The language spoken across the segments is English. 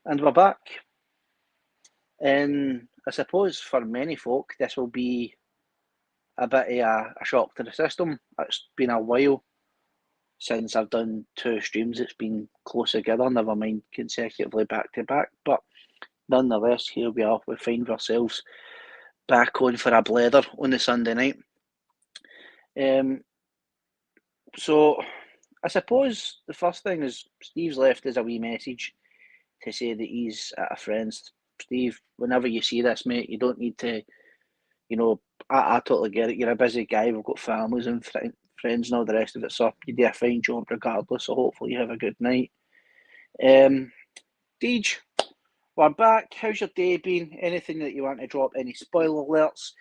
And we're back. And I suppose for many folk, this will be a bit of a shock to the system. It's been a while since I've done two streams. It's been close together, never mind consecutively back to back. But nonetheless, here we are. We find ourselves back on for a blether on the Sunday night. Um, so I suppose the first thing is Steve's left us a wee message to say that he's at a friend's. Steve, whenever you see this, mate, you don't need to, you know, I totally get it. You're a busy guy. We've got families and friends and all the rest of it. So you do a fine job regardless. So hopefully you have a good night. Um, Deej, we're back. How's your day been? Anything that you want to drop? Any spoiler alerts?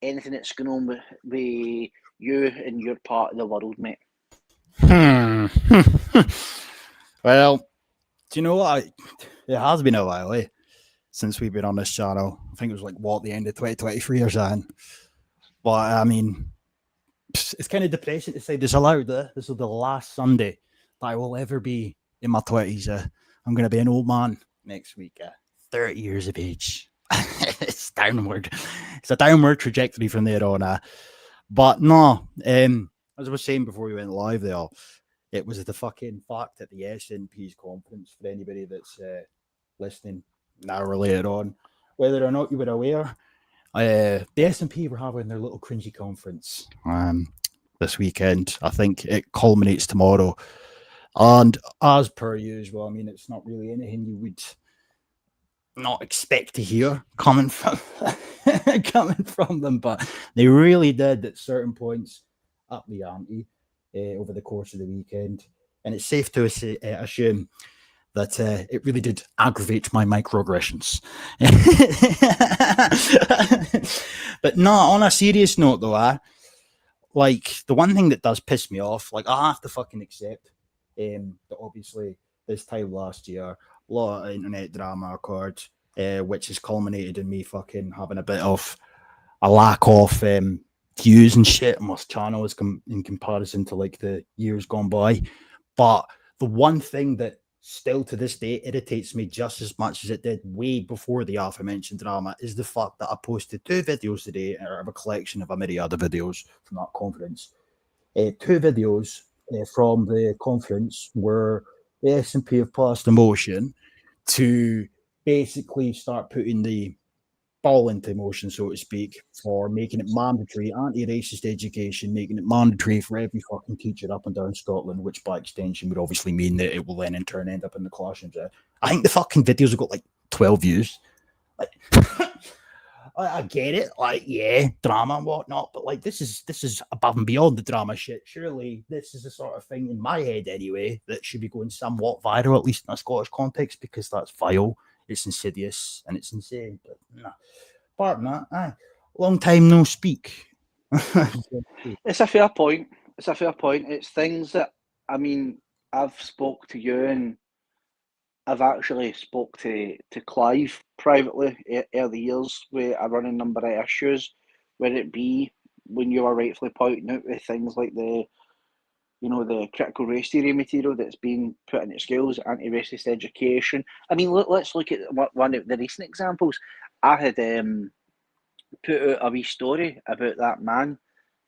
Anything that's going on with you and your part of the world, mate? Hmm. Well, do you know what? It has been a while, since we've been on this channel. I think it was like what the end of 2023 or something. But I mean, it's kind of depressing to say this aloud. This is the last Sunday that I will ever be in my 20s. I'm going to be an old man next week. 30 years of age. It's downward. It's a downward trajectory from there on. But no, as I was saying before we went live there, it was the fucking fact at the SNP's conference for anybody that's listening now or later on, whether or not you were aware, the SNP were having their little cringy conference this weekend. I think it culminates tomorrow. And as per usual, I mean, it's not really anything you would not expect to hear coming from coming from them, but they really did at certain points up the ante over the course of the weekend, and it's safe to assume that it really did aggravate my microaggressions. But no, on a serious note though, like the one thing that does piss me off, like I have to fucking accept that obviously this time last year, a lot of internet drama occurred, which has culminated in me fucking having a bit of a lack of views and shit on my channel in comparison to like the years gone by. But the one thing that still to this day irritates me just as much as it did way before the aforementioned drama is the fact that I posted two videos today out of a collection of a myriad of videos from that conference. Two videos from the conference where the S&P have passed a motion to basically start putting the ball into motion, so to speak, for making it mandatory anti-racist education, making it mandatory for every fucking teacher up and down Scotland, which by extension would obviously mean that it will then in turn end up in the classrooms. I think the fucking videos have got like 12 views. Like, I get it, like yeah, drama and whatnot, but like this is above and beyond the drama shit. Surely this is the sort of thing in my head anyway that should be going somewhat viral, at least in a Scottish context, because that's vile, it's insidious, and it's insane. But nah. Apart from that, long time no speak. It's a fair point. It's a fair point. It's things that, I mean, I've spoke to you and I've actually spoke to Clive privately early years with a running number of issues, whether it be when you were rightfully pointing out with things like the critical race theory material that's being put into schools, anti-racist education. I mean, let's look at one of the recent examples. I had put out a wee story about that man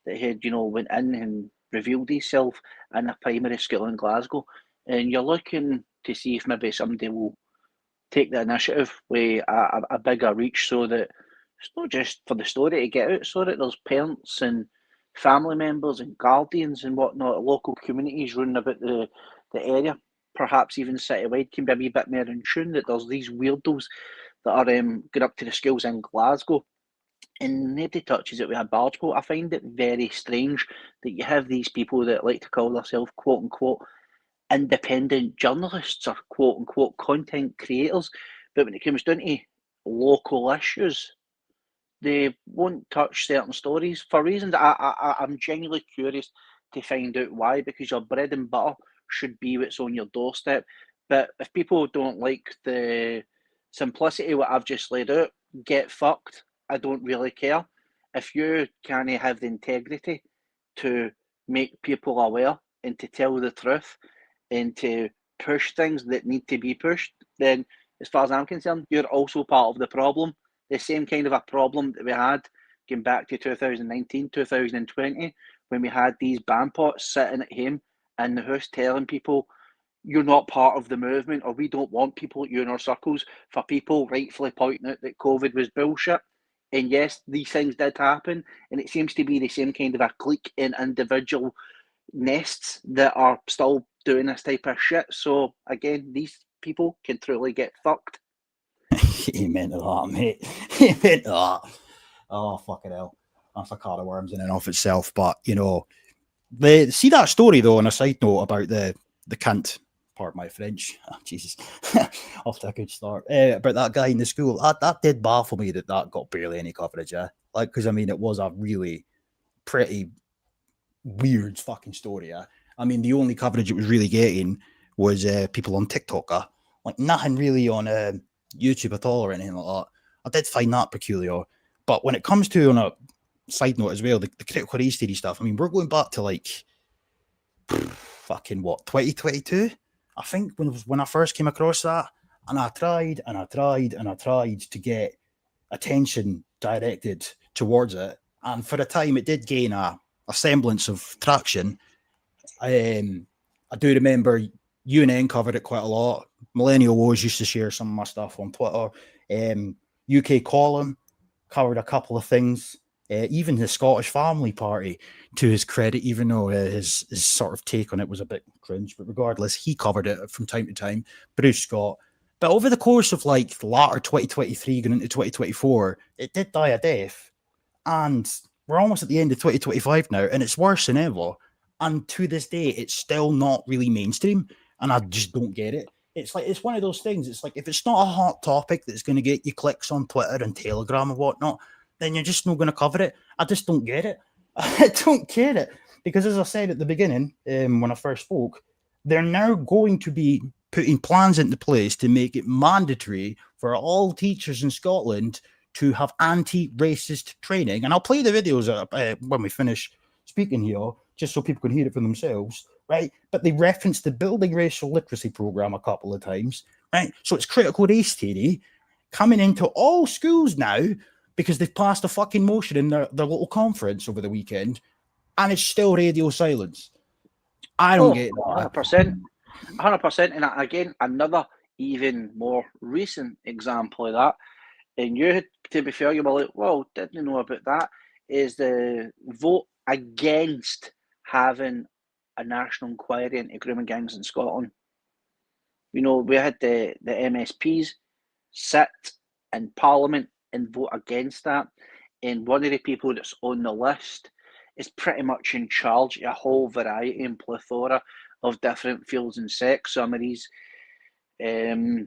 that had, went in and revealed himself in a primary school in Glasgow. And you're looking to see if maybe somebody will take the initiative with a bigger reach so that it's not just for the story to get out, so that there's parents and family members and guardians and whatnot, local communities running about the area, perhaps even citywide, can be a wee bit more in tune that there's these weirdos that are going up to the schools in Glasgow and nobody touches it with a barge pole. I find it very strange that you have these people that like to call themselves quote unquote independent journalists or quote unquote content creators, but when it comes down to local issues, they won't touch certain stories for reasons I'm genuinely curious to find out why, because your bread and butter should be what's on your doorstep. But if people don't like the simplicity what I've just laid out, get fucked. I don't really care. If you can't have the integrity to make people aware and to tell the truth and to push things that need to be pushed, then as far as I'm concerned, you're also part of the problem. The same kind of a problem that we had going back to 2019, 2020, when we had these bandpots sitting at home in the house telling people, you're not part of the movement, or we don't want people like you in our circles, for people rightfully pointing out that COVID was bullshit. And yes, these things did happen, and it seems to be the same kind of a clique in individual nests that are still doing this type of shit. So again, these people can truly get fucked. Amen to that, mate. Amen to that. Oh, fucking hell. That's a car of worms in and of itself. But, you know, see that story, though, on a side note about the cunt, pardon my French, oh, Jesus, off to a good start, about that guy in the school. That did baffle me that got barely any coverage, yeah? Like, because, I mean, it was a really pretty weird fucking story, yeah? I mean, the only coverage it was really getting was people on TikTok, like nothing really on YouTube at all or anything like that. I did find that peculiar. But when it comes to, on a side note as well, the critical race theory stuff, I mean, we're going back to like fucking what, 2022? I think when I first came across that, and I tried to get attention directed towards it, and for a time it did gain a semblance of traction. I do remember UNN covered it quite a lot. Millennial Woes used to share some of my stuff on Twitter. UK Column covered a couple of things. Even the Scottish Family Party, to his credit, even though his sort of take on it was a bit cringe, but regardless, he covered it from time to time. Bruce Scott. But over the course of like the latter 2023 going into 2024, it did die a death. And we're almost at the end of 2025 now, and it's worse than ever. And to this day, it's still not really mainstream, and I just don't get it. It's like, it's one of those things. It's like, if it's not a hot topic that's going to get you clicks on Twitter and Telegram and whatnot, then you're just not going to cover it. I just don't get it. I don't get it. Because as I said at the beginning, when I first spoke, they're now going to be putting plans into place to make it mandatory for all teachers in Scotland to have anti-racist training. And I'll play the videos when we finish speaking here, just so people can hear it for themselves, right? But they referenced the Building Racial Literacy Programme a couple of times, right? So it's critical race theory coming into all schools now, because they've passed a fucking motion in their little conference over the weekend, and it's still radio silence. I don't get that. 100%. 100%. And again, another even more recent example of that, and you, to be fair, you were like, well, didn't know about that, is the vote against having a national inquiry into grooming gangs in Scotland. You know, we had the MSPs sit in Parliament and vote against that, and one of the people that's on the list is pretty much in charge of a whole variety and plethora of different fields and sects. Some of these, and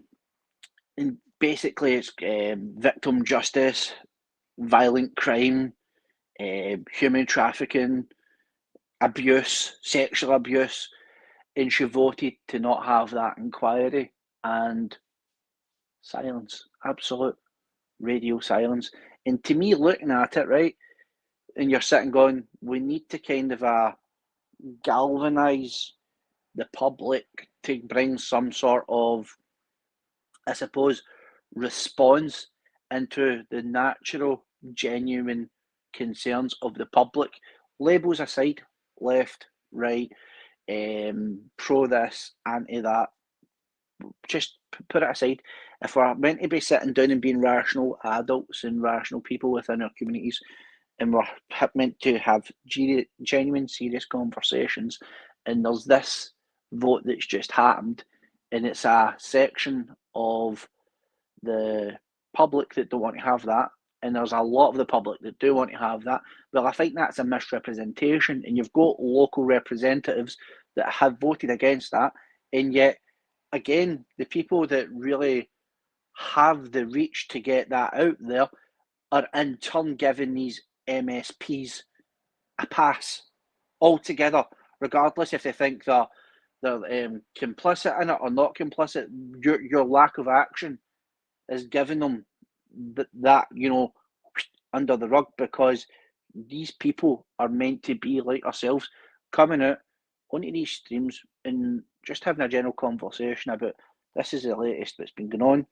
basically it's victim justice, violent crime, human trafficking, abuse, sexual abuse, and she voted to not have that inquiry, and silence, absolute radio silence. And to me, looking at it, right, and you're sitting going, we need to kind of galvanise the public to bring some sort of, I suppose, response into the natural, genuine concerns of the public. Labels aside, left, right, pro this, anti that, just put it aside. If we're meant to be sitting down and being rational adults and rational people within our communities, and we're meant to have genuine, serious conversations, and there's this vote that's just happened, and it's a section of the public that don't want to have that, and there's a lot of the public that do want to have that, well, I think that's a misrepresentation, and you've got local representatives that have voted against that, and yet, again, the people that really have the reach to get that out there are in turn giving these MSPs a pass altogether, regardless if they think they're complicit in it or not complicit. Your lack of action is giving them that, you know, under the rug, because these people are meant to be like ourselves, coming out onto these streams and just having a general conversation about, this is the latest that's been going on.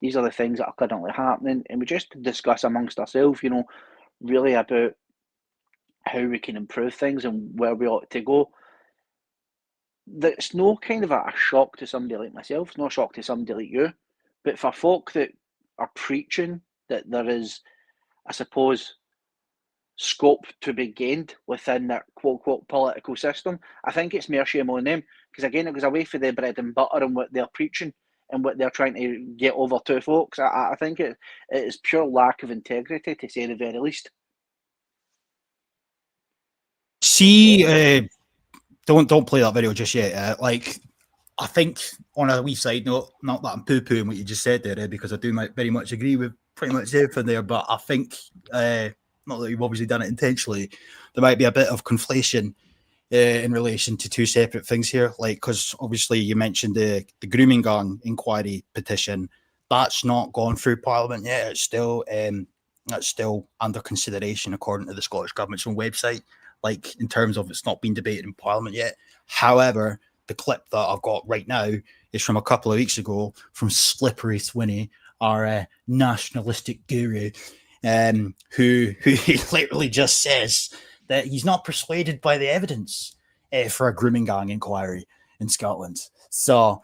These are the things that are currently happening, and we just discuss amongst ourselves, really about how we can improve things and where we ought to go. That's no kind of a shock to somebody like myself, it's no shock to somebody like you, but for folk that are preaching that there is, I suppose, scope to be gained within that quote-unquote political system, I think it's more shame on them, because again, it goes away from the bread and butter and what they're preaching and what they're trying to get over to folks. I think it is pure lack of integrity, to say the very least. See, don't play that video just yet. I think on a wee side note, not that I'm poo-pooing what you just said there, because I do very much agree with pretty much everything there, but I think, not that you've obviously done it intentionally, there might be a bit of conflation in relation to two separate things here. Because obviously you mentioned the grooming gang inquiry petition. That's not gone through Parliament yet. It's still under consideration according to the Scottish Government's own website. In terms of it's not been debated in Parliament yet. However, the clip that I've got right now is from a couple of weeks ago from Slippery Swinney, our nationalistic guru, who literally just says that he's not persuaded by the evidence for a grooming gang inquiry in Scotland. So,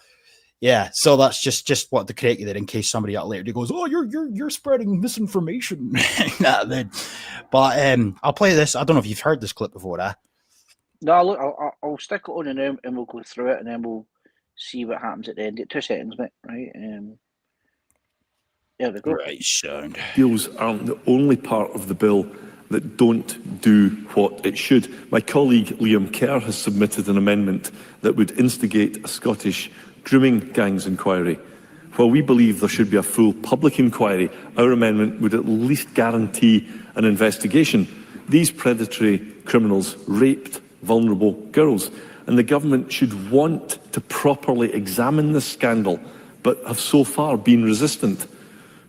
yeah, so that's just what to correct you there in case somebody out later goes, oh, you're spreading misinformation. But I'll play this. I don't know if you've heard this clip before, No, look, I'll stick it on and we'll go through it and then we'll see what happens at the end. 2 seconds, mate. Right. There we go. Right, sound. Deals aren't the only part of the bill that don't do what it should. My colleague Liam Kerr has submitted an amendment that would instigate a Scottish grooming gangs inquiry. While we believe there should be a full public inquiry, our amendment would at least guarantee an investigation. These predatory criminals raped vulnerable girls, and the government should want to properly examine this scandal, but have so far been resistant.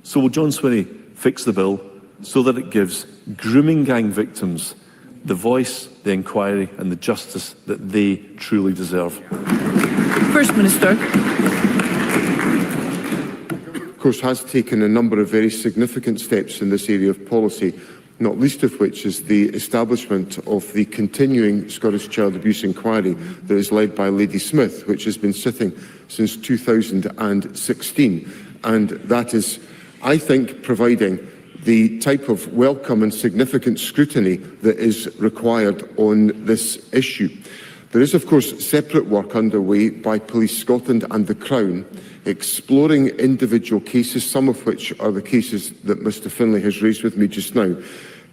So will John Swinney fix the bill so that it gives grooming gang victims the voice, the inquiry and the justice that they truly deserve? First Minister. Of course, has taken a number of very significant steps in this area of policy, not least of which is the establishment of the continuing Scottish Child Abuse Inquiry that is led by Lady Smith, which has been sitting since 2016. And that is, I think, providing the type of welcome and significant scrutiny that is required on this issue. There is, of course, separate work underway by Police Scotland and the Crown, exploring individual cases, some of which are the cases that Mr Finlay has raised with me just now,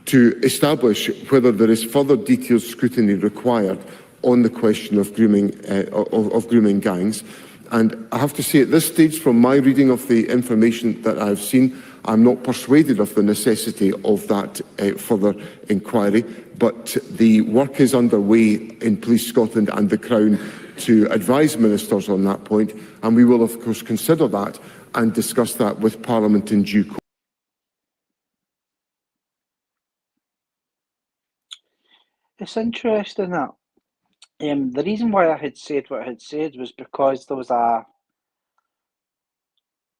to establish whether there is further detailed scrutiny required on the question of grooming gangs. And I have to say, at this stage, from my reading of the information that I've seen, I'm not persuaded of the necessity of that further inquiry, but the work is underway in Police Scotland and the Crown to advise ministers on that point, and we will, of course, consider that and discuss that with Parliament in due course. It's interesting that the reason why I had said what I had said was because there was I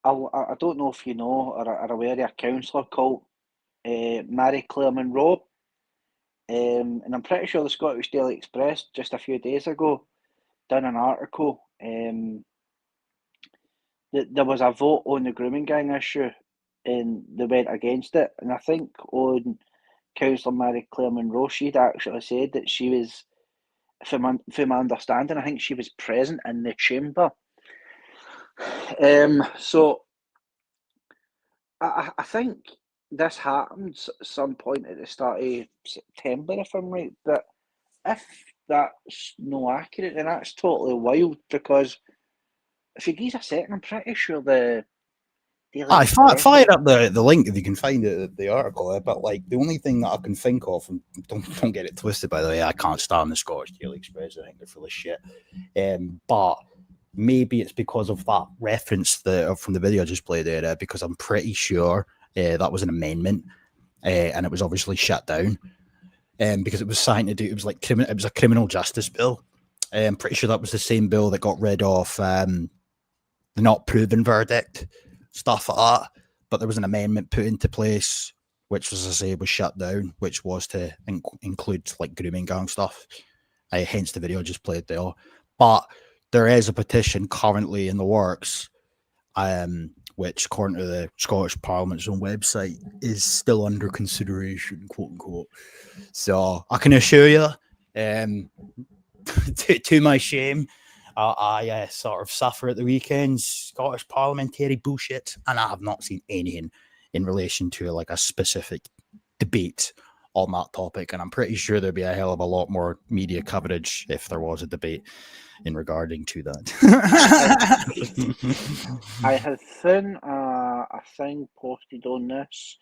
don't know if you know or are aware of a councillor called Mary Claire Monroe, and I'm pretty sure the Scottish Daily Express just a few days ago done an article that there was a vote on the grooming gang issue and they went against it, and I think on Councillor Mary Claire Monroe, she'd actually said that she was, from my understanding, I think she was present in the chamber. So I think this happened at some point at the start of September, if I'm right. But if that's no accurate, then that's totally wild, because if you give us a second, I'm pretty sure the fire up the link if you can find it, the article. But the only thing that I can think of, and don't get it twisted, by the way, I can't stand the Scottish Daily Express. I think they're full of shit. But maybe it's because of that reference from the video I just played there, because I'm pretty sure that was an amendment, and it was obviously shut down, because it was signed to do. It was it was a criminal justice bill. I'm pretty sure that was the same bill that got rid of the not proven verdict. stuff like that. But there was an amendment put into place, which, as I say, was shut down, which was to include like grooming gang stuff. Hence the video I just played there. But there is a petition currently in the works, which, according to the Scottish Parliament's own website, is still under consideration, quote unquote. So I can assure you, to my shame, I sort of suffer at the weekends, Scottish parliamentary bullshit, and I have not seen anything in relation to like a specific debate on that topic. And I'm pretty sure there'd be a hell of a lot more media coverage if there was a debate in regarding to that. I have seen a thing posted on this.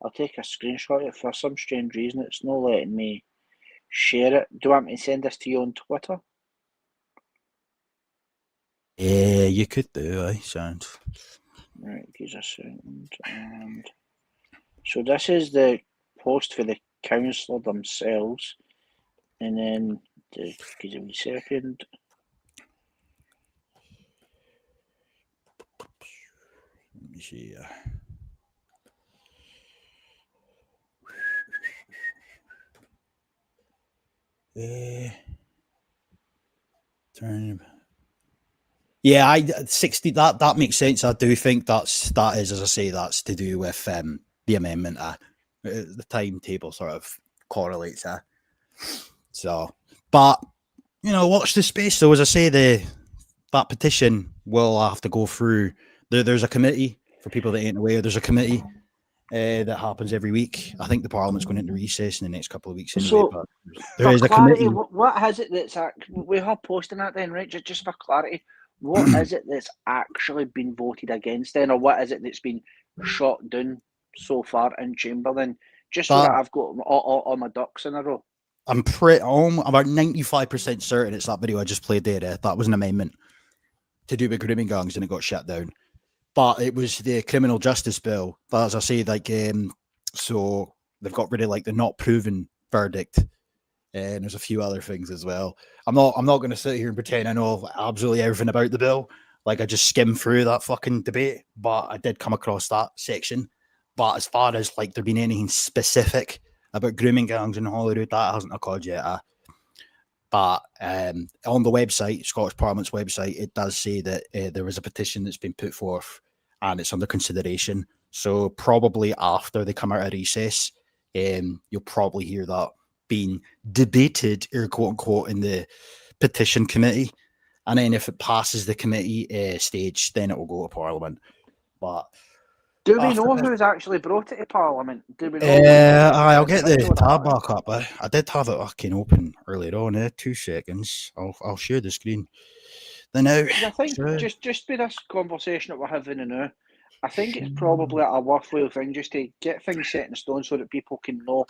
I'll take a screenshot of it. For some strange reason, it's not letting me share it. Do you want me to send this to you on Twitter? Yeah, you could do, sound. Right, give us a second. And so this is the post for the councillor themselves. And then, give me a second. Let me see. Yeah, I 60. That makes sense. I do think that is, as I say, that's to do with the amendment. The timetable sort of correlates. So, but watch the space. So, as I say, that petition will have to go through. There's a committee for people that ain't aware. There's a committee that happens every week. I think the Parliament's going into recess in the next couple of weeks anyway. So, but there is for a clarity, committee. what is it that's we are posting that then, right? Just for clarity, what is it that's actually been voted against then, or what is it that's been shot down so far in Chamber then? Just so that I've got all my ducks in a row. I'm about 95% certain it's that video I just played there. That was an amendment to do with grooming gangs and it got shut down. But it was the criminal justice bill. But as I say, like, so they've got rid of like the not proven verdict. And there's a few other things as well. I'm not going to sit here and pretend I know absolutely everything about the bill. Like, I just skimmed through that fucking debate, but I did come across that section. But as far as like there being anything specific about grooming gangs in Holyrood, that hasn't occurred yet. But on the website, Scottish Parliament's website, it does say that there was a petition that's been put forth and it's under consideration. So probably after they come out of recess, you'll probably hear that being debated, quote unquote, in the petition committee. And then if it passes the committee stage, then it will go to Parliament. But do we know who's actually brought it to Parliament? Do we know? I'll get the tab back up. I did have it fucking open earlier on. 2 seconds. I'll share the screen. Then now, I think just with this conversation that we're having now, I think it's probably a worthwhile thing just to get things set in stone so that people can know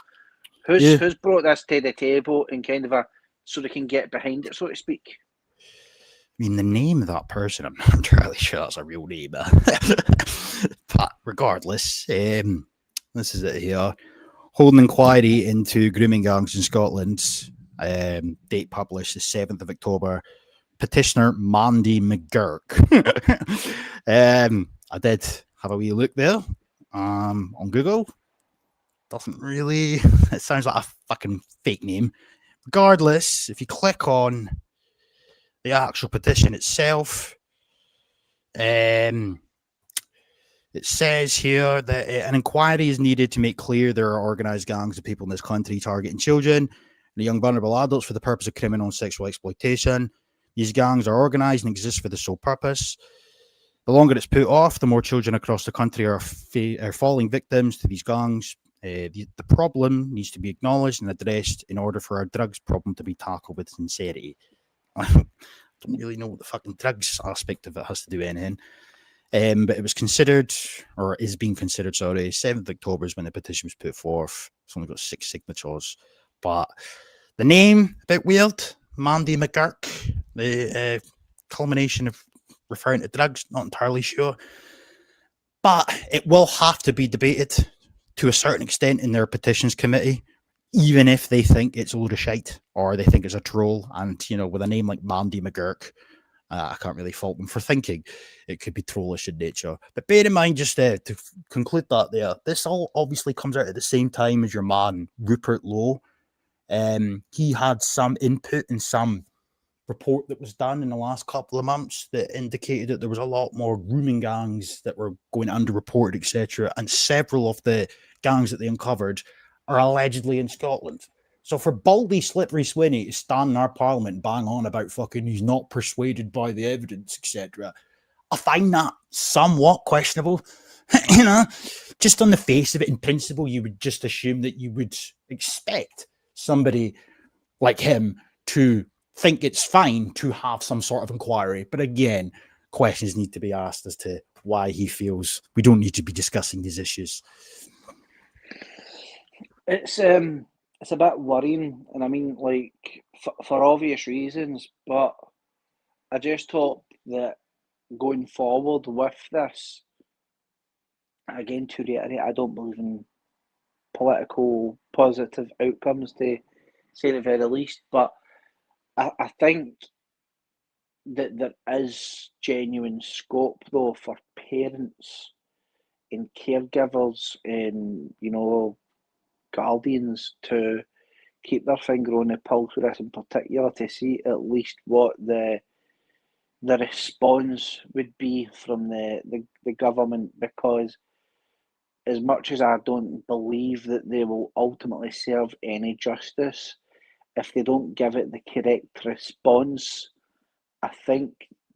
who's brought this to the table and kind of so they can get behind it, so to speak. I mean, the name of that person, I'm not entirely sure that's a real name. But regardless, this is it here. Hold an inquiry into grooming gangs in Scotland. Date published the 7th of October. Petitioner Mandy McGurk. I did have a wee look there on Google. Doesn't really... It sounds like a fucking fake name. Regardless, if you click on the actual petition itself, it says here that an inquiry is needed to make clear there are organised gangs of people in this country targeting children and young vulnerable adults for the purpose of criminal and sexual exploitation. These gangs are organised and exist for the sole purpose. The longer it's put off, the more children across the country are falling victims to these gangs. The problem needs to be acknowledged and addressed in order for our drugs problem to be tackled with sincerity. I don't really know what the fucking drugs aspect of it has to do with anything. But it was considered, or is being considered, 7th October is when the petition was put forth. It's only got 6 signatures. But the name, a bit weird. Mandy McGurk. The culmination of referring to drugs, not entirely sure. But it will have to be debated to a certain extent in their petitions committee, even if they think it's a load of shite or they think it's a troll. And, with a name like Mandy McGurk, I can't really fault them for thinking it could be trollish in nature. But bear in mind, just to conclude that there, this all obviously comes out at the same time as your man, Rupert Lowe. He had some input in some report that was done in the last couple of months that indicated that there was a lot more grooming gangs that were going underreported, etc. And several of the gangs that they uncovered are allegedly in Scotland. So for Baldy Slippery Swinney to stand in our parliament and bang on about fucking he's not persuaded by the evidence, etc., I find that somewhat questionable. You know, just on the face of it, in principle, you would just assume that you would expect somebody like him to think it's fine to have some sort of inquiry. But again, questions need to be asked as to why he feels we don't need to be discussing these issues. It's a bit worrying, and I mean, like, for obvious reasons, but I just hope that going forward with this, again, to reiterate, I don't believe in political positive outcomes, to say the very least, but I think that there is genuine scope, though, for parents and caregivers and, you know, guardians to keep their finger on the pulse of this in particular, to see at least what the response would be from the government, because as much as I don't believe that they will ultimately serve any justice, if they don't give it the correct response, I think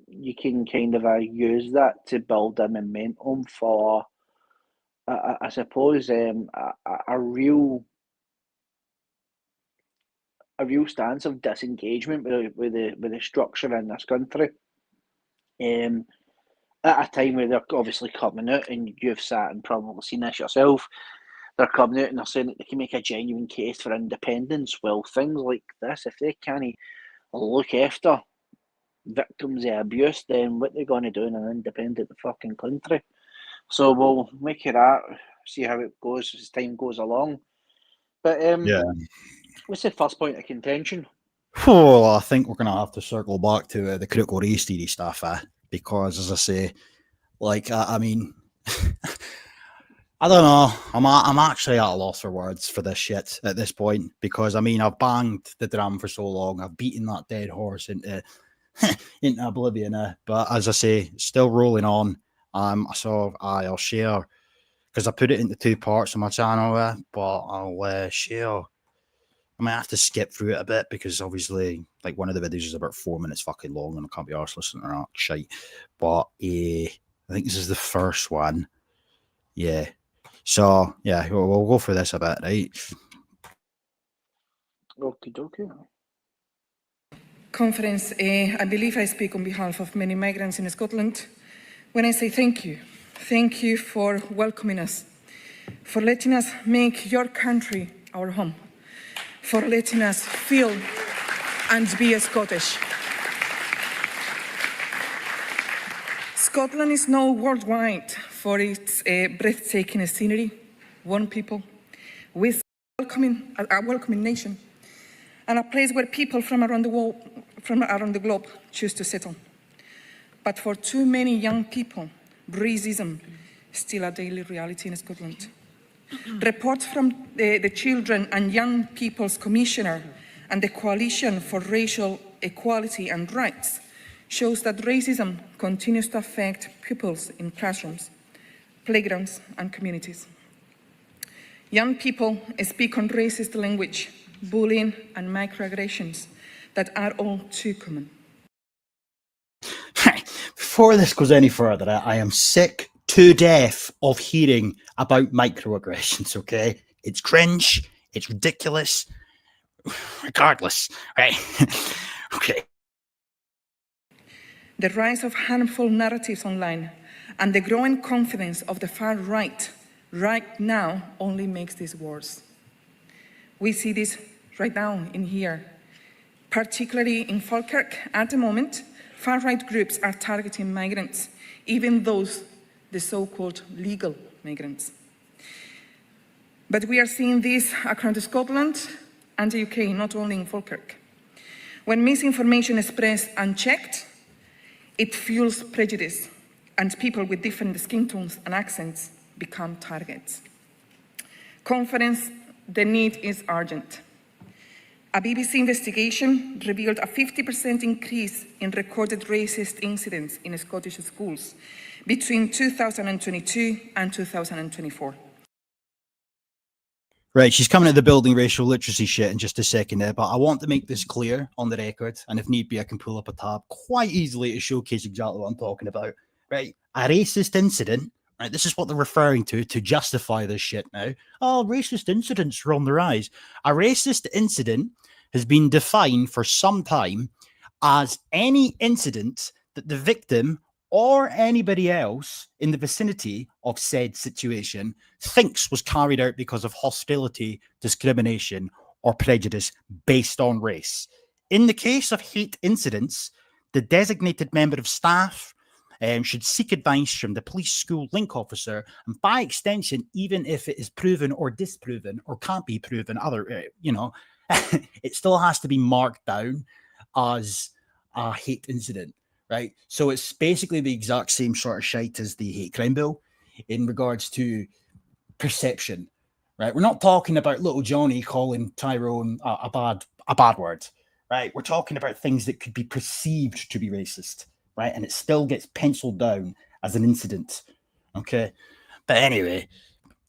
you can kind of use that to build a momentum for, I suppose, a real stance of disengagement with the structure in this country. At a time where they're obviously coming out, and you've sat and probably seen this yourself, they're coming out and they're saying that they can make a genuine case for independence. Well, things like this, if they can't look after victims of abuse, then what they're going to do in an independent fucking country. So we'll make it out, see how it goes as time goes along. But what's the first point of contention? Oh, I think we're going to have to circle back to the critical race theory stuff, because, as I say, like, I mean, I don't know. I'm actually at a loss for words for this shit at this point, because, I mean, I've banged the drum for so long. I've beaten that dead horse into oblivion. But as I say, still rolling on. So I'll share, because I put it into 2 parts on my channel, but I'll share. I might have to skip through it a bit, because obviously, like, one of the videos is about 4 minutes fucking long, and I can't be arsed listening to that shite. But I think this is the first one. Yeah. So, yeah, we'll go through this a bit, right? Okie dokie. Conference, I believe I speak on behalf of many migrants in Scotland when I say thank you. Thank you for welcoming us, for letting us make your country our home, for letting us feel and be Scottish. Scotland is known worldwide for its breathtaking scenery, warm people, with a welcoming nation, and a place where people from around the globe choose to settle. But for too many young people, racism is still a daily reality in Scotland. Reports from the Children and Young People's Commissioner and the Coalition for Racial Equality and Rights shows that racism continues to affect pupils in classrooms, playgrounds, and communities. Young people speak on racist language, bullying, and microaggressions that are all too common. Before this goes any further, I am sick to death of hearing about microaggressions, okay? It's cringe, it's ridiculous, regardless, right? Okay. The rise of harmful narratives online and the growing confidence of the far right now only makes this worse. We see this right now in here, particularly in Falkirk. At the moment, far-right groups are targeting migrants, even those, the so-called legal migrants. But we are seeing this across Scotland and the UK, not only in Falkirk. When misinformation is spread unchecked, It fuels prejudice, and people with different skin tones and accents become targets. Conference, the need is urgent. A BBC investigation revealed a 50% increase in recorded racist incidents in Scottish schools between 2022 and 2024. Right, she's coming to the building racial literacy shit in just a second there, but I want to make this clear on the record, and if need be, I can pull up a tab quite easily to showcase exactly what I'm talking about. Right, a racist incident, right, this is what they're referring to justify this shit now. Oh, racist incidents are on the rise. A racist incident has been defined for some time as any incident that the victim or anybody else in the vicinity of said situation thinks was carried out because of hostility, discrimination, or prejudice based on race. In the case of hate incidents, the designated member of staff should seek advice from the police school link officer, and by extension, even if it is proven or disproven or can't be proven, it still has to be marked down as a hate incident. Right, so it's basically the exact same sort of shite as the hate crime bill in regards to perception. Right, we're not talking about little Johnny calling Tyrone a bad word. Right, we're talking about things that could be perceived to be racist. Right, and it still gets penciled down as an incident. Okay, but anyway,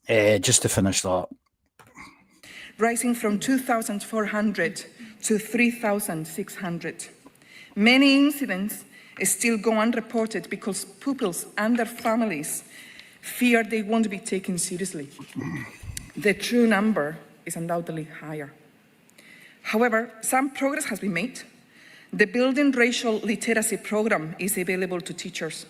just to finish that, rising from 2,400 to 3,600. Many incidents still go unreported because pupils and their families fear they won't be taken seriously. The true number is undoubtedly higher. However, some progress has been made. The Building Racial Literacy programme is available to teachers,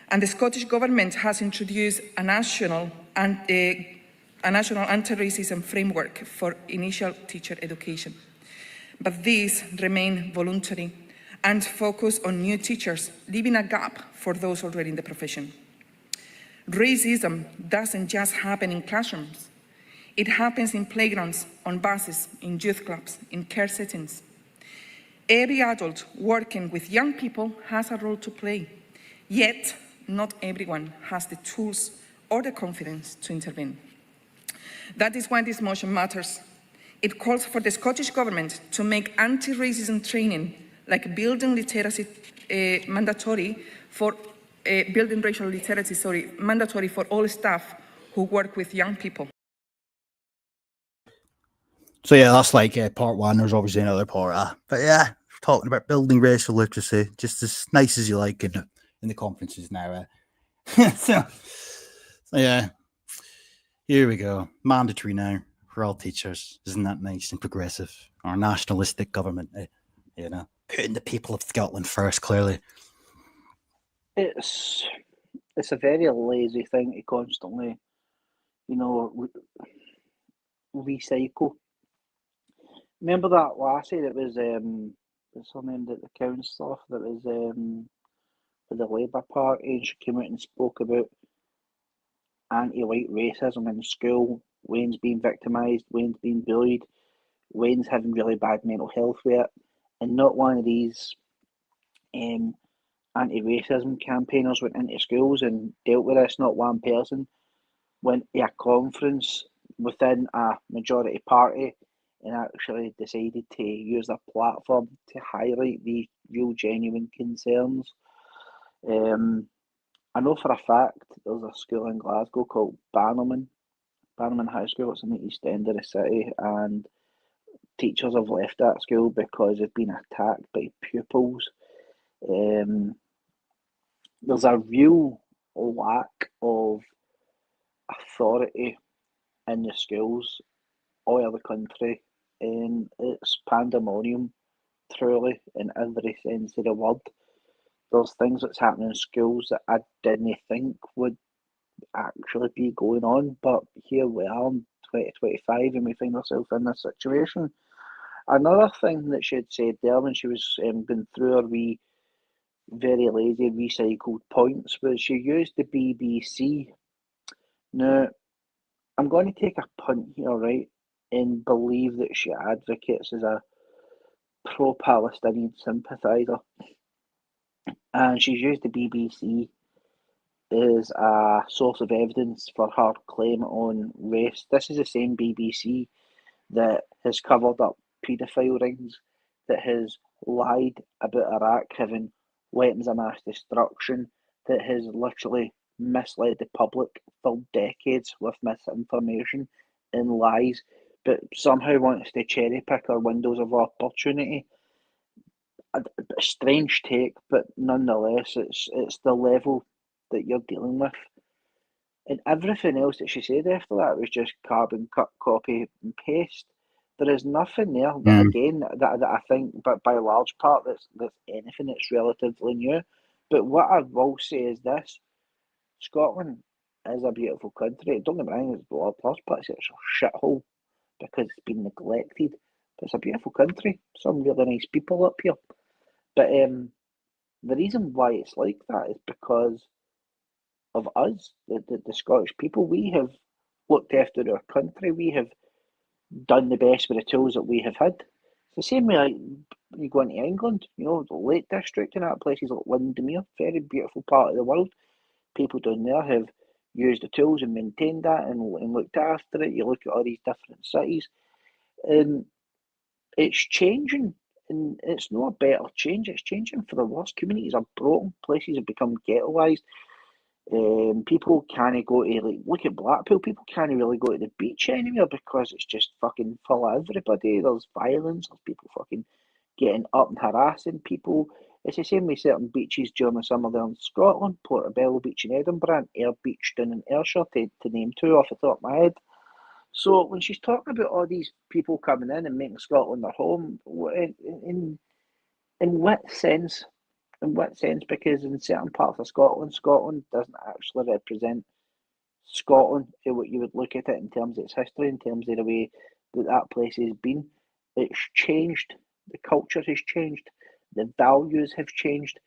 and the Scottish Government has introduced a national anti-racism framework for initial teacher education. But these remain voluntary and focus on new teachers, leaving a gap for those already in the profession. Racism doesn't just happen in classrooms. It happens in playgrounds, on buses, in youth clubs, in care settings. Every adult working with young people has a role to play, yet not everyone has the tools or the confidence to intervene. That is why this motion matters. It calls for the Scottish Government to make anti-racism training like building literacy mandatory for building racial literacy, mandatory for all staff who work with young people. So yeah, that's like part one. There's obviously another part, but yeah, we're talking about building racial literacy, just as nice as you like in the conferences now. So yeah, here we go. Mandatory now for all teachers. Isn't that nice and progressive? Our nationalistic government, putting the people of Scotland first. Clearly, it's a very lazy thing to constantly, recycle. Remember that lassie that was what's her name, that the councillor that was for the Labour Party, and she came out and spoke about anti-white racism in school. Wayne's being victimised, Wayne's being bullied, Wayne's having really bad mental health with it, and not one of these anti-racism campaigners went into schools and dealt with this. Not one person went to a conference within a majority party and actually decided to use their platform to highlight these real genuine concerns. I know for a fact there's a school in Glasgow called Bannerman High School. It's in the east end of the city, and teachers have left that school because they've been attacked by pupils. There's a real lack of authority in the schools all over the country, and it's pandemonium, truly, in every sense of the word. There's things that's happening in schools that I didn't think would actually be going on, but here we are in 2025 and we find ourselves in this situation. Another thing that she had said there when she was going through her very lazy recycled points was she used the BBC. Now, I'm going to take a punt here, right, and believe that she advocates as a pro-Palestinian sympathiser. and she's used the BBC as a source of evidence for her claim on race. This is the same BBC that has covered up paedophile rings, that has lied about Iraq having weapons of mass destruction, that has literally misled the public for decades with misinformation and lies, but somehow wants to cherry pick our windows of opportunity. A strange take, but nonetheless, it's the level that you're dealing with. And everything else that she said after that was just carbon cut, copy, and paste. There is nothing there that, again, that I think, but by large part, that's anything that's relatively new. But what I will say is this: Scotland is a beautiful country. Don't get me wrong, there's a lot of plus, but it's a shithole because it's been neglected. But it's a beautiful country. Some really nice people up here. But the reason why it's like that is because of us, the Scottish people. We have looked after our country. We have done the best with the tools that we have had. It's the same way like you go into England, you know, the Lake District and that, places like Windermere, very beautiful part of the world. People down there have used the tools and maintained that and looked after it. You look at all these different cities, and it's changing. And it's not a better change, it's changing for the worse. Communities are broken, places have become ghettoised. People can't go to, like, look at Blackpool, people can't really go to the beach anymore because it's just fucking full of everybody. There's violence, there's people fucking getting up and harassing people. It's the same with certain beaches during the summer there in Scotland, Portobello Beach in Edinburgh, and Ayr Beach down in Ayrshire, to name two off the top of my head. So when she's talking about all these people coming in and making Scotland their home, in what sense? In what sense? Because in certain parts of Scotland, Scotland doesn't actually represent Scotland, what you would look at it in terms of its history, in terms of the way that that place has been. It's changed. The culture has changed. The values have changed.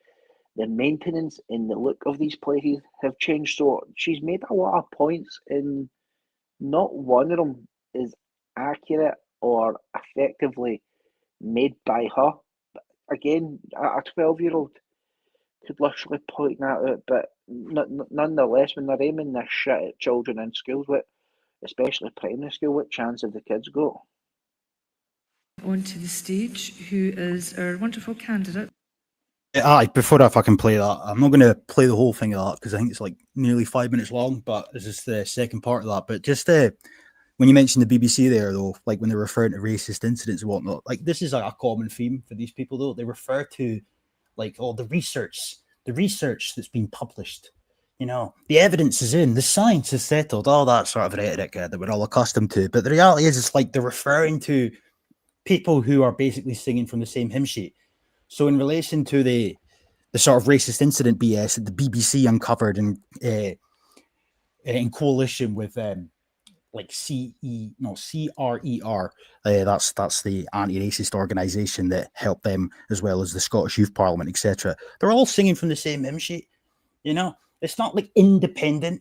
The maintenance and the look of these places have changed. So she's made a lot of points, and not one of them is accurate or effectively made by her. Again, a 12-year-old could literally point that out, but nonetheless, when they're aiming this shit at children in schools, especially primary school, what chance have the kids got? Onto the stage, who is our wonderful candidate. Before I fucking play that, I'm not going to play the whole thing of that because I think it's like nearly 5 minutes long, but this is the second part of that. But just when you mentioned the BBC there, though, like when they're referring to racist incidents and whatnot, like this is a common theme for these people, though. They refer to like, oh, the research that's been published, you know, the evidence is in, the science is settled, all that sort of rhetoric that we're all accustomed to. But the reality is, it's like they're referring to people who are basically singing from the same hymn sheet. So in relation to the sort of racist incident BS that the BBC uncovered in coalition with like CRER, that's the anti-racist organisation that helped them, as well as the Scottish Youth Parliament, etc. They're all singing from the same hymn sheet. You know, it's not like independent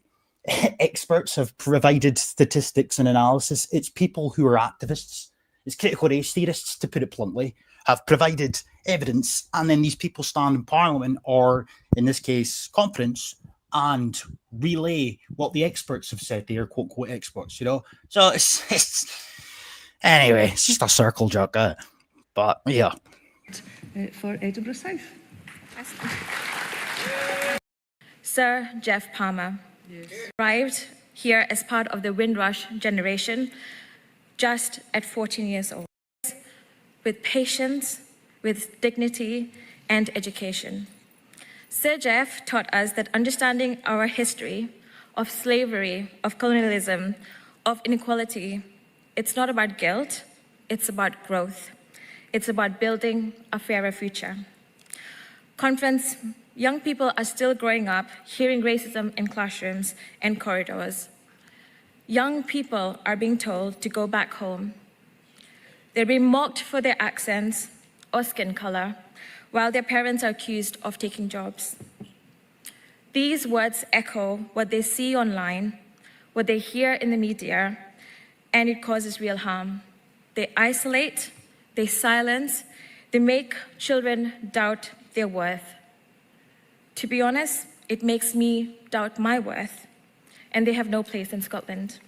experts have provided statistics and analysis. It's people who are activists. It's critical race theorists, to put it bluntly, have provided evidence, and then these people stand in Parliament, or in this case, conference, and relay what the experts have said. They are quote unquote experts, you know. So it's anyway, it's just a circle jerk, but yeah. For Edinburgh South. Sir Jeff Palmer arrived here as part of the Windrush generation, just at 14 years old, with patience, with dignity and education. Sir Jeff taught us that understanding our history of slavery, of colonialism, of inequality, it's not about guilt, it's about growth. It's about building a fairer future. Conference, young people are still growing up hearing racism in classrooms and corridors. Young people are being told to go back home. They're being mocked for their accents or skin color, while their parents are accused of taking jobs. These words echo what they see online, what they hear in the media, and it causes real harm. They isolate, they silence, they make children doubt their worth. To be honest, it makes me doubt my worth, and they have no place in Scotland.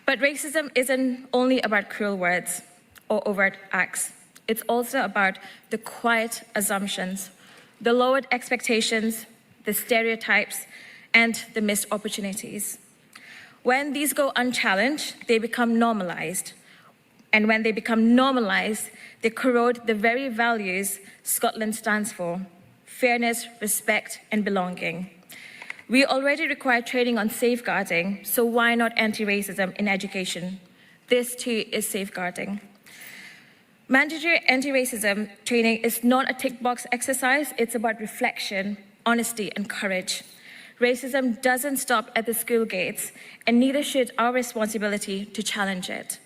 But racism isn't only about cruel words or overt acts. It's also about the quiet assumptions, the lowered expectations, the stereotypes, and the missed opportunities. When these go unchallenged, they become normalized. And when they become normalized, they corrode the very values Scotland stands for: fairness, respect, and belonging. We already require training on safeguarding, so why not anti-racism in education? This too is safeguarding. Mandatory anti-racism training is not a tick box exercise, it's about reflection, honesty, and courage. Racism doesn't stop at the school gates, and neither should our responsibility to challenge it.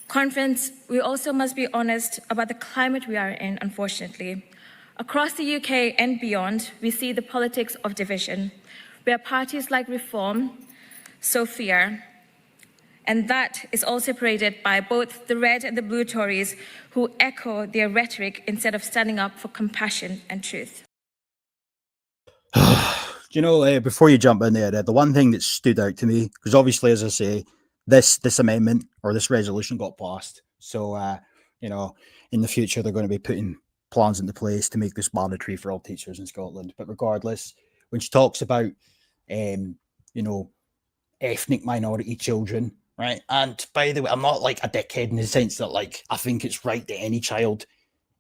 Conference, we also must be honest about the climate we are in, unfortunately. Across the UK and beyond, we see the politics of division, where parties like Reform sow fear, and that is also paraded by both the red and the blue Tories who echo their rhetoric instead of standing up for compassion and truth. Before you jump in there, the one thing that stood out to me, because obviously, as I say, this amendment or this resolution got passed. So, in the future, they're going to be putting plans into place to make this mandatory for all teachers in Scotland. But regardless, when she talks about, ethnic minority children, right? And by the way, I'm not like a dickhead in the sense that, like, I think it's right that any child,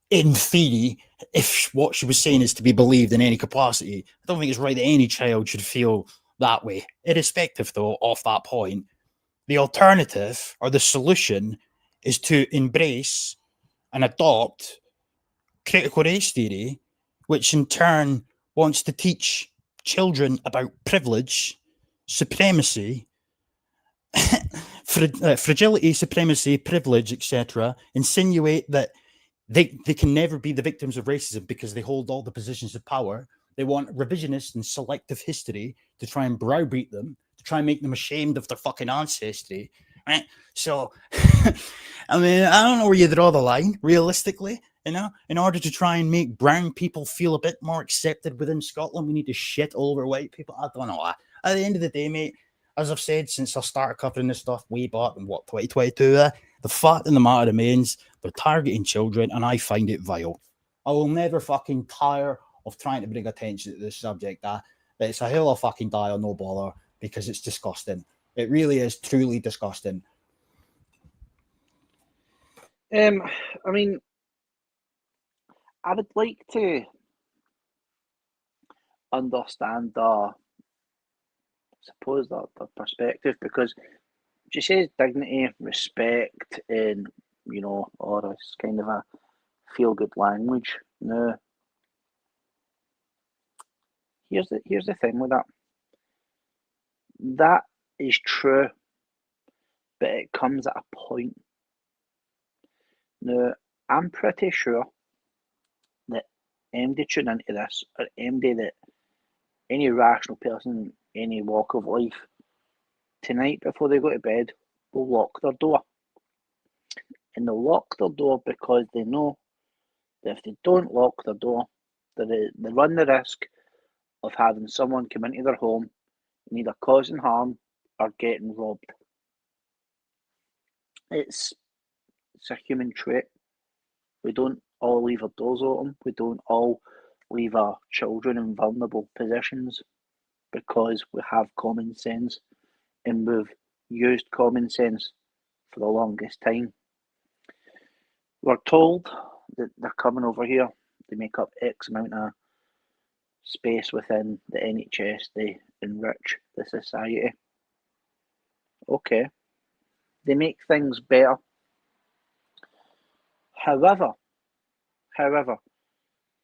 in theory, if what she was saying is to be believed in any capacity, I don't think it's right that any child should feel that way. Irrespective, though, of that point, the alternative or the solution is to embrace and adopt critical race theory, which in turn wants to teach children about privilege, supremacy, fragility, supremacy, privilege, etc., insinuate that they can never be the victims of racism because they hold all the positions of power. They want revisionist and selective history to try and browbeat them, to try and make them ashamed of their fucking ancestry, right? So, I mean, I don't know where you draw the line, realistically, in order to try and make brown people feel a bit more accepted within Scotland, we need to shit all over white people. I don't know. At the end of the day, mate, as I've said since I started covering this stuff way back in 2022, the fact of the matter remains they're targeting children, and I find it vile. I will never fucking tire of trying to bring attention to this subject. It's a hell of a fucking dial, no bother, because it's disgusting. It really is truly disgusting. I mean, I would like to understand the perspective, because she says dignity, respect, and all this kind of a feel-good language. Now, here's the thing with that. That is true, but it comes at a point. Now, I'm pretty sure that MD tune into this, or MD that any rational person, any walk of life, tonight before they go to bed, will lock their door. And they'll lock their door because they know that if they don't lock their door, they run the risk of having someone come into their home and either causing harm or getting robbed. It's a human trait. We don't all leave our doors open. We don't all leave our children in vulnerable positions because we have common sense, and we've used common sense for the longest time. We're told that they're coming over here, they make up X amount of space within the NHS, they enrich the society. Okay, they make things better. However,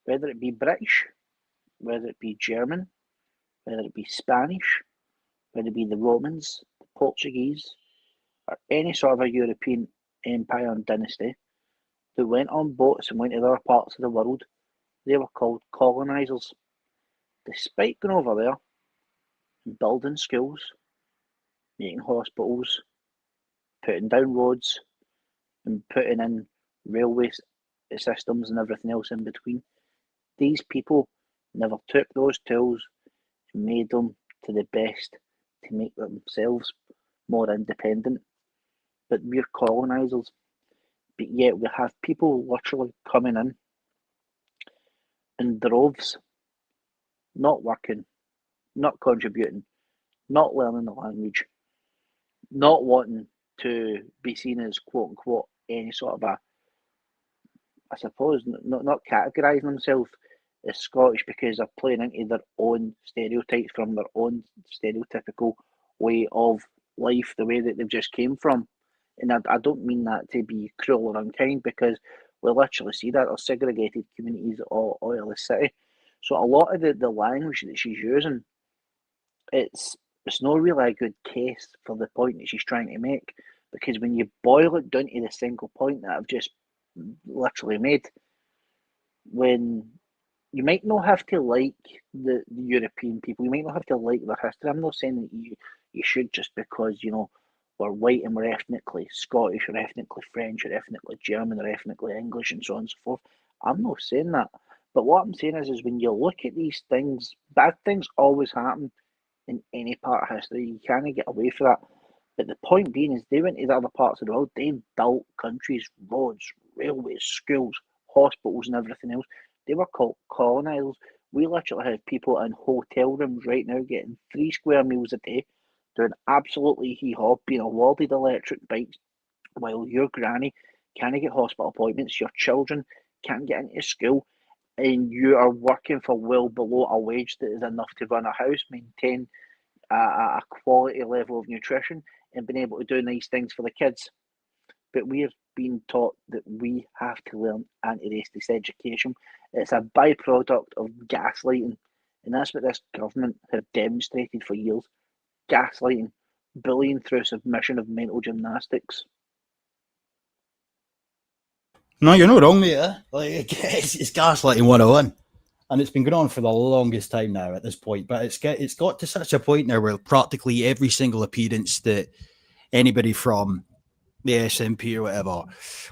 whether it be British, whether it be German, whether it be Spanish, whether it be the Romans, the Portuguese, or any sort of a European empire and dynasty that went on boats and went to other parts of the world, they were called colonisers. Despite going over there and building schools, making hospitals, putting down roads, and putting in railway systems and everything else in between. These people never took those tools and made them to the best to make themselves more independent. But we're colonisers, but yet we have people literally coming in droves, not working, not contributing, not learning the language, not wanting to be seen as quote unquote any sort of I suppose, not categorising themselves as Scottish because they're playing into their own stereotypes from their own stereotypical way of life, the way that they've just came from. And I don't mean that to be cruel or unkind because we literally see that there's segregated communities all over the city. So a lot of the language that she's using, it's not really a good case for the point that she's trying to make because when you boil it down to the single point that I've just literally made, when you might not have to like the European people, you might not have to like their history. I'm not saying that you should just because, you know, we're white and we're ethnically Scottish or ethnically French or ethnically German or ethnically English and so on and so forth. I'm not saying that. But what I'm saying is when you look at these things, bad things always happen in any part of history. You can't get away from that. But the point being is they went to the other parts of the world, they built countries, roads, railways, schools, hospitals and everything else. They were called colonisers. We literally have people in hotel rooms right now getting 3 square meals a day, doing absolutely hee-haw, being awarded electric bikes, while your granny can't get hospital appointments, your children can't get into school, and you are working for well below a wage that is enough to run a house, maintain a quality level of nutrition, and being able to do nice things for the kids. But we're being taught that we have to learn anti-racist education. It's a byproduct of gaslighting, and that's what this government have demonstrated for years. Gaslighting, bullying through submission of mental gymnastics. No, you're not wrong, mate. Like, it's gaslighting 101. And it's been going on for the longest time now at this point. But it's got to such a point now where practically every single appearance that anybody from the SNP or whatever,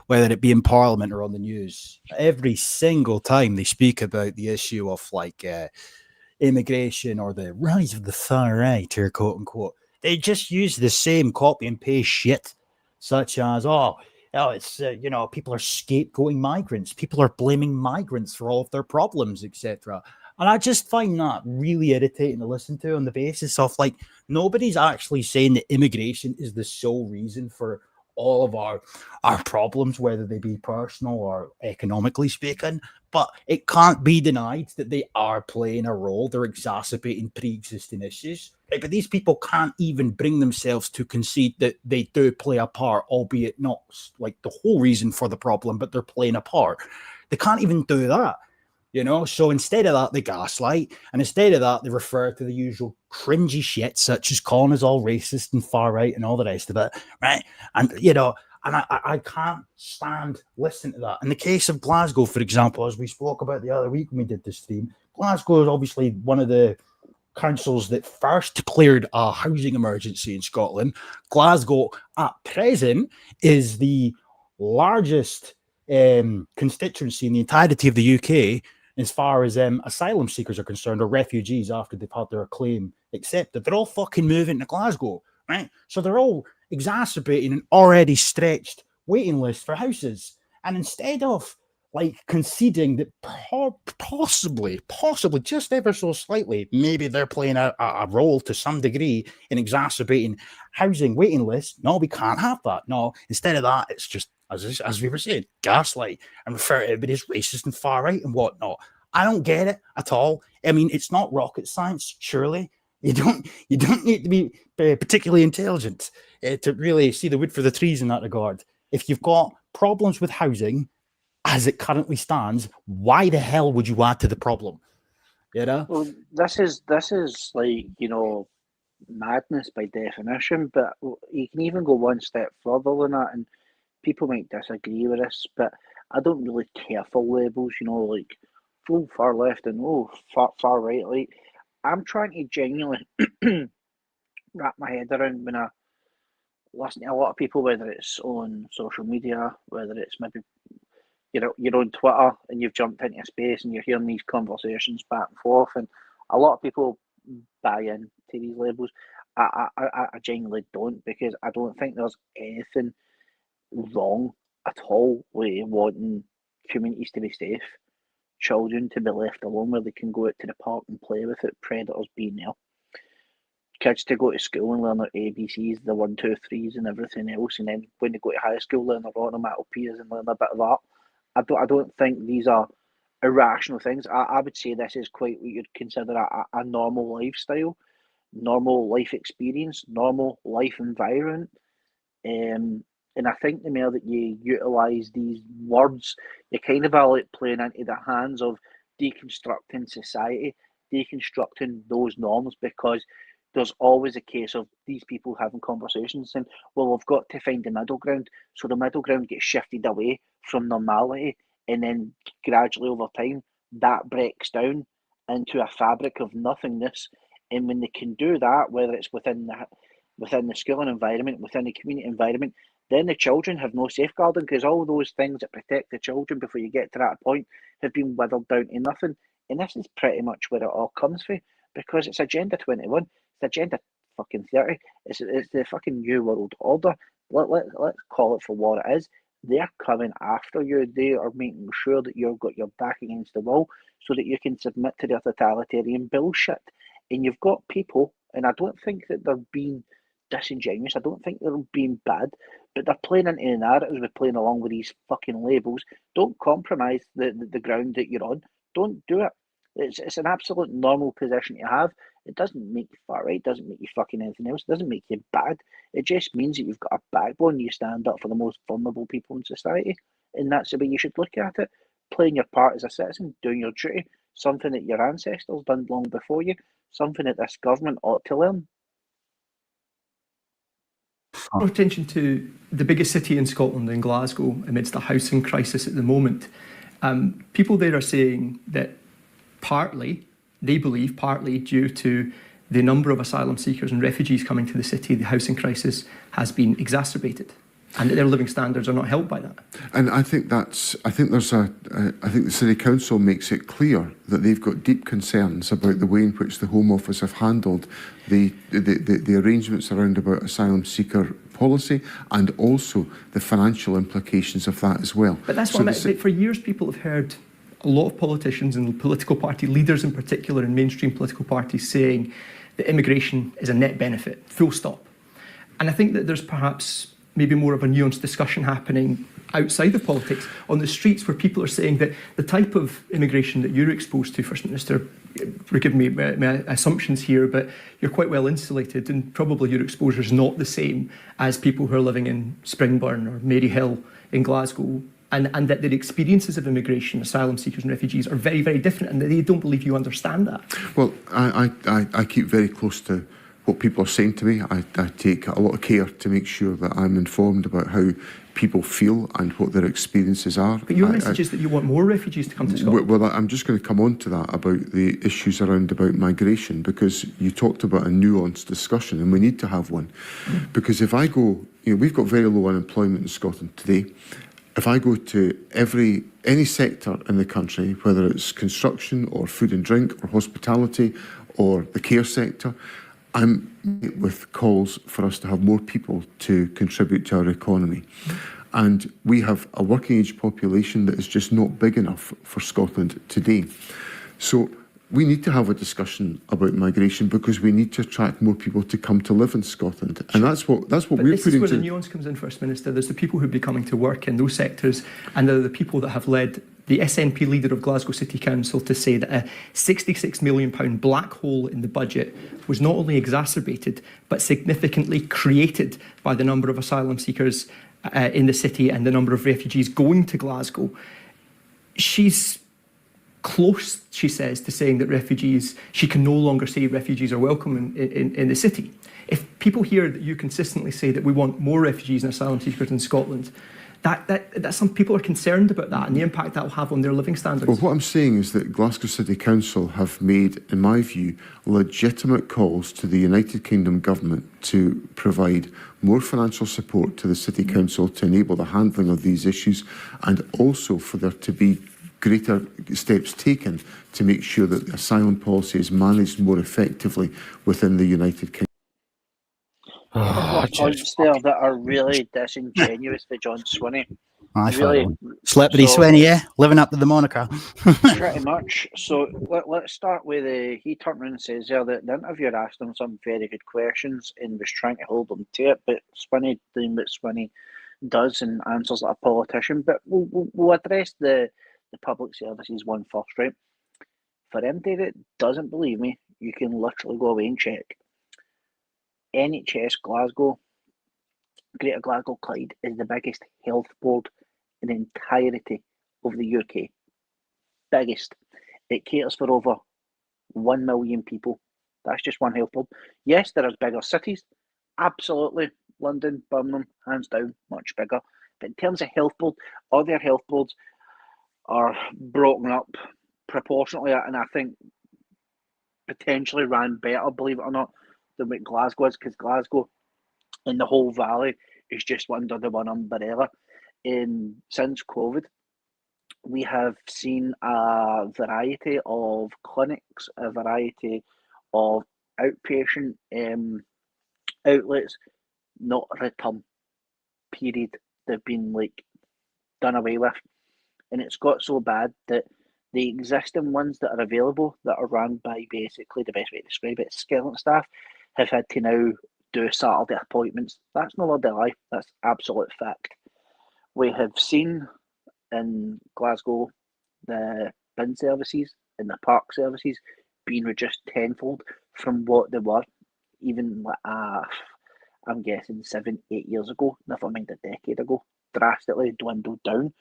whether it be in Parliament or on the news, every single time they speak about the issue of like immigration or the rise of the far right, or quote unquote, they just use the same copy and paste shit, such as it's people are scapegoating migrants, people are blaming migrants for all of their problems, etc. And I just find that really irritating to listen to on the basis of like nobody's actually saying that immigration is the sole reason for all of our problems, whether they be personal or economically speaking. But it can't be denied that they are playing a role. They're exacerbating pre-existing issues. Right? But these people can't even bring themselves to concede that they do play a part, albeit not like the whole reason for the problem, but they're playing a part. They can't even do that. So instead of that, they gaslight, and instead of that, they refer to the usual cringy shit, such as calling us all racist and far right and all the rest of it, right? And, I can't stand listening to that. In the case of Glasgow, for example, as we spoke about the other week when we did the stream, Glasgow is obviously one of the councils that first declared a housing emergency in Scotland. Glasgow, at present, is the largest constituency in the entirety of the UK as far as asylum seekers are concerned, or refugees after they've had their claim accepted. They're all fucking moving to Glasgow, right? So they're all exacerbating an already stretched waiting list for houses. And instead of like conceding that possibly, just ever so slightly, maybe they're playing a role to some degree in exacerbating housing waiting lists, no, we can't have that. No, instead of that, it's just, as we were saying, gaslight and refer to everybody as racist and far right and whatnot. I don't get it at all. I mean, it's not rocket science, surely. You don't need to be particularly intelligent to really see the wood for the trees in that regard. If you've got problems with housing as it currently stands, why the hell would you add to the problem? Well, this is like, madness by definition, but you can even go one step further than that, and people might disagree with this, but I don't really care for labels, like full far left and far right. Like, I'm trying to genuinely wrap my head around when listen to a lot of people, whether it's on social media, whether it's maybe you're on Twitter and you've jumped into a space and you're hearing these conversations back and forth, and a lot of people buy into these labels. I genuinely don't, because I don't think there's anything wrong at all with wanting communities to be safe, children to be left alone where they can go out to the park and play without predators being there, kids to go to school and learn their ABCs, the 1, 2, 3s and everything else, and then when they go to high school learn their onomatopoeias and learn a bit of that. I don't think these are irrational things. I would say this is quite what you'd consider a normal lifestyle, normal life experience, normal life environment. And I think the more that you utilise these words, you're kind of like playing into the hands of deconstructing society, deconstructing those norms, because there's always a case of these people having conversations and, well, we've got to find the middle ground. So the middle ground gets shifted away from normality, and then gradually over time that breaks down into a fabric of nothingness. And when they can do that, whether it's within the schooling environment, within the community environment, then the children have no safeguarding, because all those things that protect the children before you get to that point have been withered down to nothing. And this is pretty much where it all comes from, because it's Agenda 21, it's Agenda fucking 30, it's the fucking New World Order. Let's call it for what it is. They're coming after you. They are making sure that you've got your back against the wall so that you can submit to their totalitarian bullshit. And you've got people, and I don't think that they're being disingenuous, I don't think they're being bad, but they're playing into the narratives with playing along with these fucking labels. Don't compromise the ground that you're on. Don't do it. It's an absolute normal position to have. It doesn't make you far right, doesn't make you fucking anything else, it doesn't make you bad. It just means that you've got a backbone, you stand up for the most vulnerable people in society, and that's the way you should look at it. Playing your part as a citizen, doing your duty, something that your ancestors done long before you, something that this government ought to learn. More attention to the biggest city in Scotland, in Glasgow, amidst a housing crisis at the moment. People there are saying that they believe partly due to the number of asylum seekers and refugees coming to the city, the housing crisis has been exacerbated, and that their living standards are not helped by that. And I think the City Council makes it clear that they've got deep concerns about the way in which the Home Office have handled the arrangements around about asylum seeker policy, and also the financial implications of that as well. But that's what I meant. For years, people have heard a lot of politicians and political party leaders in particular in mainstream political parties saying that immigration is a net benefit, full stop. And I think that there's perhaps maybe more of a nuanced discussion happening outside of politics on the streets, where people are saying that the type of immigration that you're exposed to, First Minister, forgive me my assumptions here, but you're quite well insulated, and probably your exposure is not the same as people who are living in Springburn or Maryhill in Glasgow, and that their experiences of immigration, asylum seekers and refugees are very, very different, and that they don't believe you understand that. Well, I keep very close to what people are saying to me. I take a lot of care to make sure that I'm informed about how people feel and what their experiences are. But your message is that you want more refugees to come to Scotland. Well, I'm just going to come on to that about the issues around about migration, because you talked about a nuanced discussion, and we need to have one. Because if I go, we've got very low unemployment in Scotland today. If I go to any sector in the country, whether it's construction or food and drink or hospitality or the care sector, I'm with calls for us to have more people to contribute to our economy. And we have a working age population that is just not big enough for Scotland today. So we need to have a discussion about migration, because we need to attract more people to come to live in Scotland. And that's what we're putting to... This is where the nuance comes in, First Minister. There's the people who'd be coming to work in those sectors, and there are the people that have led the SNP leader of Glasgow City Council to say that a £66 million black hole in the budget was not only exacerbated, but significantly created by the number of asylum seekers in the city and the number of refugees going to Glasgow. She's close, she says, to saying that she can no longer say refugees are welcome in the city. If people hear that you consistently say that we want more refugees and asylum seekers in Scotland, that some people are concerned about that and the impact that will have on their living standards. Well, what I'm saying is that Glasgow City Council have made, in my view, legitimate calls to the United Kingdom government to provide more financial support to the City Council to enable the handling of these issues, and also for there to be greater steps taken to make sure that the asylum policy is managed more effectively within the United Kingdom. Points there that are really disingenuous for John Swinney. Aye, Really, Slippery Swinney, yeah, living up to the moniker. pretty much. So let's start with he turned around and says there that the interviewer asked him some very good questions and was trying to hold him to it, but Swinney doing what Swinney does and answers like a politician. But we'll address the public services one first, right? For anybody that doesn't believe me, you can literally go away and check. NHS Glasgow, Greater Glasgow Clyde, is the biggest health board in the entirety of the UK. Biggest. It caters for over 1 million people. That's just one health board. Yes, there are bigger cities. Absolutely. London, Birmingham, hands down, much bigger. But in terms of health board, other health boards are broken up proportionately, and I think potentially ran better, believe it or not, than what Glasgow is, because Glasgow and the whole valley is just under the one umbrella. Since COVID, we have seen a variety of clinics, a variety of outpatient outlets not return, period. They've been done away with, and it's got so bad that the existing ones that are available that are run by, basically the best way to describe it, skeleton staff, have had to now do Saturday appointments. That's no word of lie, that's absolute fact. We have seen in Glasgow the bin services and the park services being reduced tenfold from what they were even I'm guessing 7-8 years ago, never mind a decade ago. Drastically dwindled down.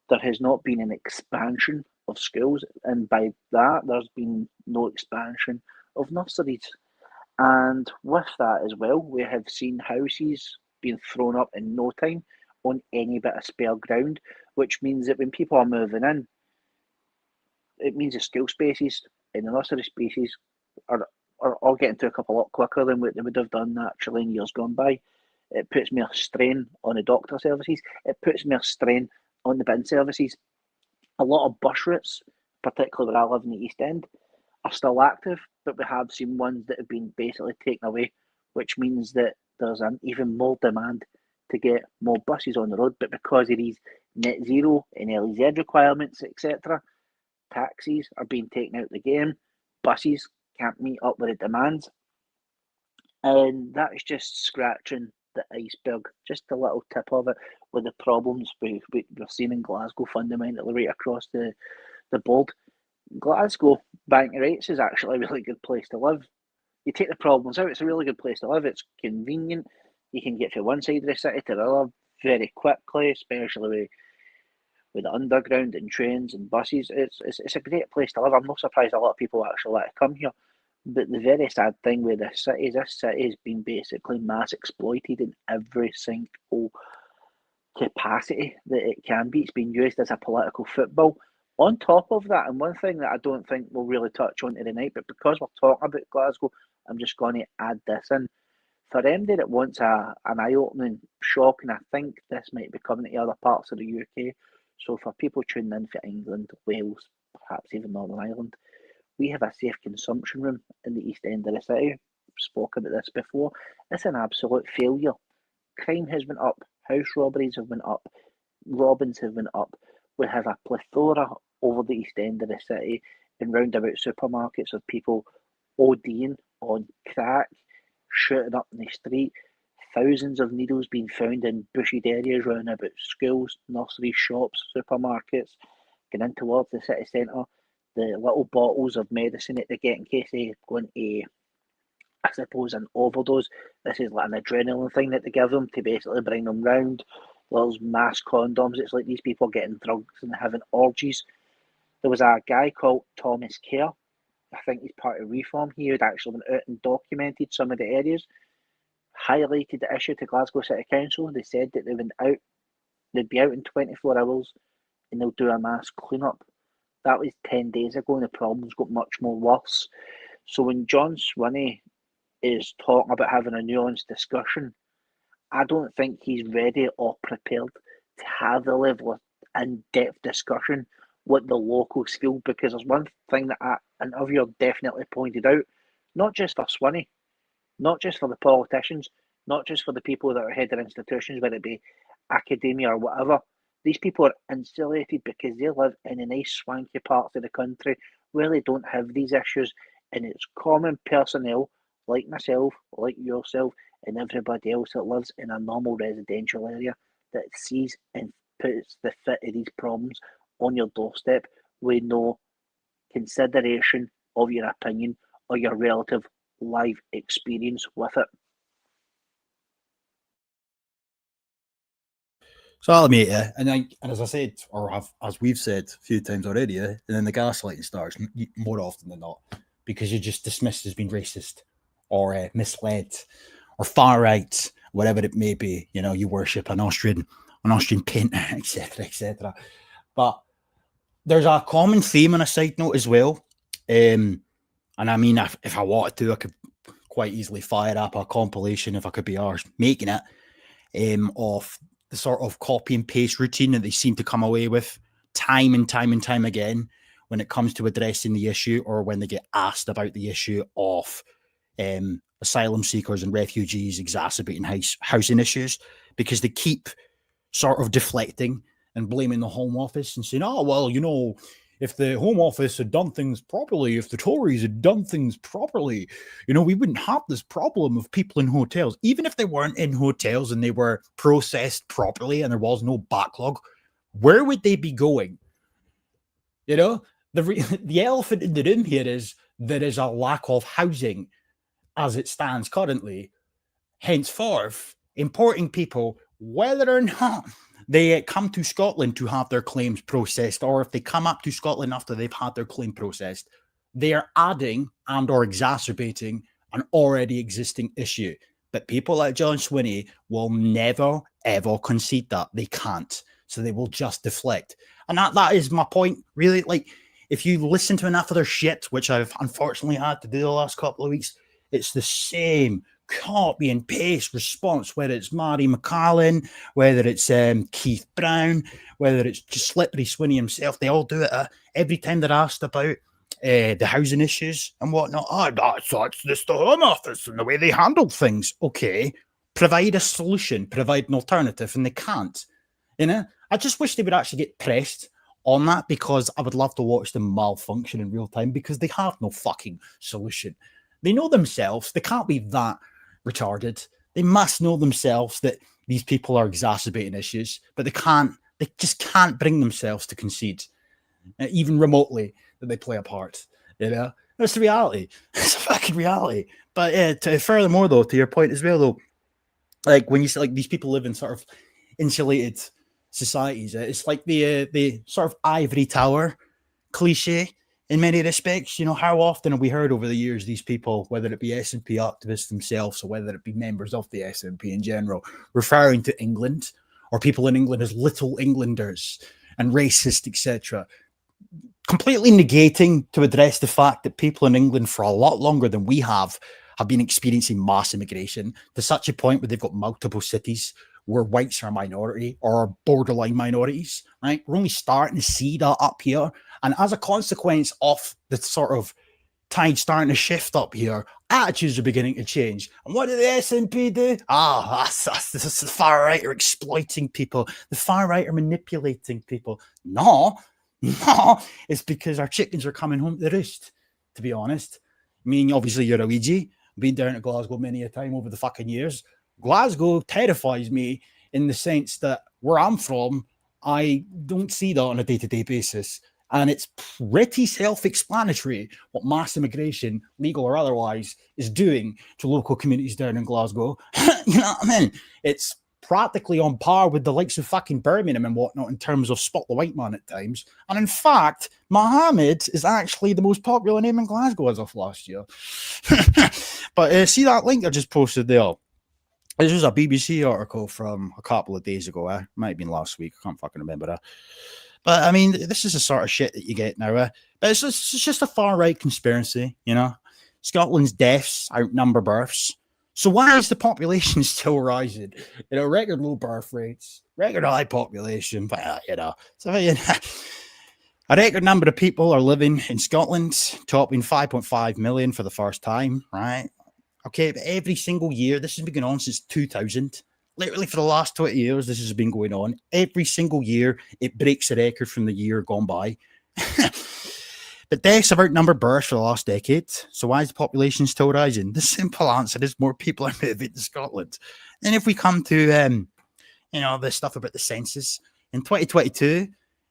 There has not been an expansion of schools, and by that there's been no expansion of nurseries. And with that as well, we have seen houses being thrown up in no time on any bit of spare ground, which means that when people are moving in, it means the school spaces and the nursery spaces are all getting took up a lot quicker than what they would have done naturally in years gone by. It puts more strain on the doctor services. It puts more strain on the bin services. A lot of bus routes, particularly where I live in the East End, are still active, but we have seen ones that have been basically taken away, which means that there's an even more demand to get more buses on the road. But because of these net zero and LEZ requirements, etc., taxis are being taken out of the game. Buses can't meet up with the demands. And that is just scratching the iceberg, just a little tip of it, with the problems we've seen in Glasgow fundamentally right across the board. Glasgow, bank rates is actually a really good place to live. You take the problems out, it's a really good place to live. It's convenient. You can get from one side of the city to the other very quickly, especially with the underground and trains and buses. It's a great place to live. I'm not surprised a lot of people actually like to come here. But the very sad thing with this city has been basically mass exploited in every single capacity that it can be. It's been used as a political football. On top of that, and one thing that I don't think we'll really touch on tonight, but because we're talking about Glasgow, I'm just going to add this in. For anybody that wants an eye-opening shock, and I think this might be coming to other parts of the UK, so for people tuning in for England, Wales, perhaps even Northern Ireland, we have a safe consumption room in the East End of the city. I've spoken about this before. It's an absolute failure. Crime has been up. House robberies have been up. Robins have been up. We have a plethora over the East End of the city and roundabout supermarkets of people ODing on crack, shooting up in the street. Thousands of needles being found in bushie areas round about schools, nurseries, shops, supermarkets, going in towards the city centre. The little bottles of medicine that they get in case they go into, I suppose, an overdose. This is like an adrenaline thing that they give them to basically bring them round. There's mass condoms. It's like these people getting drugs and having orgies. There was a guy called Thomas Kerr. I think he's part of Reform. He had actually been out and documented some of the areas, highlighted the issue to Glasgow City Council. They said that they went out They'd be out in 24 hours and they'll do a mass clean-up. That was 10 days ago and the problem's got much more worse. So when John Swinney is talking about having a nuanced discussion, I don't think he's ready or prepared to have the level of in-depth discussion what the locals feel, because there's one thing that an interviewer definitely pointed out, not just for Swinney, not just for the politicians, not just for the people that are head of institutions, whether it be academia or whatever. These people are insulated because they live in the nice swanky parts of the country where they don't have these issues, and it's common personnel like myself, like yourself, and everybody else that lives in a normal residential area that sees and puts the fit of these problems on your doorstep with no consideration of your opinion or your relative life experience with it. So I'll admit, and as I said, or as we've said a few times already, and then the gaslighting starts more often than not because you're just dismissed as being racist or misled or far right, whatever it may be. You know, you worship an Austrian painter, etc., etc. But there's a common theme on a side note as well, and I mean, if I wanted to, I could quite easily fire up a compilation if I could be arsed making it of the sort of copy and paste routine that they seem to come away with time and time again when it comes to addressing the issue or when they get asked about the issue of asylum seekers and refugees exacerbating housing issues, because they keep sort of deflecting and blaming the Home Office and saying, oh, well, you know, if the Home Office had done things properly, if the Tories had done things properly, you know, we wouldn't have this problem of people in hotels. Even if they weren't in hotels and they were processed properly and there was no backlog, where would they be going? You know, the elephant in the room here is there is a lack of housing as it stands currently. Henceforth, importing people, whether or not they come to Scotland to have their claims processed, or if they come up to Scotland after they've had their claim processed, they are adding and or exacerbating an already existing issue. But people like John Swinney will never, ever concede that. They can't. So they will just deflect. And that is my point, really. Like, if you listen to enough of their shit, which I've unfortunately had to do the last couple of weeks, it's the same copy and paste response, whether it's Mary McCallum, whether it's Keith Brown, whether it's just Slippery Swinney himself. They all do it every time they're asked about the housing issues and whatnot. Oh, that's just the Home Office and the way they handled things. Okay, provide a solution, provide an alternative, and they can't. You know, I just wish they would actually get pressed on that, because I would love to watch them malfunction in real time, because they have no fucking solution. They know themselves. They can't be that retarded. They must know themselves that these people are exacerbating issues, but they just can't bring themselves to concede, even remotely, that they play a part. You know, that's the reality. It's a fucking reality. But furthermore, though, to your point as well, though, like when you say like these people live in sort of insulated societies, it's like the sort of ivory tower cliche. In many respects, you know, how often have we heard over the years these people, whether it be SNP activists themselves or whether it be members of the SNP in general, referring to England or people in England as little Englanders and racist, etc., completely negating to address the fact that people in England for a lot longer than we have been experiencing mass immigration to such a point where they've got multiple cities where whites are a minority or borderline minorities, right? We're only starting to see that up here. And as a consequence of the sort of tide starting to shift up here, attitudes are beginning to change. And what did the SNP do? That's the far right are exploiting people. The far right are manipulating people. No, it's because our chickens are coming home to roost, to be honest. I mean, obviously you're a Ouija. Been down to Glasgow many a time over the fucking years. Glasgow terrifies me in the sense that where I'm from, I don't see that on a day-to-day basis. And it's pretty self-explanatory what mass immigration, legal or otherwise, is doing to local communities down in Glasgow. You know what I mean? It's practically on par with the likes of fucking Birmingham and whatnot in terms of spot the white man at times. And in fact, Mohammed is actually the most popular name in Glasgow as of last year. But see that link I just posted there? This was a BBC article from a couple of days ago. Might have been last week. I can't fucking remember. But I mean, this is the sort of shit that you get now. But it's just a far right conspiracy, you know. Scotland's deaths outnumber births. So why is the population still rising? You know, record low birth rates, record high population. But you know, so you know, a record number of people are living in Scotland, topping 5.5 million for the first time. Right? Okay, but every single year, this has been going on since 2000. Literally for the last 20 years, this has been going on. Every single year, it breaks a record from the year gone by. But deaths have outnumbered births for the last decade. So why is the population still rising? The simple answer is more people are moving to Scotland. And if we come to, you know, the stuff about the census, in 2022,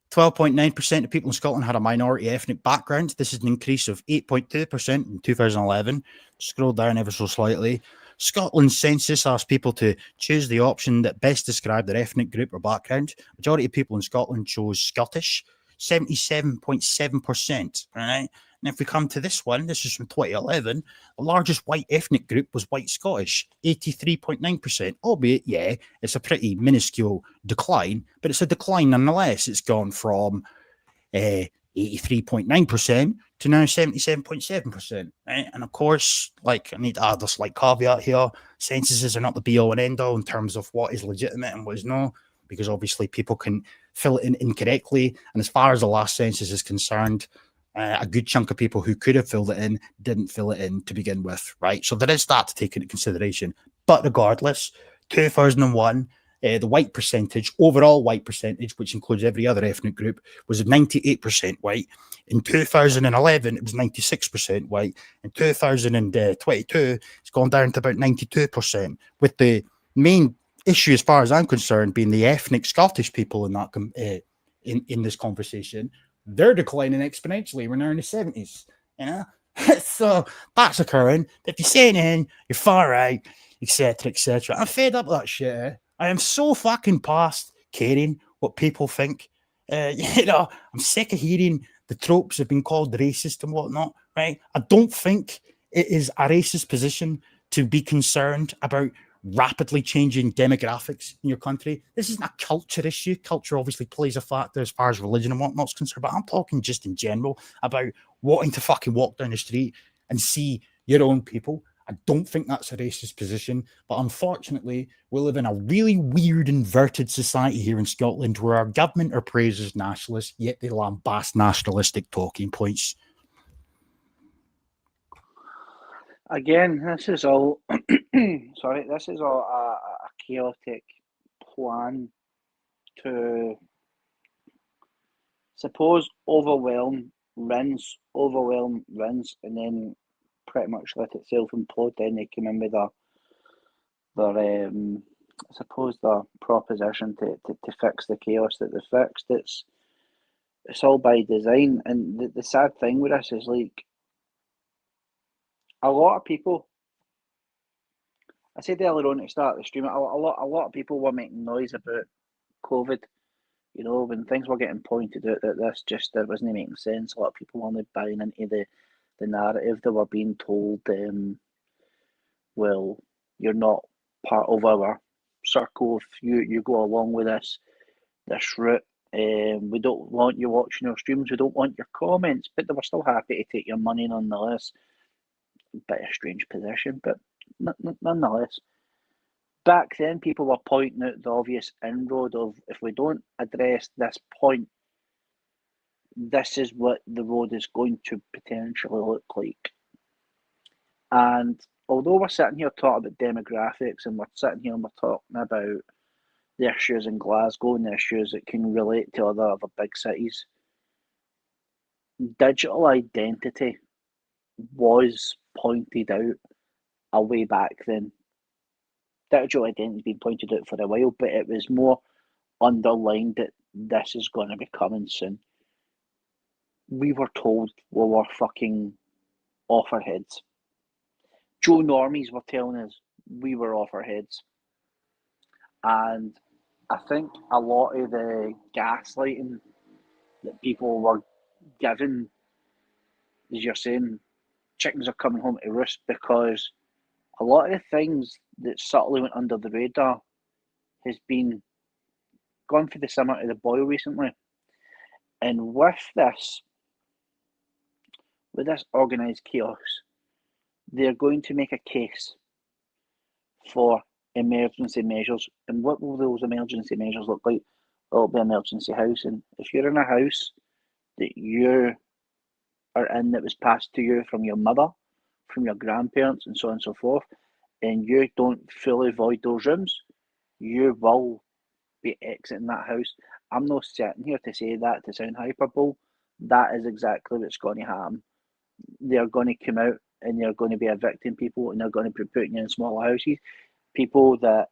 12.9% of people in Scotland had a minority ethnic background. This is an increase of 8.2% in 2011. Scroll down ever so slightly. Scotland's census asked people to choose the option that best described their ethnic group or background. Majority of people in Scotland chose Scottish, 77.7%. Right? And if we come to this one, this is from 2011, the largest white ethnic group was white Scottish, 83.9%. Albeit, yeah, it's a pretty minuscule decline, but it's a decline nonetheless. It's gone from 83.9% to now 77.7%. Right? And of course, like, I need to add a slight caveat here. Censuses are not the be-all and end-all in terms of what is legitimate and what is not, because obviously people can fill it in incorrectly. And as far as the last census is concerned, a good chunk of people who could have filled it in didn't fill it in to begin with, right? So there is that to take into consideration. But regardless, 2001, the white percentage, overall white percentage, which includes every other ethnic group, was 98% white. In 2011, it was 96% white. In 2022, it's gone down to about 92%, with the main issue, as far as I'm concerned, being the ethnic Scottish people in that in this conversation. They're declining exponentially. We're now in the 70s, you know? So that's occurring. If you're saying anything, you're far right, etc., etc. I'm fed up with that shit. I am so fucking past caring what people think. You know, I'm sick of hearing the tropes have been called racist and whatnot, right? I don't think it is a racist position to be concerned about rapidly changing demographics in your country. This isn't a culture issue. Culture obviously plays a factor as far as religion and whatnot's concerned, but I'm talking just in general about wanting to fucking walk down the street and see your own people. I don't think that's a racist position, but unfortunately, we live in a really weird, inverted society here in Scotland where our government are praised as nationalists, yet they lambast nationalistic talking points. Again, this is all sorry, this is all a chaotic plan to suppose overwhelm, rinse, and then pretty much let itself implode. Then they come in with their I suppose their proposition to fix the chaos that they fixed. It's all by design, and the sad thing with this is, like, a lot of people, I said earlier on to start the stream, a lot of people were making noise about COVID. You know, when things were getting pointed out that this just wasn't making sense, a lot of people weren't buying into the narrative. They were being told, well, you're not part of our circle if you go along with this route. We don't want you watching our streams, we don't want your comments, but they were still happy to take your money nonetheless. Bit of a strange position, but nonetheless. Back then, people were pointing out the obvious inroad of, if we don't address this point, this is what the road is going to potentially look like. And although we're sitting here talking about demographics, and we're sitting here and we're talking about the issues in Glasgow and the issues that can relate to other big cities, digital identity was pointed out a way back then. Digital identity has been pointed out for a while, but it was more underlined that this is going to be coming soon. We were told we were fucking off our heads. Joe Normies were telling us we were off our heads. And I think a lot of the gaslighting that people were given, as you're saying, chickens are coming home to roost because a lot of the things that subtly went under the radar has been gone through the simmer to the boil recently. And with this organised chaos, they're going to make a case for emergency measures. And what will those emergency measures look like? It'll be emergency housing. If you're in a house that you are in that was passed to you from your mother, from your grandparents, and so on and so forth, and you don't fully void those rooms, you will be exiting that house. I'm not sitting here to say that to sound hyperbole. That is exactly what's going to happen. They're going to come out and they're going to be evicting people, and they're going to be putting you in smaller houses. People that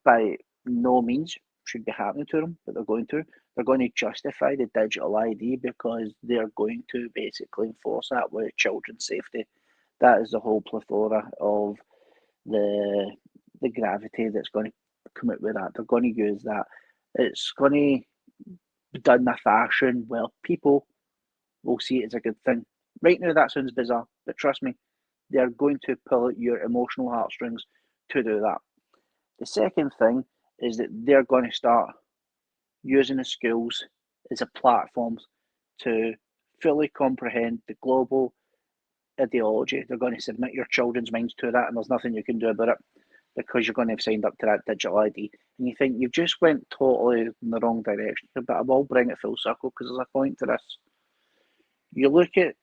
by no means should be happening to them, but they're going to justify the digital ID because they're going to basically enforce that with children's safety. That is the whole plethora of the gravity that's going to come out with that. They're going to use that. It's going to be done in a fashion where people will see it as a good thing. Right now, that sounds bizarre, but trust me, they're going to pull at your emotional heartstrings to do that. The second thing is that they're going to start using the schools as a platforms to fully comprehend the global ideology. They're going to submit your children's minds to that, and there's nothing you can do about it because you're going to have signed up to that digital ID. And you think you've just went totally in the wrong direction, but I will bring it full circle because there's a point to this. You look at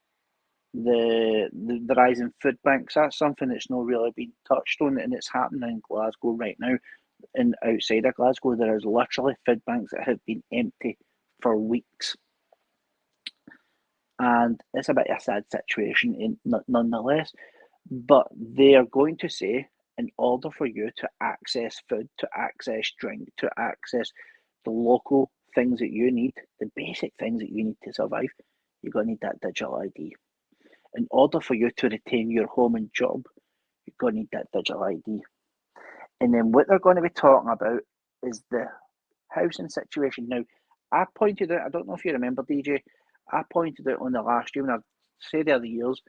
the rise in food banks. That's something that's not really been touched on, and it's happening in Glasgow right now. And outside of Glasgow, there is literally food banks that have been empty for weeks. And it's a bit of a sad situation nonetheless. But they are going to say, in order for you to access food, to access drink, to access the local things that you need, the basic things that you need to survive, you're going to need that digital ID. In order for you to retain your home and job, you're going to need that digital ID. And then what they're going to be talking about is the housing situation. Now, I pointed out, I don't know if you remember, DJ, I pointed out on the last year, when I say the other years,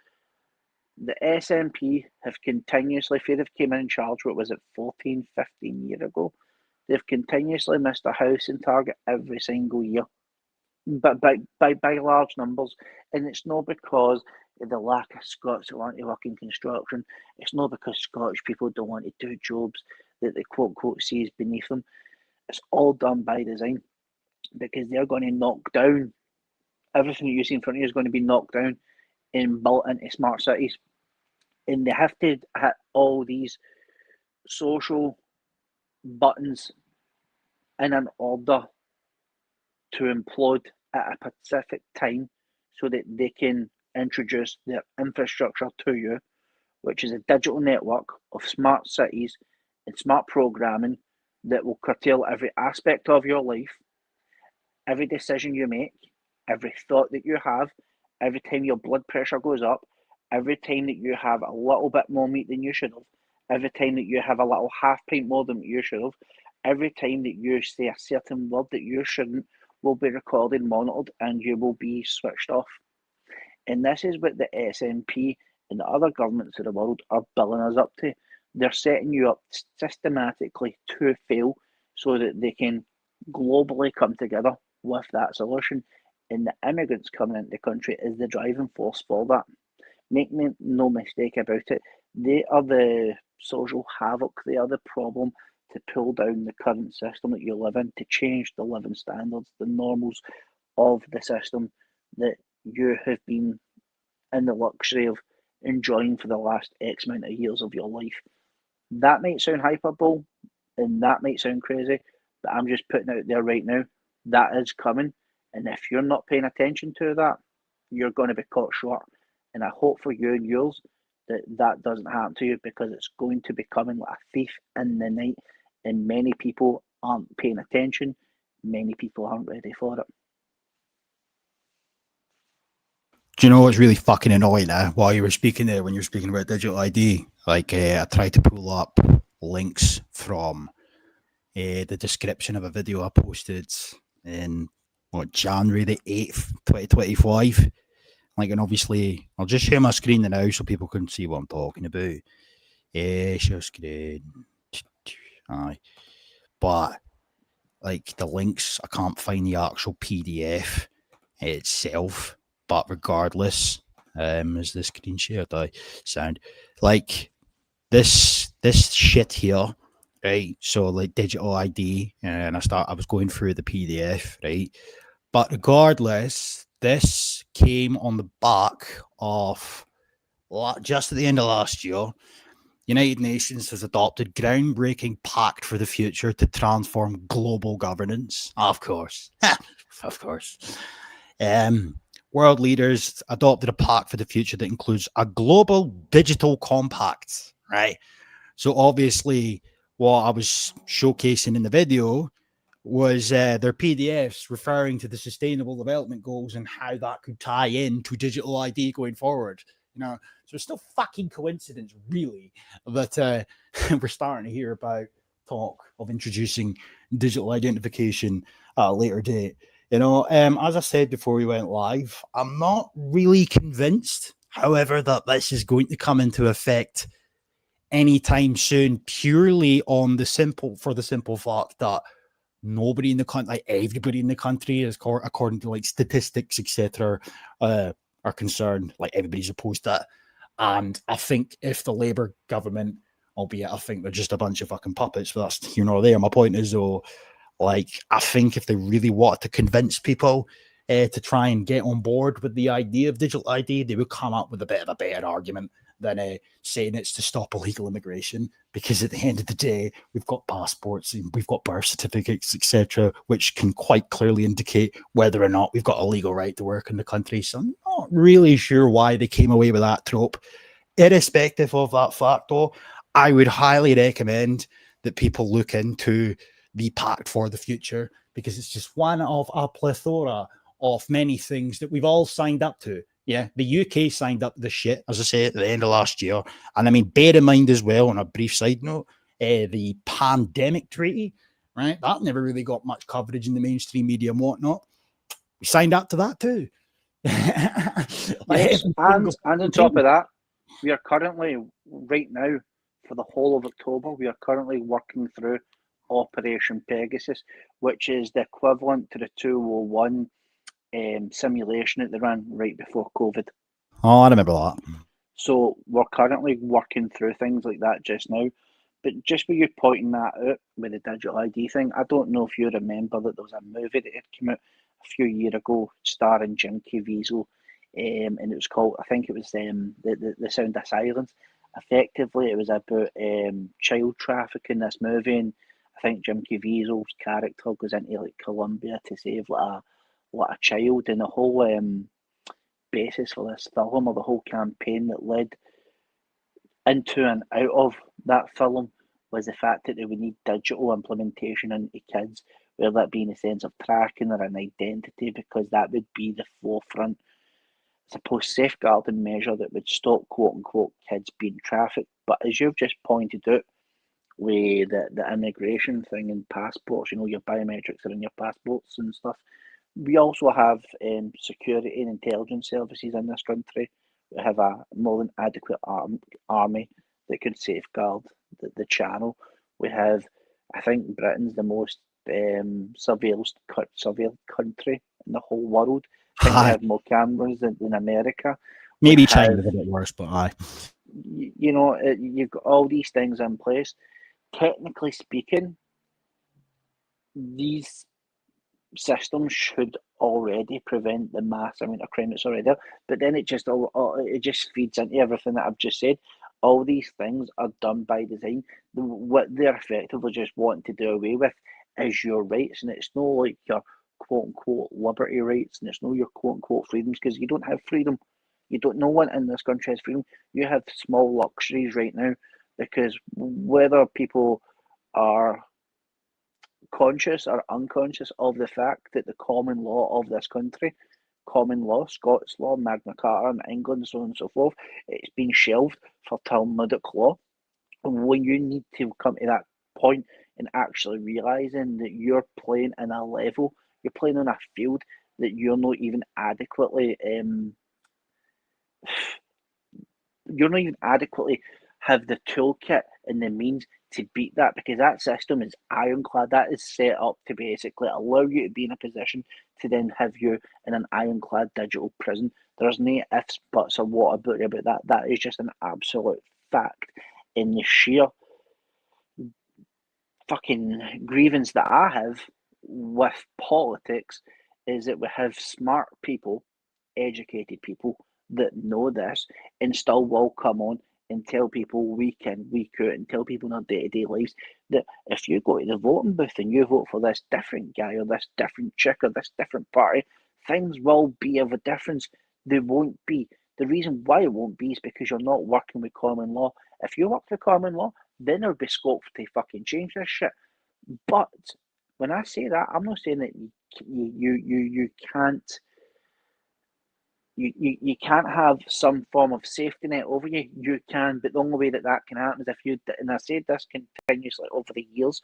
the SNP have continuously, if they've came in charge, what was it, 14, 15 years ago, they've continuously missed a housing target every single year, but by large numbers. And it's not because of the lack of Scots who want to work in construction. It's not because Scottish people don't want to do jobs that the quote-unquote sees beneath them. It's all done by design because they're going to knock down everything you see in front of you is going to be knocked down and built into smart cities. And they have to hit all these social buttons in an order to implode at a specific time so that they can introduce their infrastructure to you, which is a digital network of smart cities and smart programming that will curtail every aspect of your life, every decision you make, every thought that you have, every time your blood pressure goes up, every time that you have a little bit more meat than you should have, every time that you have a little half pint more than you should have, every time that you say a certain word that you shouldn't will be recorded, monitored, and you will be switched off. And this is what the SNP and the other governments of the world are billing us up to. They're setting you up systematically to fail so that they can globally come together with that solution. And the immigrants coming into the country is the driving force for that. Make no mistake about it. They are the social havoc. They are the problem to pull down the current system that you live in, to change the living standards, the normals of the system that you have been in the luxury of enjoying for the last X amount of years of your life. That might sound hyperbole and that might sound crazy, but I'm just putting out there right now, that is coming. And if you're not paying attention to that, you're going to be caught short. And I hope for you and yours that that doesn't happen to you, because it's going to be coming like a thief in the night. And many people aren't paying attention. Many people aren't ready for it. Do you know what's really fucking annoying while you were speaking there, when you were speaking about digital ID? Like, I tried to pull up links from the description of a video I posted in January the 8th, 2025. Like, and obviously, I'll just share my screen now so people can see what I'm talking about. share screen. Aye. But like the links, I can't find the actual PDF itself. But regardless, is the screen shared? I sound like this shit here, right? So like digital ID, and I was going through the PDF, right? But regardless, this came on the back of just at the end of last year. United Nations has adopted groundbreaking pact for the future to transform global governance. Of course. Of course. World leaders adopted a pact for the future that includes a global digital compact, right? So obviously what I was showcasing in the video was their PDFs referring to the Sustainable Development Goals and how that could tie in to digital ID going forward. You know, so it's no fucking coincidence, really, that we're starting to hear about talk of introducing digital identification at a later date. You know, as I said before we went live, I'm not really convinced, however, that this is going to come into effect anytime soon, purely on the simple fact that nobody in the country, like everybody in the country, is according to like statistics, etc., are concerned. Like everybody's opposed to it. And I think if the Labour government, albeit I think they're just a bunch of fucking puppets, but that's here nor there. My point is though, like I think if they really wanted to convince people to try and get on board with the idea of digital ID, they would come up with a bit of a better argument than saying it's to stop illegal immigration, because at the end of the day, we've got passports and we've got birth certificates, etc., which can quite clearly indicate whether or not we've got a legal right to work in the country. So I'm not really sure why they came away with that trope. Irrespective of that fact, though, I would highly recommend that people look into the Pact for the Future, because it's just one of a plethora of many things that we've all signed up to. Yeah, the UK signed up to the shit, as I say, at the end of last year. And I mean, bear in mind as well, on a brief side note, the pandemic treaty, right? That never really got much coverage in the mainstream media and whatnot. We signed up to that too. Yes, and on top of that, we are currently, right now, for the whole of October, we are currently working through Operation Pegasus, which is the equivalent to the 201 simulation that they ran right before COVID. Oh, I remember that. So we're currently working through things like that just now. But just with you pointing that out with the digital ID thing, I don't know if you remember that there was a movie that had come out a few years ago starring Jim Caviezel, and it was called, I think it was the Sound of Silence. Effectively, it was about child trafficking, this movie, and I think Jim Caviezel's character goes into like Colombia to save like a child, and the whole basis for this film, or the whole campaign that led into and out of that film, was the fact that they would need digital implementation into kids, whether that be in a sense of tracking or an identity, because that would be the forefront, I suppose, safeguarding measure that would stop quote unquote kids being trafficked. But as you've just pointed out, with the immigration thing and passports, you know, your biometrics are in your passports and stuff. We also have security and intelligence services in this country. We have a more than adequate army that could safeguard the channel. We have, I think, Britain's the most surveilled country in the whole world. I think we have more cameras than America. Maybe China's a bit worse, but aye. You know, you've got all these things in place. Technically speaking, these systems should already prevent the mass amount of crime that's already there. But then it just feeds into everything that I've just said. All these things are done by design. What they're effectively just wanting to do away with is your rights, and it's no like your quote unquote liberty rights, and it's no your quote unquote freedoms, because you don't have freedom. You don't. No one in this country has freedom. You have small luxuries right now, because whether people are conscious or unconscious of the fact that the common law of this country, common law, Scots law, Magna Carta in England, so on and so forth, it's been shelved for Talmudic law. And when you need to come to that point and actually realising that you're playing in a level, you're playing on a field that you're not even adequately have the toolkit and the means to beat that, because that system is ironclad. That is set up to basically allow you to be in a position to then have you in an ironclad digital prison. There's no ifs, buts, or what about that. That is just an absolute fact. In the sheer fucking grievance that I have with politics is that we have smart people, educated people that know this and still will come on and tell people week in, week out, and tell people in their day-to-day lives that if you go to the voting booth and you vote for this different guy or this different chick or this different party, things will be of a difference. They won't be. The reason why it won't be is because you're not working with common law. If you work with common law, then there'll be scope to fucking change this shit. But when I say that, I'm not saying that you can't. You can't have some form of safety net over you. You can, but the only way that can happen is if you, and I said this continuously over the years,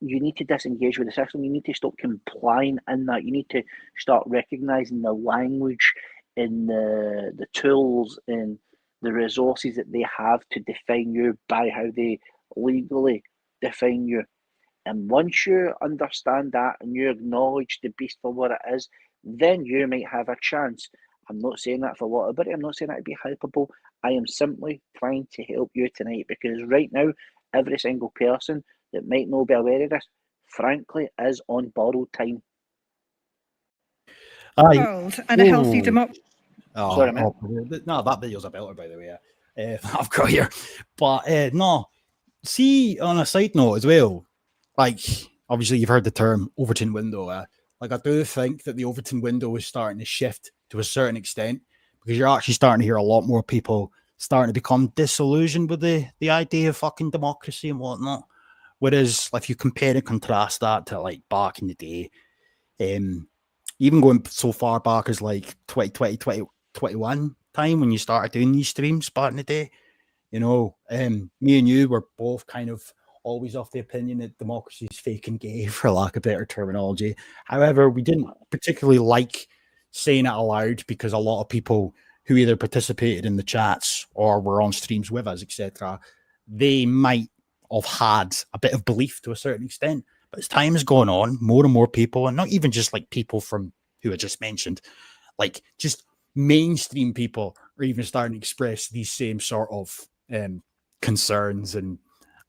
you need to disengage with the system. You need to stop complying in that. You need to start recognising the language and the tools and the resources that they have to define you by how they legally define you. And once you understand that and you acknowledge the beast for what it is, then you might have a chance. I'm not saying that for whatever. I'm not saying that to be hyperbole. I am simply trying to help you tonight, because right now, every single person that might not be aware of this, frankly, is on borrowed time. World and a healthy democracy. Sorry, man. No, that video's a belter, by the way. I've got here. But no, see, on a side note as well, like, obviously you've heard the term Overton window. Like, I do think that the Overton window is starting to shift to a certain extent, because you're actually starting to hear a lot more people starting to become disillusioned with the idea of fucking democracy and whatnot. Whereas, if you compare and contrast that to, like, back in the day, even going so far back as, like, 2020, 2021 time, when you started doing these streams back in the day, you know, me and you were both kind of always of the opinion that democracy is fake and gay, for lack of better terminology. However, we didn't particularly like saying it aloud, because a lot of people who either participated in the chats or were on streams with us, etc., they might have had a bit of belief to a certain extent. But as time has gone on, more and more people, and not even just like people from who I just mentioned, like just mainstream people are even starting to express these same sort of concerns and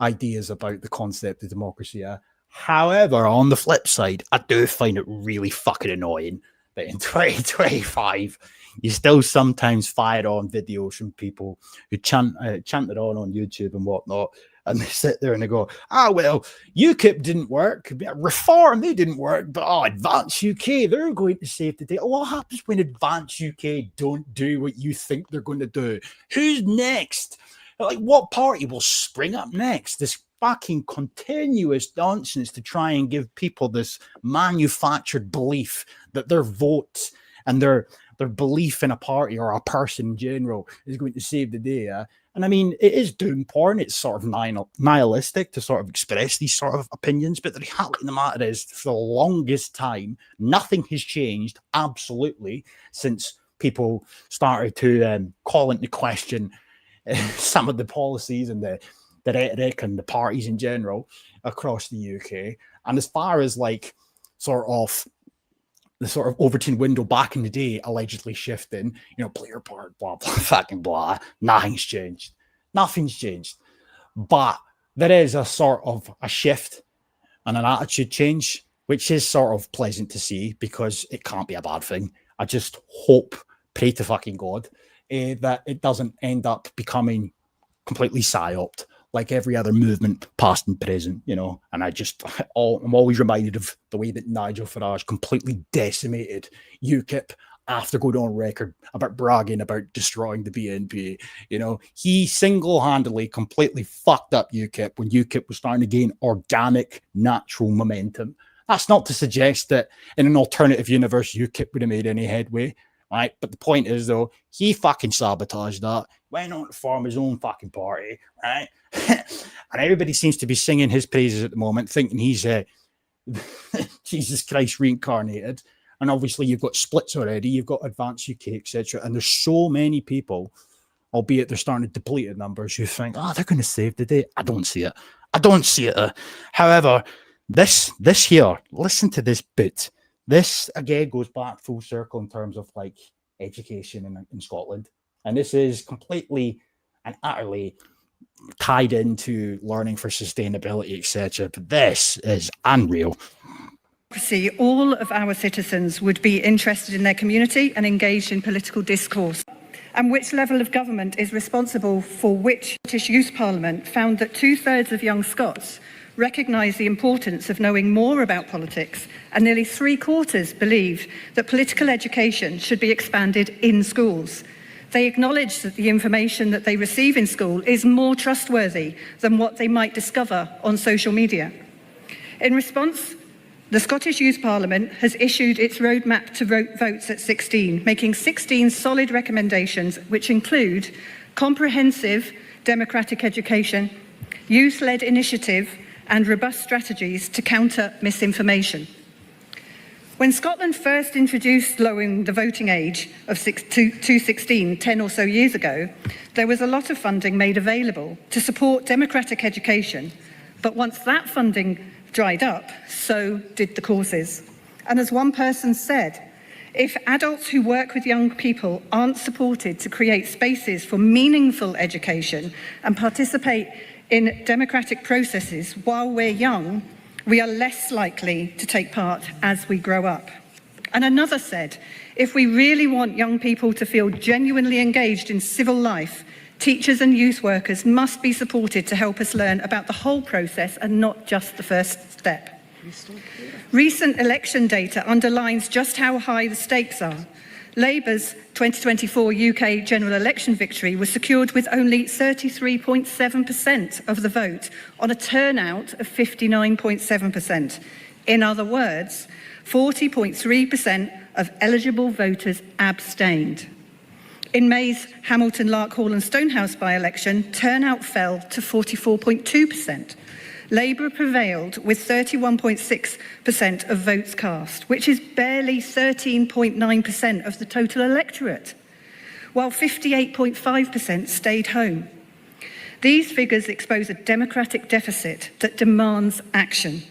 ideas about the concept of democracy. However, on the flip side, I do find it really fucking annoying that in 2025, you still sometimes fire on videos from people who chant it on YouTube and whatnot, and they sit there and they go, well, UKIP didn't work, Reform, they didn't work, but Advance UK, they're going to save the day. What happens when Advance UK don't do what you think they're going to do? Who's next? Like, what party will spring up next? This fucking continuous nonsense to try and give people this manufactured belief that their votes and their belief in a party or a person in general is going to save the day. And I mean, it is doom porn. It's sort of nihilistic to sort of express these sort of opinions. But the reality of the matter is, for the longest time, nothing has changed, absolutely, since people started to call into question some of the policies and the rhetoric and the parties in general across the UK. And as far as like sort of the sort of Overton window back in the day allegedly shifting, you know, play your part, blah, blah, fucking blah, nothing's changed. Nothing's changed. But there is a sort of a shift and an attitude change, which is sort of pleasant to see, because it can't be a bad thing. I just hope, pray to fucking God, that it doesn't end up becoming completely psyoped like every other movement, past and present, you know. And I'm always reminded of the way that Nigel Farage completely decimated UKIP after going on record about bragging about destroying the BNP. You know, he single-handedly completely fucked up UKIP when UKIP was starting to gain organic, natural momentum. That's not to suggest that in an alternative universe, UKIP would have made any headway, right? But the point is, though, he fucking sabotaged that, went on to form his own fucking party, right? And everybody seems to be singing his praises at the moment, thinking he's Jesus Christ reincarnated. And obviously you've got splits already, you've got Advance UK, etc. And there's so many people albeit they're starting to deplete in numbers. You think, oh, they're going to save the day. I don't see it. I don't see it. However, this here, listen to this bit. This again goes back full circle in terms of like education in Scotland, and this is completely and utterly tied into learning for sustainability, etc. But this is unreal. All of our citizens would be interested in their community and engaged in political discourse. And which level of government is responsible for which? Scottish Youth Parliament found that 2/3 of young Scots recognise the importance of knowing more about politics, and nearly 3/4 believe that political education should be expanded in schools. They acknowledge that the information that they receive in school is more trustworthy than what they might discover on social media. In response, the Scottish Youth Parliament has issued its roadmap to votes at 16, making 16 solid recommendations which include comprehensive democratic education, youth-led initiative and robust strategies to counter misinformation. When Scotland first introduced lowering the voting age of to 16 10 or so years ago, there was a lot of funding made available to support democratic education. But once that funding dried up, so did the courses. And as one person said, if adults who work with young people aren't supported to create spaces for meaningful education and participate in democratic processes while we're young, we are less likely to take part as we grow up. And another said, if we really want young people to feel genuinely engaged in civil life, teachers and youth workers must be supported to help us learn about the whole process and not just the first step. Recent election data underlines just how high the stakes are. Labour's 2024 UK general election victory was secured with only 33.7% of the vote on a turnout of 59.7%. In other words, 40.3% of eligible voters abstained. In May's Hamilton, Larkhall and Stonehouse by-election, turnout fell to 44.2%. Labour prevailed with 31.6% of votes cast, which is barely 13.9% of the total electorate, while 58.5% stayed home. These figures expose a democratic deficit that demands action.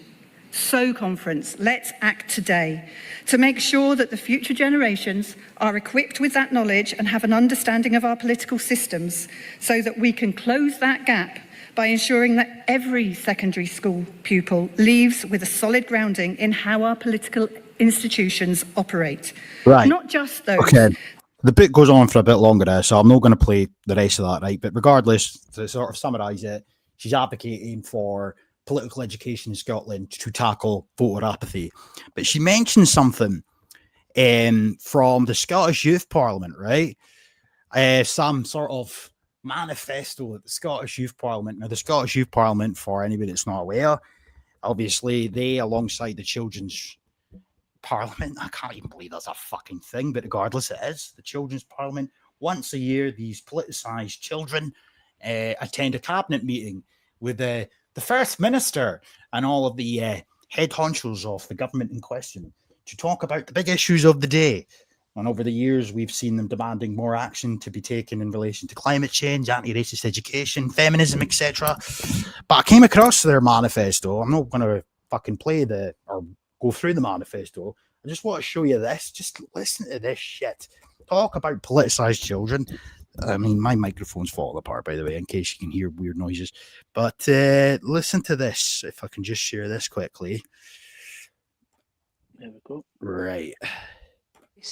So, conference, let's act today to make sure that the future generations are equipped with that knowledge and have an understanding of our political systems so that we can close that gap by ensuring that every secondary school pupil leaves with a solid grounding in how our political institutions operate. Right. Not just those. Okay. The bit goes on for a bit longer there, so I'm not going to play the rest of that, right? But regardless, to sort of summarise it, she's advocating for political education in Scotland to tackle voter apathy. But she mentioned something from the Scottish Youth Parliament, right? Some sort of manifesto at the Scottish Youth Parliament. Now, the Scottish Youth Parliament, for anybody that's not aware, obviously they, alongside the Children's Parliament, I can't even believe that's a fucking thing, but regardless, it is the Children's Parliament. Once a year, these politicised children attend a cabinet meeting with the First Minister and all of the head honchos of the government in question to talk about the big issues of the day. And over the years, we've seen them demanding more action to be taken in relation to climate change, anti-racist education, feminism, etc. But I came across their manifesto. I'm not going to fucking play or go through the manifesto. I just want to show you this. Just listen to this shit. Talk about politicised children. I mean, my microphone's falling apart, by the way, in case you can hear weird noises. But listen to this. If I can just share this quickly. There we go. Right.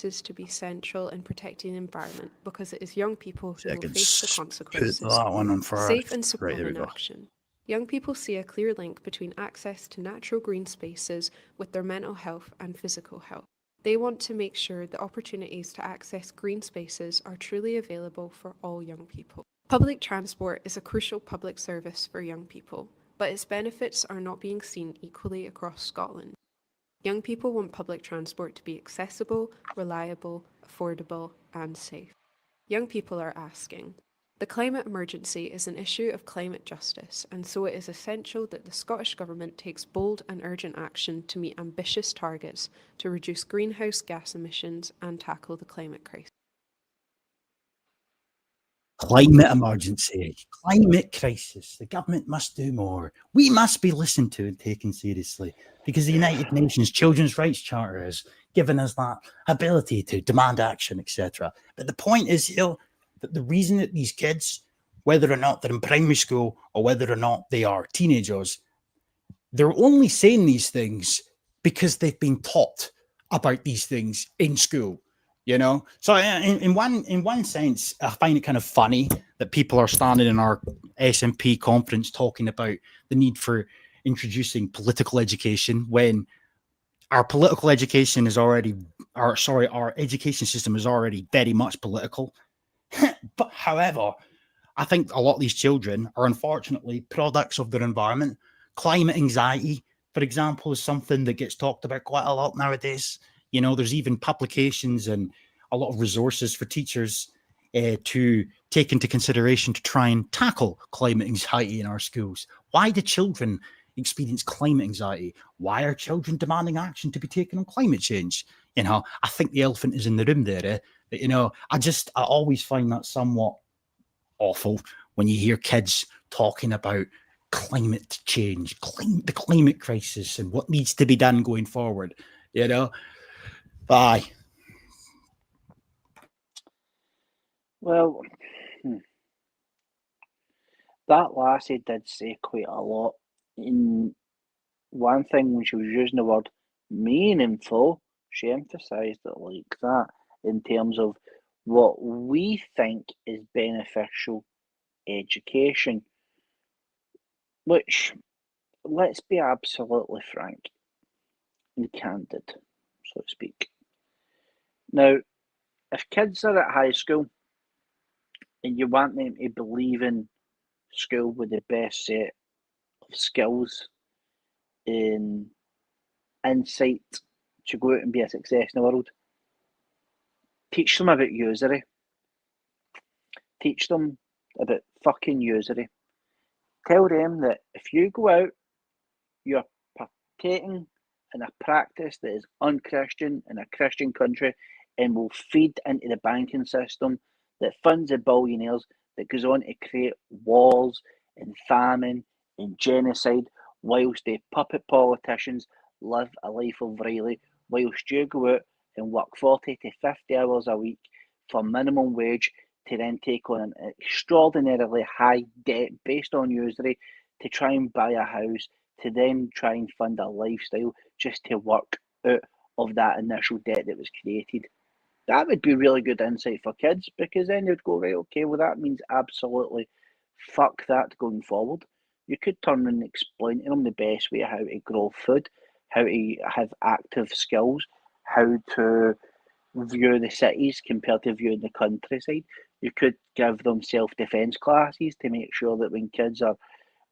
Is to be central in protecting the environment because it is young people who will face the consequences. Put that one on for Safe and supportive right, action. Young people see a clear link between access to natural green spaces with their mental health and physical health. They want to make sure the opportunities to access green spaces are truly available for all young people. Public transport is a crucial public service for young people, but its benefits are not being seen equally across Scotland. Young people want public transport to be accessible, reliable, affordable, and safe. Young people are asking. The climate emergency is an issue of climate justice, and so it is essential that the Scottish Government takes bold and urgent action to meet ambitious targets to reduce greenhouse gas emissions and tackle the climate crisis. Climate emergency, climate crisis. The government must do more. We must be listened to and taken seriously because the United Nations Children's Rights Charter has given us that ability to demand action, etc. But the point is, that the reason that these kids, whether or not they're in primary school or whether or not they are teenagers, they're only saying these things because they've been taught about these things in school. So in one sense, I find it kind of funny that people are standing in our SNP conference talking about the need for introducing political education when our political education is already, our education system is already very much political. But however, I think a lot of these children are unfortunately products of their environment. Climate anxiety, for example, is something that gets talked about quite a lot nowadays. There's even publications and a lot of resources for teachers to take into consideration to try and tackle climate anxiety in our schools. Why do children experience climate anxiety? Why are children demanding action to be taken on climate change? I think the elephant is in the room there. But, I always find that somewhat awful when you hear kids talking about climate change, the climate crisis, and what needs to be done going forward. Bye. Well, that lassie did say quite a lot. In one thing, when she was using the word meaningful, she emphasised it like that in terms of what we think is beneficial education, which, let's be absolutely frank and candid, so to speak. Now, if kids are at high school and you want them to believe in school with the best set of skills and insight to go out and be a success in the world, teach them about usury. Teach them about fucking usury. Tell them that if you go out, you're partaking in a practice that is unchristian in a Christian country and will feed into the banking system that funds the billionaires, that goes on to create wars and famine and genocide, whilst the puppet politicians live a life of Riley, whilst you go out and work 40 to 50 hours a week for minimum wage to then take on an extraordinarily high debt based on usury to try and buy a house, to then try and fund a lifestyle just to work out of that initial debt that was created. That would be really good insight for kids, because then they'd go, right, okay, well, that means absolutely fuck that going forward. You could turn and explain to them the best way how to grow food, how to have active skills, how to view the cities compared to viewing the countryside. You could give them self-defence classes to make sure that when kids are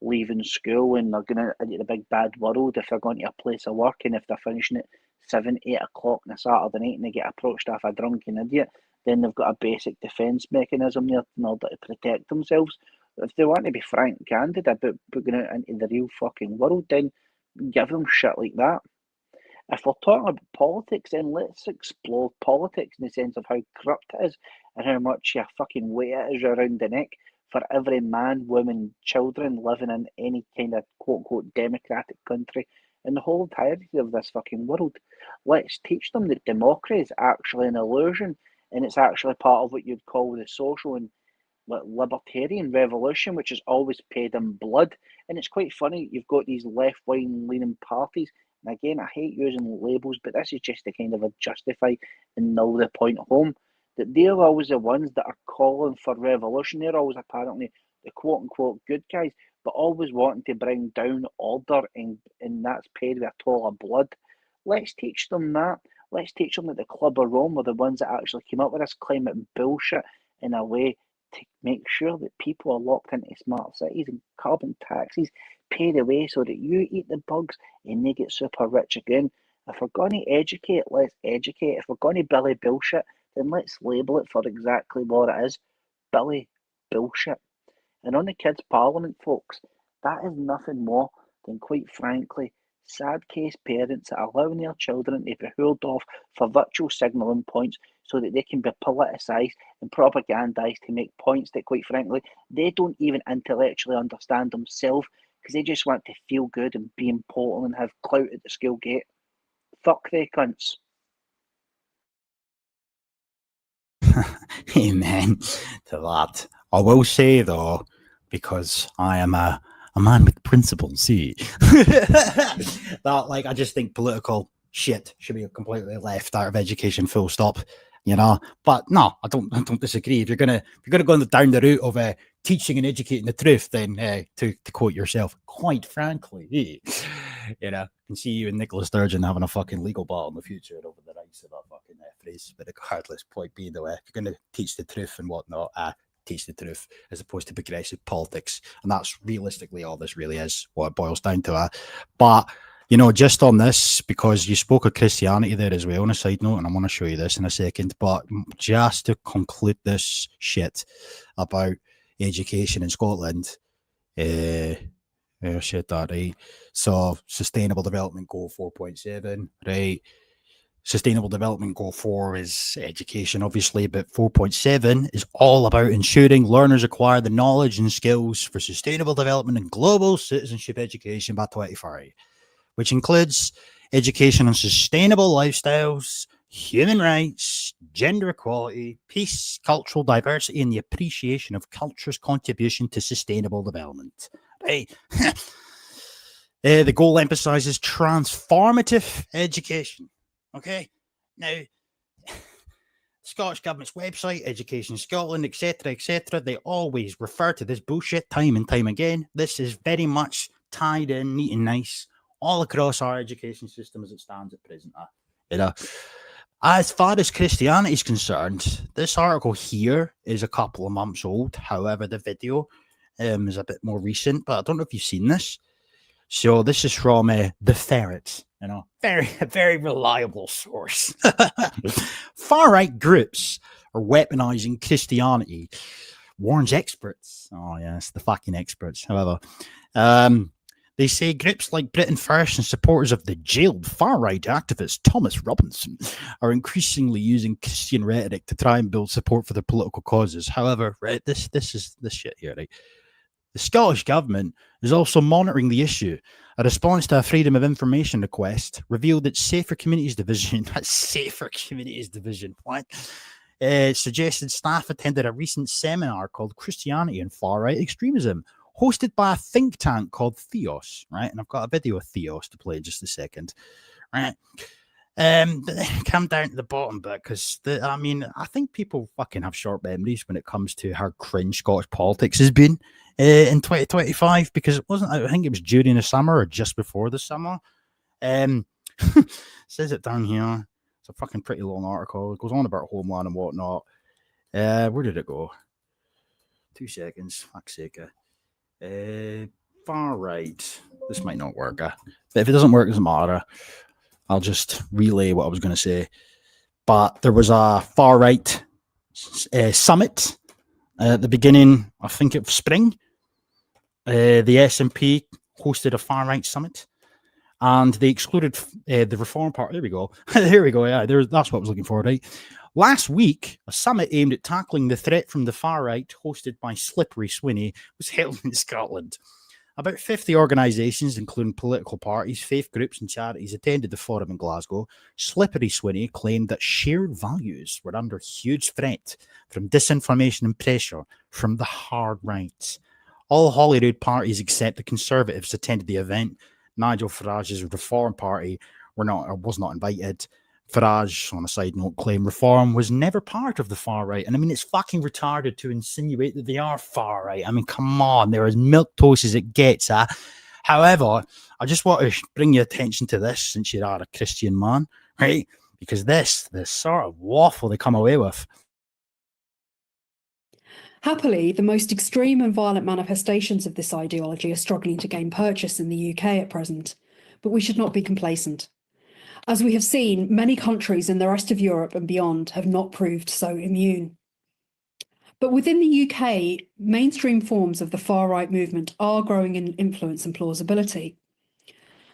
leaving school and they're going into the big bad world, if they're going to a place of work and if they're finishing at 7, 8 o'clock on a Saturday night and they get approached off a drunken idiot, then they've got a basic defence mechanism there in order to protect themselves. If they want to be frank and candid about going out into the real fucking world, then give them shit like that. If we're talking about politics, then let's explore politics in the sense of how corrupt it is and how much a fucking weight it is around the neck for every man, woman, children living in any kind of quote-unquote democratic country in the whole entirety of this fucking world. Let's teach them that democracy is actually an illusion and it's actually part of what you'd call the social and libertarian revolution, which is always paid in blood. And it's quite funny, you've got these left-wing leaning parties, and again, I hate using labels, but this is just to kind of justify and nail the point home, that they're always the ones that are calling for revolution. They're always apparently the quote-unquote good guys, but always wanting to bring down order, and that's paid with a toll of blood. Let's teach them that. Let's teach them that the Club of Rome were the ones that actually came up with this climate bullshit in a way to make sure that people are locked into smart cities and carbon taxes paid away so that you eat the bugs and they get super rich again. If we're going to educate, let's educate. If we're going to Billy bullshit, then let's label it for exactly what it is. Billy bullshit. And on the kids' parliament, folks, that is nothing more than, quite frankly, Sad case parents that are allowing their children to be hurled off for virtual signalling points so that they can be politicised and propagandised to make points that, quite frankly, they don't even intellectually understand themselves because they just want to feel good and be important and have clout at the school gate. Fuck they cunts. Amen to that. I will say though, because I am a man with principles, see, that like I just think political shit should be completely left out of education, full stop. You know, but no, I don't disagree. If you're gonna go down the route of teaching and educating the truth, then to quote yourself, quite frankly, you know, I can see you and Nicola Sturgeon having a fucking legal battle in the future over the rights of that fucking phrase. But regardless, point being the way, if you're going to teach the truth and whatnot, teach the truth as opposed to progressive politics, and that's realistically all this really is, what it boils down to. But you know, just on this, because you spoke of Christianity there as well on a side note, and I'm going to show you this in a second, but just to conclude this shit about education in Scotland, shit that, right? So, Sustainable Development Goal 4.7, right? Sustainable Development Goal 4 is education, obviously, but 4.7 is all about ensuring learners acquire the knowledge and skills for sustainable development and global citizenship education by 2030. Which includes education on sustainable lifestyles, human rights, gender equality, peace, cultural diversity, and the appreciation of culture's contribution to sustainable development. Right. The goal emphasizes transformative education. Okay. Now, Scottish Government's website, Education Scotland, etc., they always refer to this bullshit time and time again. This is very much tied in, neat and nice, all across our education system as it stands at present. You know, as far as Christianity is concerned, this article here is a couple of months old. However, the video is a bit more recent, but I don't know if you've seen this. So this is from The Ferret, you know, very reliable source. Far-right groups are weaponizing Christianity, warns experts. Oh, yes, the fucking experts. However, they say groups like Britain First and supporters of the jailed far-right activist Thomas Robinson are increasingly using Christian rhetoric to try and build support for their political causes. However, right, this is this shit here, right? The Scottish Government is also monitoring the issue. A response to a Freedom of Information request revealed that Safer Communities Division, what? Suggested staff attended a recent seminar called Christianity and Far-Right Extremism, hosted by a think tank called Theos, right? And I've got a video of Theos to play in just a second, right? Come down to the bottom bit, because I think people fucking have short memories when it comes to how cringe Scottish politics has been in 2025, because it wasn't, I think it was during the summer or just before the summer. Says it down here. It's a fucking pretty long article. It goes on about Homeland and whatnot. Where did it go? 2 seconds. Fuck's sake. Far right. This might not work. But if it doesn't work, it doesn't matter. I'll just relay what I was going to say. But there was a far right summit at the beginning, I think, of spring. The SNP hosted a far right summit, and they excluded the Reform Party. There we go. There we go. Yeah, that's what I was looking for, right? Last week, a summit aimed at tackling the threat from the far right, hosted by Slippery Sweeney, was held in Scotland. About 50 organisations, including political parties, faith groups and charities, attended the forum in Glasgow. Slippery Sweeney claimed that shared values were under huge threat from disinformation and pressure from the hard right. All Holyrood parties except the Conservatives attended the event. Nigel Farage's Reform Party was not invited. Farage, on a side note, claimed Reform was never part of the far right. And I mean, it's fucking retarded to insinuate that they are far right. I mean, come on, they're as milquetoast as it gets. However, I just want to bring your attention to this, since you are a Christian man, right? Because this sort of waffle they come away with. Happily, the most extreme and violent manifestations of this ideology are struggling to gain purchase in the UK at present. But we should not be complacent. As we have seen, many countries in the rest of Europe and beyond have not proved so immune. But within the UK, mainstream forms of the far-right movement are growing in influence and plausibility.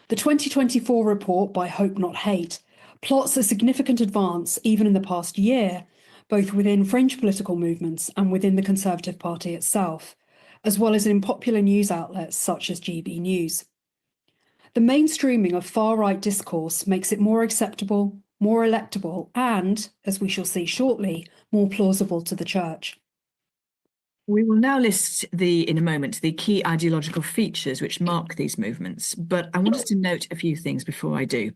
The 2024 report by Hope Not Hate plots a significant advance even in the past year, both within fringe political movements and within the Conservative Party itself, as well as in popular news outlets such as GB News. The mainstreaming of far-right discourse makes it more acceptable, more electable, and, as we shall see shortly, more plausible to the Church. We will now list in a moment, the key ideological features which mark these movements, but I wanted to note a few things before I do.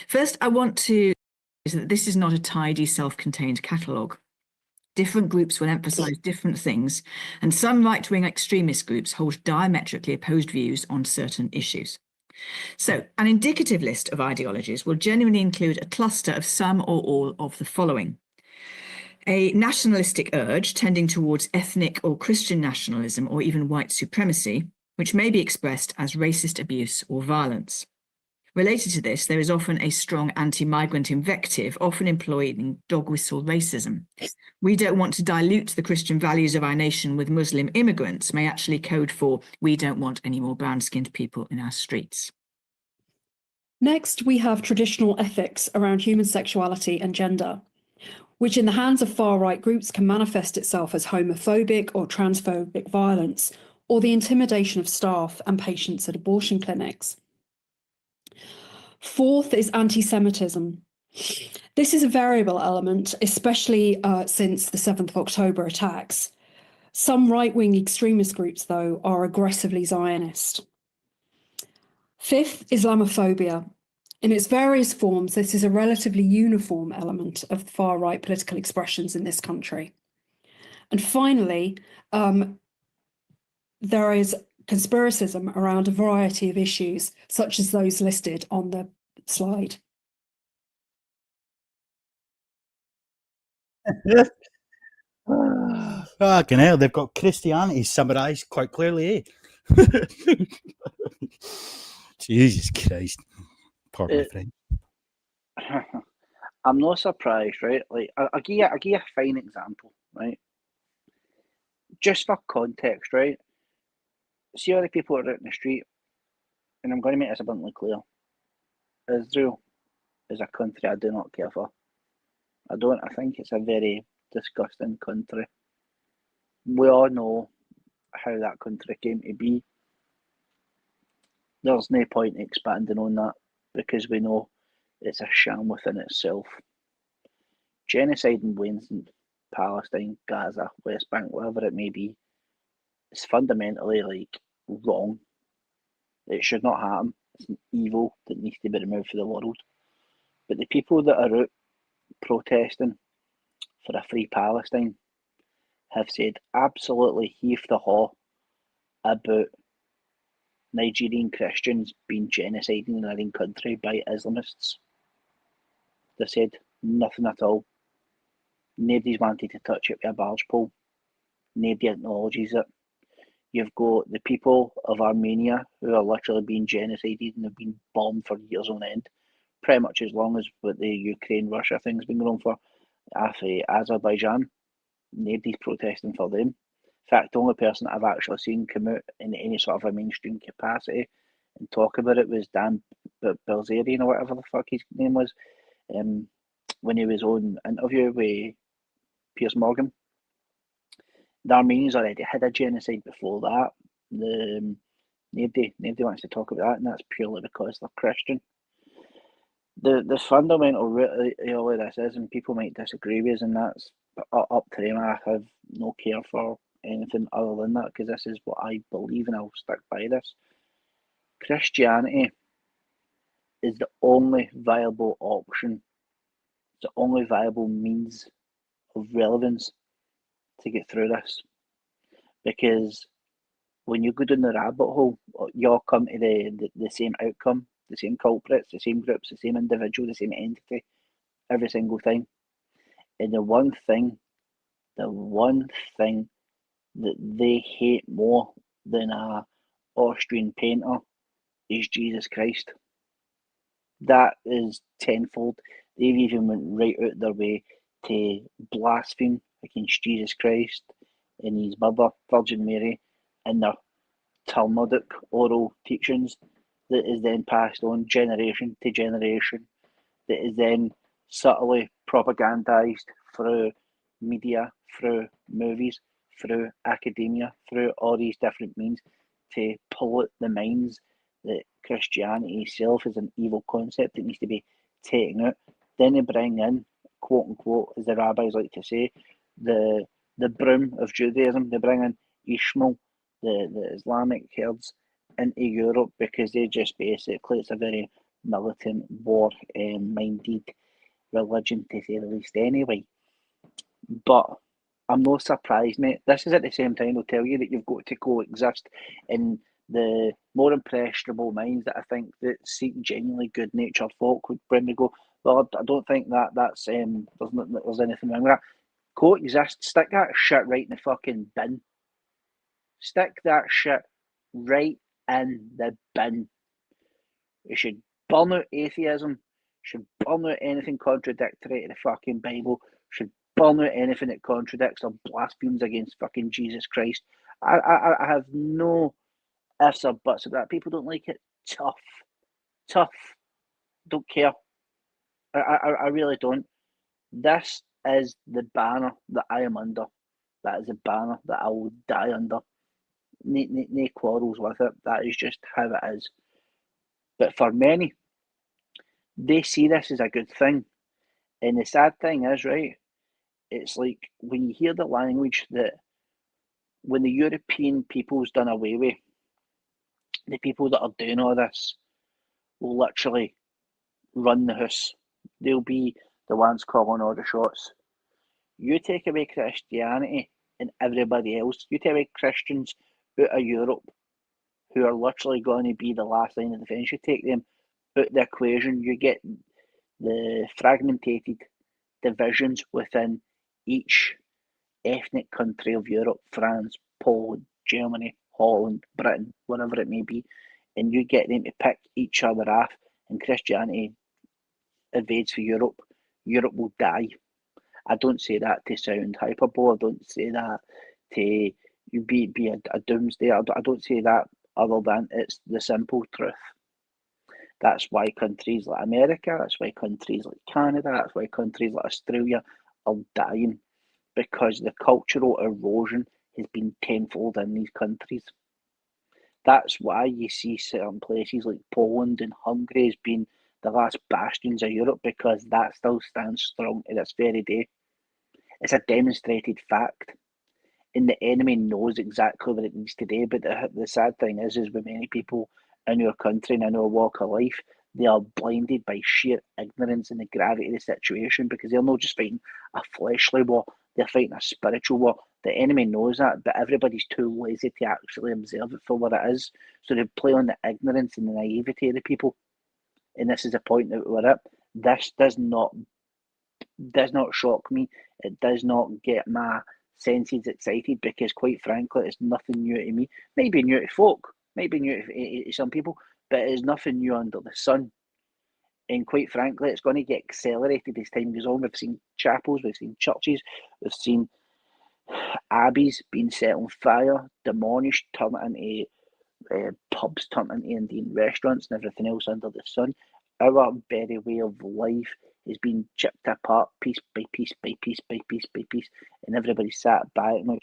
First, I want to say that this is not a tidy, self-contained catalogue. Different groups will emphasise different things, and some right-wing extremist groups hold diametrically opposed views on certain issues. So, an indicative list of ideologies will genuinely include a cluster of some or all of the following. A nationalistic urge tending towards ethnic or Christian nationalism or even white supremacy, which may be expressed as racist abuse or violence. Related to this, there is often a strong anti-migrant invective, often employed in dog whistle racism. We don't want to dilute the Christian values of our nation with Muslim immigrants may actually code for we don't want any more brown-skinned people in our streets. Next, we have traditional ethics around human sexuality and gender, which in the hands of far-right groups can manifest itself as homophobic or transphobic violence, or the intimidation of staff and patients at abortion clinics. Fourth is anti-Semitism. This is a variable element, especially since the 7th of October attacks. Some right-wing extremist groups, though, are aggressively Zionist. Fifth, Islamophobia. In its various forms, this is a relatively uniform element of far-right political expressions in this country. And finally, there is conspiracism around a variety of issues, such as those listed on the slide. Fucking hell, they've got Christianity summarised quite clearly, eh? Jesus Christ. Pardon my friend. I'm not surprised, right? Like, I'll give you a fine example, right? Just for context, right? See all the people that are out in the street, and I'm going to make this abundantly clear. Israel is a country I do not care for. I think it's a very disgusting country. We all know how that country came to be. There's no point in expanding on that because we know it's a sham within itself. Genocide in Palestine, Gaza, West Bank, whatever it may be, is fundamentally wrong. It should not happen. It's an evil that needs to be removed from the world. But the people that are out protesting for a free Palestine have said absolutely heave the haw about Nigerian Christians being genocided in their own country by Islamists. They said nothing at all. Nobody's wanted to touch it with a barge pole. Nobody acknowledges it. You've got the people of Armenia who are literally being genocided and have been bombed for years on end, pretty much as long as what the Ukraine-Russia thing's been going on for. Azerbaijan, nobody's protesting for them. In fact, the only person that I've actually seen come out in any sort of a mainstream capacity and talk about it was Dan Bilzerian or whatever the fuck his name was, when he was on interview with Piers Morgan. The Armenians already had a genocide before that. Nobody wants to talk about that, and that's purely because they're Christian. The fundamental root of all of this is, and people might disagree with us, and that's up to them. I have no care for anything other than that because this is what I believe and I'll stick by this. Christianity is the only viable option, the only viable means of relevance to get through this, because when you go down the rabbit hole, you'll come to the same outcome, the same culprits, the same groups, the same individual, the same entity, every single time. And the one thing that they hate more than a Austrian painter is Jesus Christ. That is tenfold. They've even went right out their way to blaspheme against Jesus Christ and his mother, Virgin Mary, in their Talmudic oral teachings. that is then passed on generation to generation, that is then subtly propagandized through media, through movies, through academia, through all these different means to pollute the minds that Christianity itself is an evil concept that needs to be taken out. Then they bring in, quote unquote, as the rabbis like to say, the broom of Judaism. They bring in Ishmael, the Islamic herds, into Europe because they just basically, it's a very militant, war-minded religion to say the least anyway. But I'm not surprised, mate. This is at the same time, they'll tell you that you've got to coexist in the more impressionable minds that I think that seek genuinely good-natured folk would when they go, well, I don't think that's there's anything wrong with that. Coexist, stick that shit right in the fucking bin. Stick that shit right in the bin. We should burn out atheism, should burn out anything contradictory to the fucking Bible, should burn out anything that contradicts or blasphemes against fucking Jesus Christ. I have no ifs or buts about that. People don't like it. Tough. Don't care. I really don't. This is the banner that I am under. That is the banner that I will die under. No quarrels with it. That is just how it is. But for many, they see this as a good thing. And the sad thing is, right, it's like when you hear the language that when the European people's done away with, the people that are doing all this will literally run the house. They'll be the ones calling all the shots. You take away Christianity and everybody else, you take away Christians out of Europe who are literally going to be the last line of defence, you take them out of the equation, you get the fragmented divisions within each ethnic country of Europe, France, Poland, Germany, Holland, Britain, whatever it may be, and you get them to pick each other off, and Christianity invades for Europe, Europe will die. I don't say that to sound hyperbole, I don't say that to be a doomsday, I don't say that other than it's the simple truth. That's why countries like America, that's why countries like Canada, that's why countries like Australia are dying, because the cultural erosion has been tenfold in these countries. That's why you see certain places like Poland and Hungary as being the last bastions of Europe, because that still stands strong to this very day. It's a demonstrated fact. And the enemy knows exactly what it needs to do. But the sad thing is with many people in our country and in our walk of life, they are blinded by sheer ignorance and the gravity of the situation, because they're not just fighting a fleshly war, they're fighting a spiritual war. The enemy knows that, but everybody's too lazy to actually observe it for what it is. So they play on the ignorance and the naivety of the people. And this is the point that we're at. This does not shock me. It does not get my senses excited, because quite frankly, it's nothing new to me. Maybe new to folk, maybe new to some people, but it is nothing new under the sun. And quite frankly, it's going to get accelerated as time goes on. We've seen chapels, we've seen churches, we've seen abbeys being set on fire, demolished, turned into pubs, turned into Indian restaurants and everything else under the sun. Our very way of life is being chipped apart piece by piece by piece by piece by piece, and everybody sat by it and like,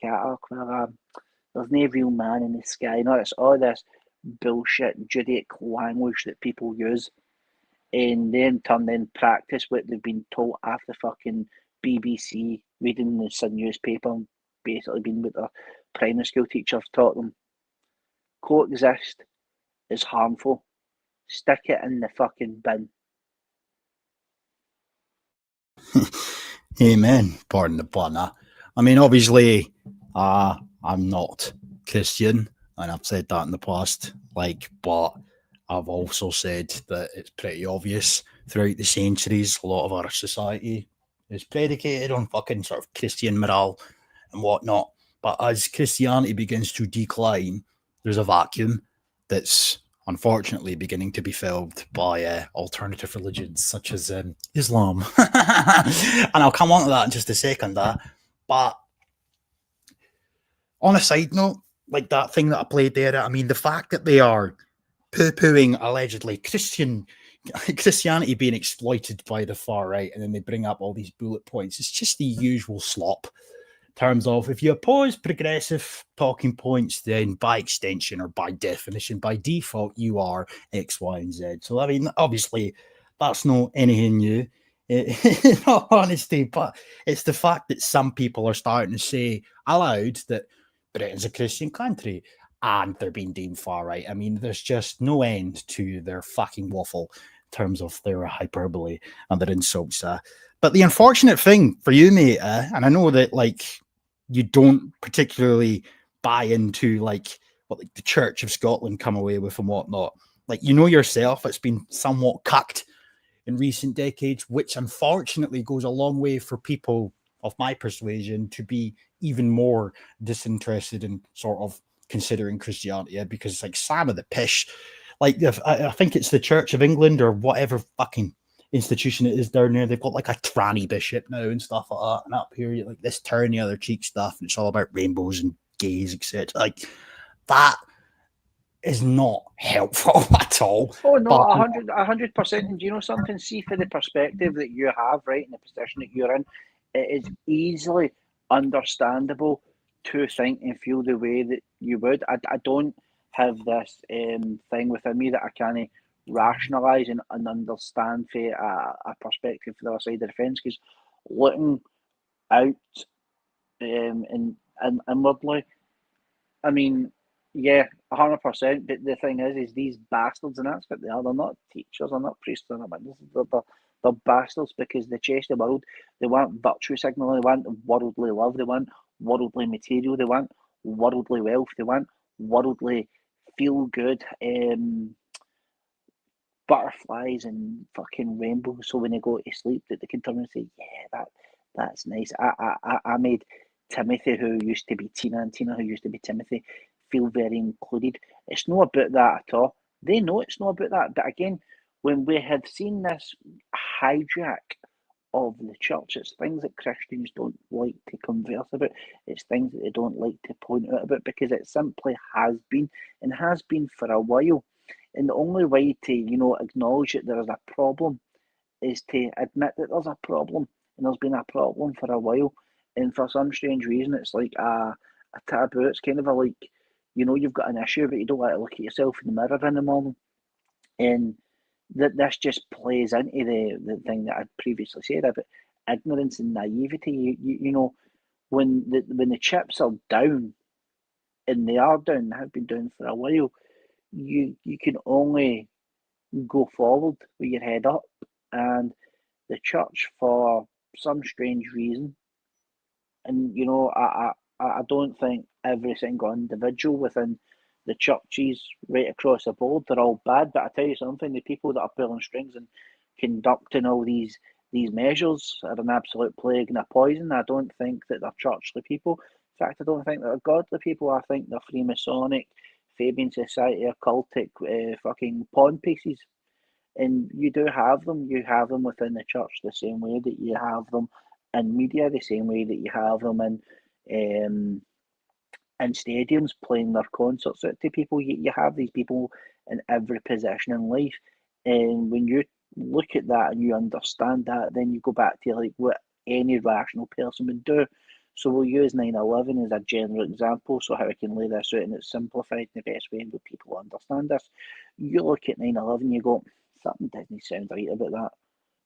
there's no real man in the sky. No, it's all this bullshit Judaic language that people use, and then turn in practice what they've been told off the fucking BBC, reading the Sun newspaper, and basically being what their primary school teachers taught them. Coexist is harmful. Stick it in the fucking bin. Amen. Pardon the pun. I mean, obviously, I'm not Christian, and I've said that in the past. But I've also said that it's pretty obvious throughout the centuries, a lot of our society is predicated on fucking sort of Christian morale and whatnot. But as Christianity begins to decline, there's a vacuum that's unfortunately beginning to be filled by alternative religions such as Islam. And I'll come on to that in just a second. But on a side note, like that thing that I played there, I mean, the fact that they are poo-pooing allegedly Christianity being exploited by the far right, and then they bring up all these bullet points. It's just the usual slop. In terms of, if you oppose progressive talking points, then by extension or by definition, by default, you are X, Y, and Z. So I mean, obviously, that's not anything new, in all honesty. But it's the fact that some people are starting to say aloud that Britain's a Christian country, and they're being deemed far right. I mean, there's just no end to their fucking waffle in terms of their hyperbole and their insults. But the unfortunate thing for you, mate, and I know that like you don't particularly buy into like what like the Church of Scotland come away with and whatnot. Like, you know yourself, it's been somewhat cucked in recent decades, which unfortunately goes a long way for people of my persuasion to be even more disinterested in sort of considering Christianity, because it's like Sam of the Pish, like I think it's the Church of England or whatever fucking institution it is down there. They've got like a tranny bishop now and stuff like that, and up here you like this turn the other cheek stuff, and it's all about rainbows and gays, etc. Like that is not helpful at all. Oh no, 100%. And do you know something? See, for the perspective that you have, right, in the position that you're in, it is easily understandable to think and feel the way that you would. I don't have this thing within me that I can't rationalise and understand for a perspective for the other side of the fence, because looking out and inwardly, I mean, yeah, 100%. But the thing is these bastards, and that's what they are. They're not teachers, they're not priests, they're not witnesses. They're bastards because they chase the world. They want virtue signaling, they want worldly love, they want worldly material, they want worldly wealth, they want worldly feel good butterflies and fucking rainbows. So when they go to sleep, that they can turn and say, "Yeah, that's nice. I made Timothy, who used to be Tina, and Tina, who used to be Timothy, feel very included." It's not about that at all. They know it's not about that. But again, when we have seen this hijack of the church, it's things that Christians don't like to converse about. It's things that they don't like to point out about, because it simply has been and has been for a while. And the only way to, acknowledge that there is a problem is to admit that there's a problem, and there's been a problem for a while. And for some strange reason, it's like a taboo. It's kind of like, you've got an issue, but you don't want to look at yourself in the mirror in the morning. And this just plays into the thing that I previously said about ignorance and naivety. When the chips are down, and they are down, have been down for a while, you can only go forward with your head up. And the church, for some strange reason, and I don't think every single individual within the churches right across the board, they're all bad. But I tell you something, the people that are pulling strings and conducting all these measures are an absolute plague and a poison. I don't think that they're churchly people. In fact, I don't think that they're godly people. I think they're Freemasonic, Fabian Society, occultic fucking pawn pieces. And you do have them. You have them within the church the same way that you have them in media, the same way that you have them in stadiums playing their concerts out to people. You have these people in every position in life. And when you look at that and you understand that, then you go back to like what any rational person would do. So we'll use 9/11 as a general example, so how I can lay this out and it's simplified in the best way where people understand this. You look at 9/11, you go, something doesn't sound right about that.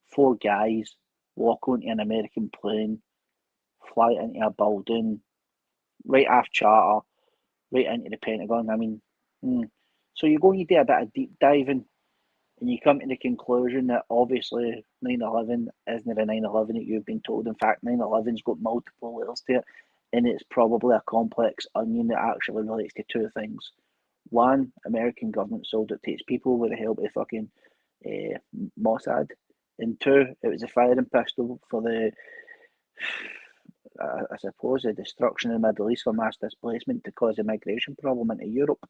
4 guys walk onto an American plane, fly into a building, right off charter, right into the Pentagon. I mean, so you go and you do a bit of deep diving, and you come to the conclusion that obviously 9/11 isn't a 9/11 that you've been told. In fact, 9/11's got multiple layers to it, and it's probably a complex onion that actually relates to 2 things. 1, American government sold it to its people with the help of fucking Mossad. And 2, it was a firing pistol for the, I suppose, the destruction of the Middle East for mass displacement to cause a migration problem into Europe.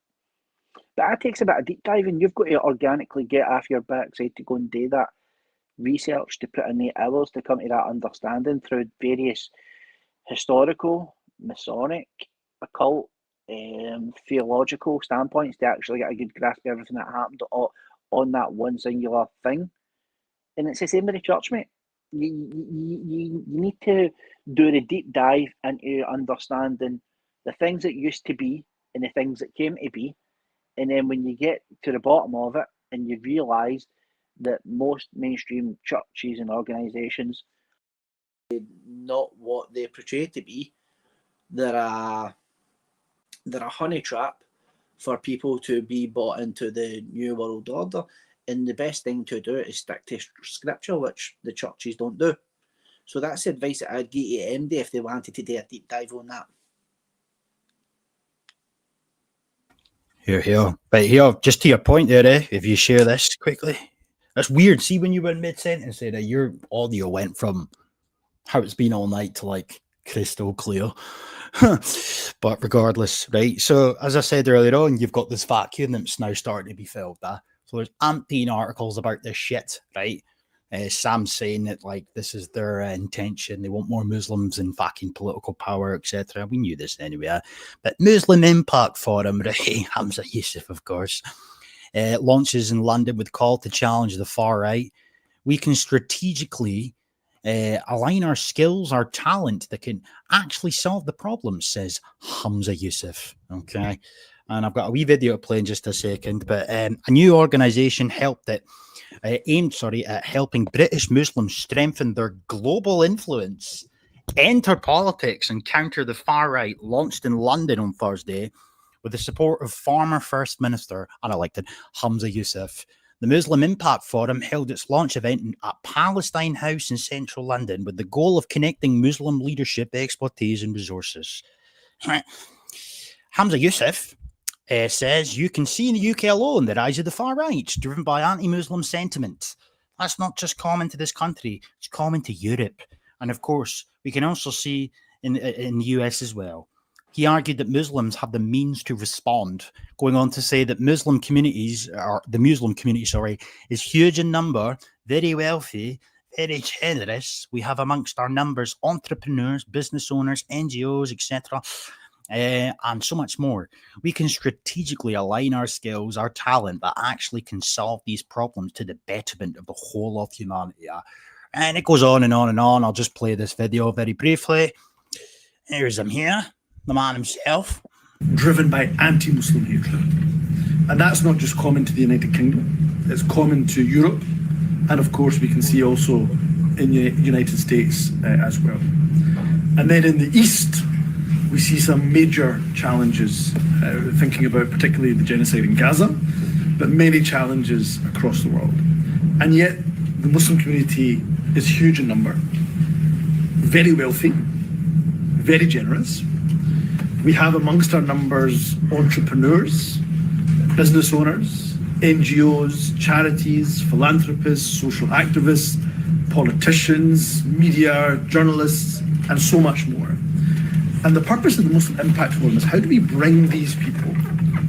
But that takes a bit of deep diving. You've got to organically get off your backside to go and do that research, to put in the hours to come to that understanding through various historical, Masonic, occult theological standpoints to actually get a good grasp of everything that happened on that one singular thing. And it's the same with the church, mate. You need to do a deep dive into understanding the things that used to be and the things that came to be. And then when you get to the bottom of it and you realise that most mainstream churches and organisations are not what they portray to be, they're a honey trap for people to be bought into the New World Order. And the best thing to do is stick to scripture, which the churches don't do. So that's the advice that I'd give to MD if they wanted to do a deep dive on that. Here. But here, just to your point there, if you share this quickly. That's weird. See, when you were in mid-sentence there, your audio went from how it's been all night to like crystal clear. But regardless, right? So as I said earlier on, you've got this vacuum that's now starting to be filled. So there's umpteen articles about this shit, right? Sam's saying that like this is their intention. They want more Muslims in fucking political power, etc. We knew this anyway. But Muslim Impact Forum, right? Hamza Yusuf, of course, launches in London with call to challenge the far right. We can strategically align our skills, our talent that can actually solve the problem, says Hamza Yusuf. Okay. And I've got a wee video to play in just a second, but a new organisation aimed at helping British Muslims strengthen their global influence, enter politics and counter the far right, launched in London on Thursday with the support of former First Minister, unelected, Hamza Yusuf. The Muslim Impact Forum held its launch event at Palestine House in central London with the goal of connecting Muslim leadership, expertise and resources. Hamza Yusuf says you can see in the UK alone the rise of the far right, driven by anti-Muslim sentiment. That's not just common to this country, it's common to Europe. And of course, we can also see in the US as well. He argued that Muslims have the means to respond, going on to say that the Muslim community, is huge in number, very wealthy, very generous. We have amongst our numbers entrepreneurs, business owners, NGOs, etc., and so much more. We can strategically align our skills, our talent that actually can solve these problems to the betterment of the whole of humanity. And it goes on and on and on. I'll just play this video very briefly. Here's him here, the man himself. Driven by anti-Muslim hatred. And that's not just common to the United Kingdom, it's common to Europe. And of course, we can see also in the United States as well. And then in the East, we see some major challenges, thinking about particularly the genocide in Gaza, but many challenges across the world. And yet, the Muslim community is huge in number, very wealthy, very generous. We have amongst our numbers entrepreneurs, business owners, NGOs, charities, philanthropists, social activists, politicians, media, journalists, and so much more. And the purpose of the Muslim Impact Forum is how do we bring these people,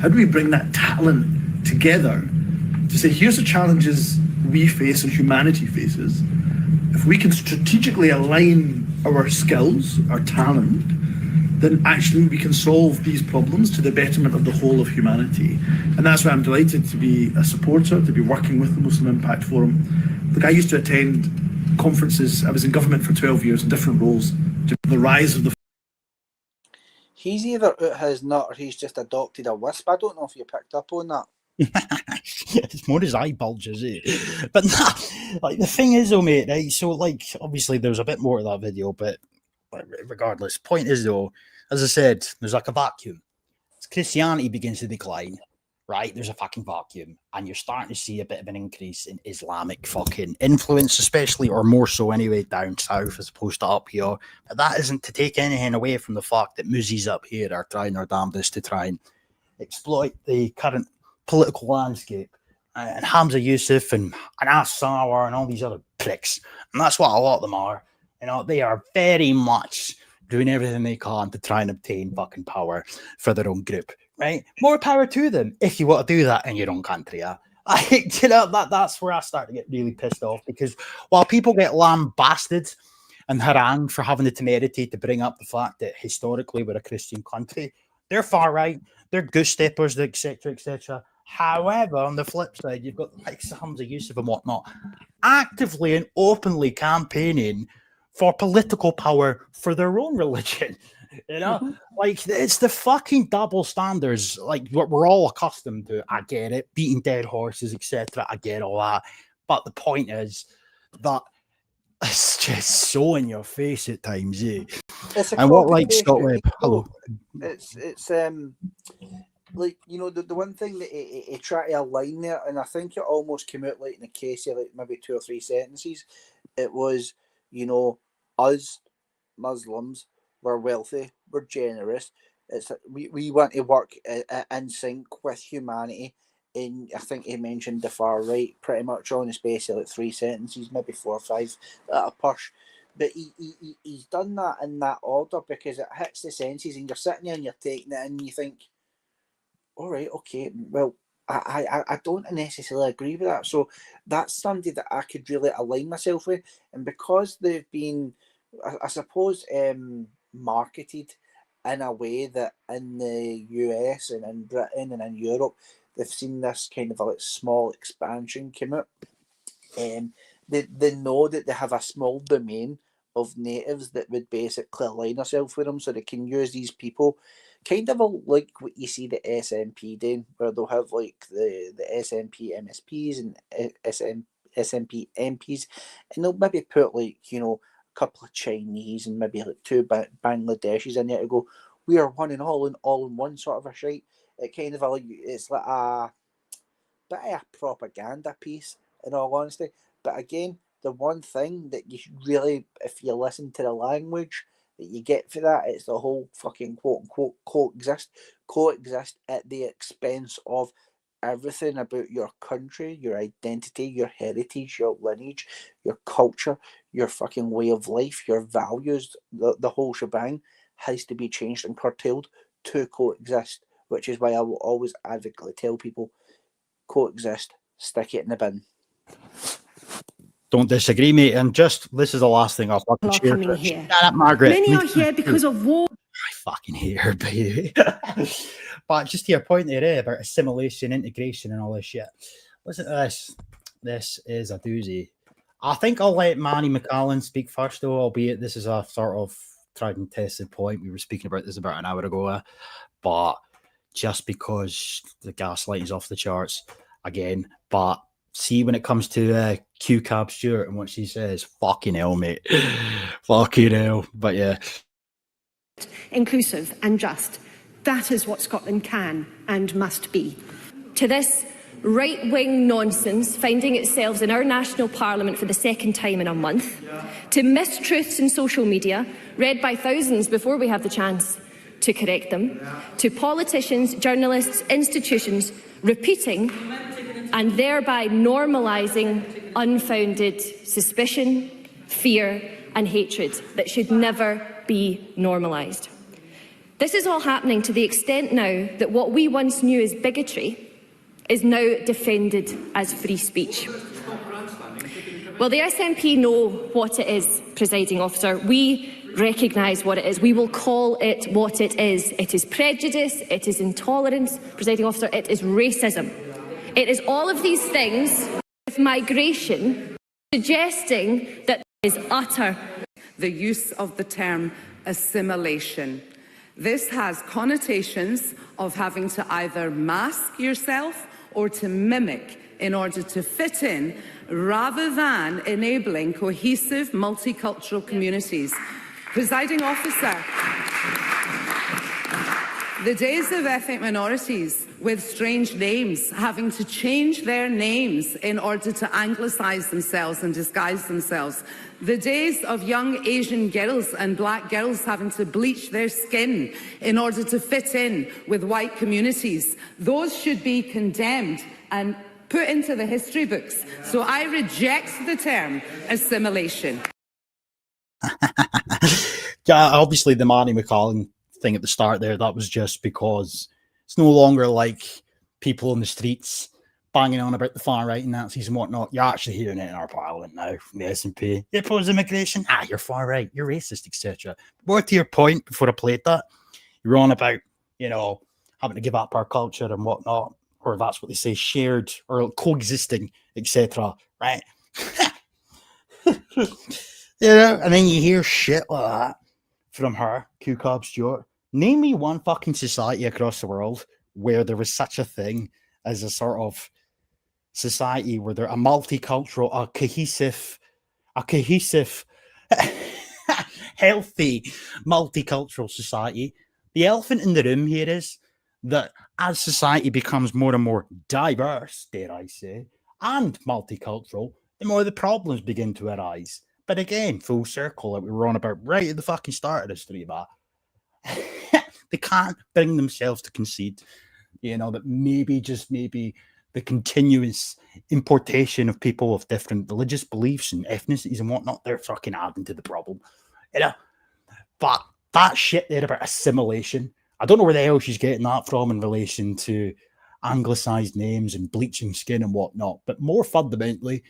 how do we bring that talent together to say, here's the challenges we face and humanity faces. If we can strategically align our skills, our talent, then actually we can solve these problems to the betterment of the whole of humanity. And that's why I'm delighted to be a supporter, to be working with the Muslim Impact Forum. Look, I used to attend conferences, I was in government for 12 years in different roles, to the rise of the... He's either out his nut or he's just adopted a wisp. I don't know if you picked up on that. It's more his eye bulges, eh? But nah, like the thing is though, mate, right? So like obviously there's a bit more to that video, but regardless, point is though, as I said, there's like a vacuum. As Christianity begins to decline, right? There's a fucking vacuum, and you're starting to see a bit of an increase in Islamic fucking influence, especially, or more so anyway, down south as opposed to up here. But that isn't to take anything away from the fact that Muzis up here are trying their damnedest to try and exploit the current political landscape. And Hamza Yusuf and Anas Sarwar and all these other pricks. And that's what a lot of them are. You know, they are very much doing everything they can to try and obtain fucking power for their own group, right? More power to them if you want to do that in your own country. Yeah? You know, that's where I start to get really pissed off, because while people get lambasted and harangued for having the temerity to bring up the fact that historically we're a Christian country, They're far right. They're goose steppers, etc., etc. However, on the flip side, you've got like Hamza Yusuf and whatnot, actively and openly campaigning for political power for their own religion. You know, like it's the fucking double standards, like what we're all accustomed to. I get it, beating dead horses, etc. I get all that, but the point is that it's just so in your face at times, eh? And what, like Scott Webb? Hello. It's like, you know, the one thing that he tried to align there, and I think it almost came out like in the case of like maybe 2 or 3 sentences. It was, you know, us Muslims, we're wealthy, we're generous. It's we want to work in sync with humanity. In, I think he mentioned the far right pretty much on the space of like 3 sentences, maybe 4 or 5 at a push. But he's done that in that order because it hits the senses, and you're sitting there and you're taking it in, and you think, all right, okay, well, I don't necessarily agree with that. So that's somebody that I could really align myself with. And because they've been, I suppose, marketed in a way that in the US and in Britain and in Europe, they've seen this kind of a like small expansion come out. They know that they have a small domain of natives that would basically align themselves with them, so they can use these people kind of like what you see the SNP doing, where they'll have like the SNP MSPs and SNP MPs, and they'll maybe put like, you know, a couple of Chinese and maybe like 2 Bangladeshis in there to go, we are one and all in one sort of a shite. It kind of like, it's like a bit of a propaganda piece, in all honesty. But again, the one thing that you should really, if you listen to the language that you get for that, it's the whole fucking quote unquote coexist at the expense of everything about your country, your identity, your heritage, your lineage, your culture, your fucking way of life, your values. The whole shebang has to be changed and curtailed to coexist, which is why I will always advocate tell people, coexist, stick it in the bin. Don't disagree, mate. And just, this is the last thing I'll fucking share. Coming here. Shut up, Margaret. Many are here because of war. I fucking hate her, baby. But just to your point there, about assimilation, integration, and all this shit. Listen to this. This is a doozy. I think I'll let Manny McAllen speak first, though, albeit this is a sort of tried and tested point. We were speaking about this about an hour ago, but just because the gaslighting's off the charts again, but see, when it comes to Q Cab Stewart and what she says, fucking hell, mate. Fucking hell. But yeah. Inclusive and just. That is what Scotland can and must be. To this right-wing nonsense finding itself in our national parliament for the second time in a month, to mistruths in social media, read by thousands before we have the chance to correct them, to politicians, journalists, institutions repeating and thereby normalising unfounded suspicion, fear and hatred that should never be normalised. This is all happening to the extent now that what we once knew as bigotry is now defended as free speech. Well, the SNP know what it is, presiding officer. We recognise what it is. We will call it what it is. It is prejudice, it is intolerance, presiding officer, it is racism. It is all of these things with migration, suggesting that is utter. The use of the term assimilation. This has connotations of having to either mask yourself or to mimic in order to fit in, rather than enabling cohesive multicultural communities. Presiding officer, the days of ethnic minorities with strange names having to change their names in order to anglicise themselves and disguise themselves, the days of young Asian girls and black girls having to bleach their skin in order to fit in with white communities, those should be condemned and put into the history books. So I reject the term assimilation. Yeah, obviously the Manny McAllen thing at the start there, that was just because it's no longer like people on the streets banging on about the far right and Nazis and whatnot. You're actually hearing it in our parliament now from the SNP. You oppose immigration? You're far right, you're racist, etc. More to your point, before I played that, you're on about, you know, having to give up our culture and whatnot, or that's what they say, shared or coexisting, etc. Right? And then you hear shit like that from her, Q Cobb Stewart. Name me one fucking society across the world where there was such a thing as a sort of society where they're a multicultural, a cohesive, healthy, multicultural society. The elephant in the room here is that as society becomes more and more diverse, dare I say, and multicultural, the more the problems begin to arise. But again, full circle, like we were on about right at the fucking start of this stream, they can't bring themselves to concede, you know, that maybe, just maybe, the continuous importation of people of different religious beliefs and ethnicities and whatnot, they're fucking adding to the problem, you know. But that shit there about assimilation, I don't know where the hell she's getting that from in relation to anglicized names and bleaching skin and whatnot. But more fundamentally,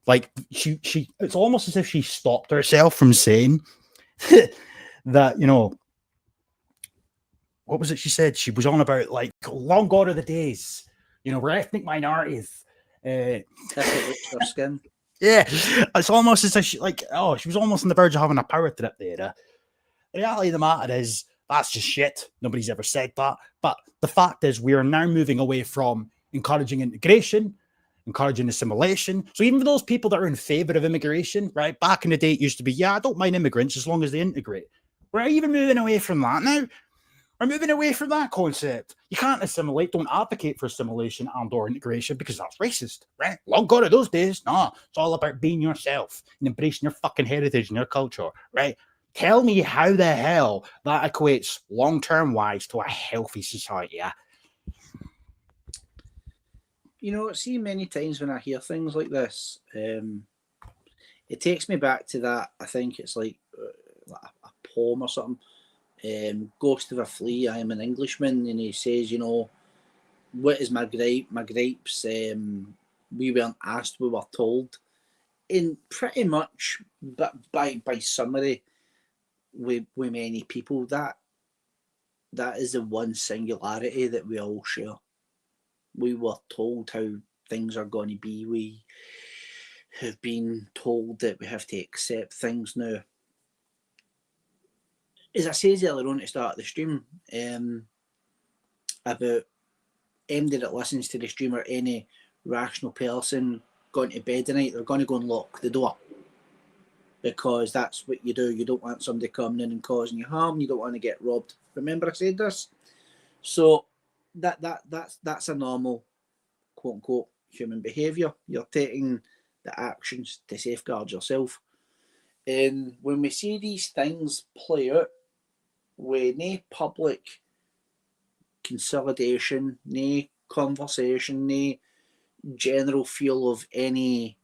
like she it's almost as if she stopped herself from saying that, you know, what was it she said? She was on about, like, long gone are the days, you know, we're ethnic minorities. Skin. Yeah, it's almost as if she was almost on the verge of having a power trip there. The reality of the matter is, that's just shit. Nobody's ever said that. But the fact is, we are now moving away from encouraging integration, encouraging assimilation. So even for those people that are in favor of immigration, right, back in the day, it used to be, yeah, I don't mind immigrants as long as they integrate. We're even moving away from that now. We're moving away from that concept. You can't assimilate. Don't advocate for assimilation and or integration because that's racist, right? Long gone are those days. No, it's all about being yourself and embracing your fucking heritage and your culture, right? Tell me how the hell that equates long-term wise to a healthy society. You know, see, many times when I hear things like this, it takes me back to that. I think it's like a poem or something. Ghost of a Flea, I am an Englishman, and he says, you know, what is my gripe? My gripes, we weren't asked, we were told. In pretty much, but by summary, with many people, that is the one singularity that we all share. We were told how things are going to be. We have been told that we have to accept things now. As I said earlier on at the start of the stream, about anybody that listens to the stream or any rational person going to bed tonight, they're going to go and lock the door. Because that's what you do. You don't want somebody coming in and causing you harm. You don't want to get robbed. Remember I said this? So that's a normal, quote unquote, human behaviour. You're taking the actions to safeguard yourself. And when we see these things play out, with no public consolidation, no conversation, no general feel of any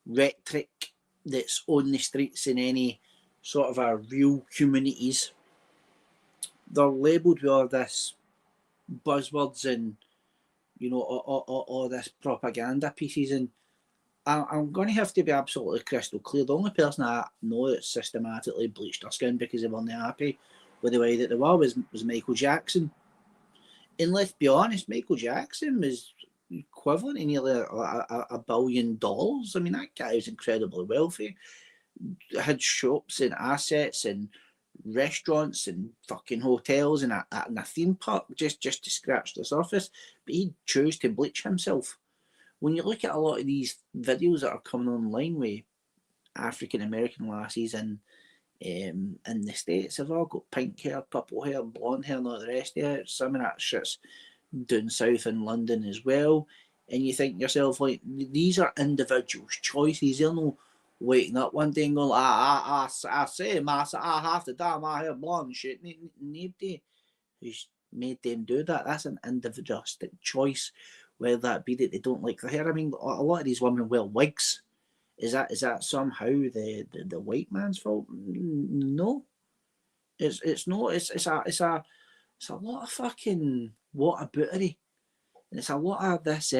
rhetoric that's on the streets in any sort of our real communities, they're labelled with all this buzzwords and, you know, all this propaganda pieces. And I'm going to have to be absolutely crystal clear. The only person I know that systematically bleached their skin because they weren't happy with the way that they were was Michael Jackson. And let's be honest, Michael Jackson was equivalent to nearly $1 billion. I mean, that guy was incredibly wealthy. Had shops and assets and restaurants and fucking hotels and a theme park just to scratch the surface. But he chose to bleach himself. When you look at a lot of these videos that are coming online with African American lassies in the States, have all got pink hair, purple hair, blonde hair, and all the rest of it. Some of that shit's down south in London as well. And you think to yourself, like, these are individuals' choices. They're not waking up one day and going, I have to dye my hair blonde and shit. Nobody who's made them do that. That's an individualistic choice, whether that be that they don't like their hair. I mean, a lot of these women wear wigs. Is that somehow the white man's fault? No, it's not. It's a lot of fucking whataboutery, and it's a lot of this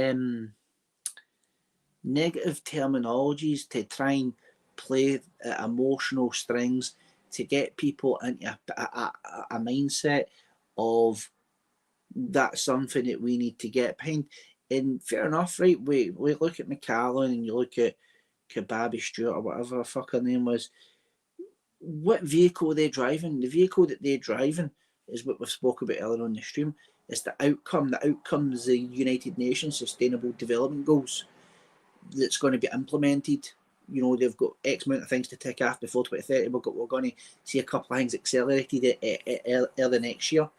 negative terminologies to try and play emotional strings to get people into a mindset of that's something that we need to get behind. And fair enough, right? We look at McCallum and you look at Kebabi Stewart or whatever the fuck her name was. What vehicle are they driving? The vehicle that they're driving is what we've spoke about earlier on the stream. It's the outcome. The outcome is the United Nations Sustainable Development Goals that's going to be implemented. You know, they've got X amount of things to tick off before 2030. We're going to see a couple of things accelerated early next year.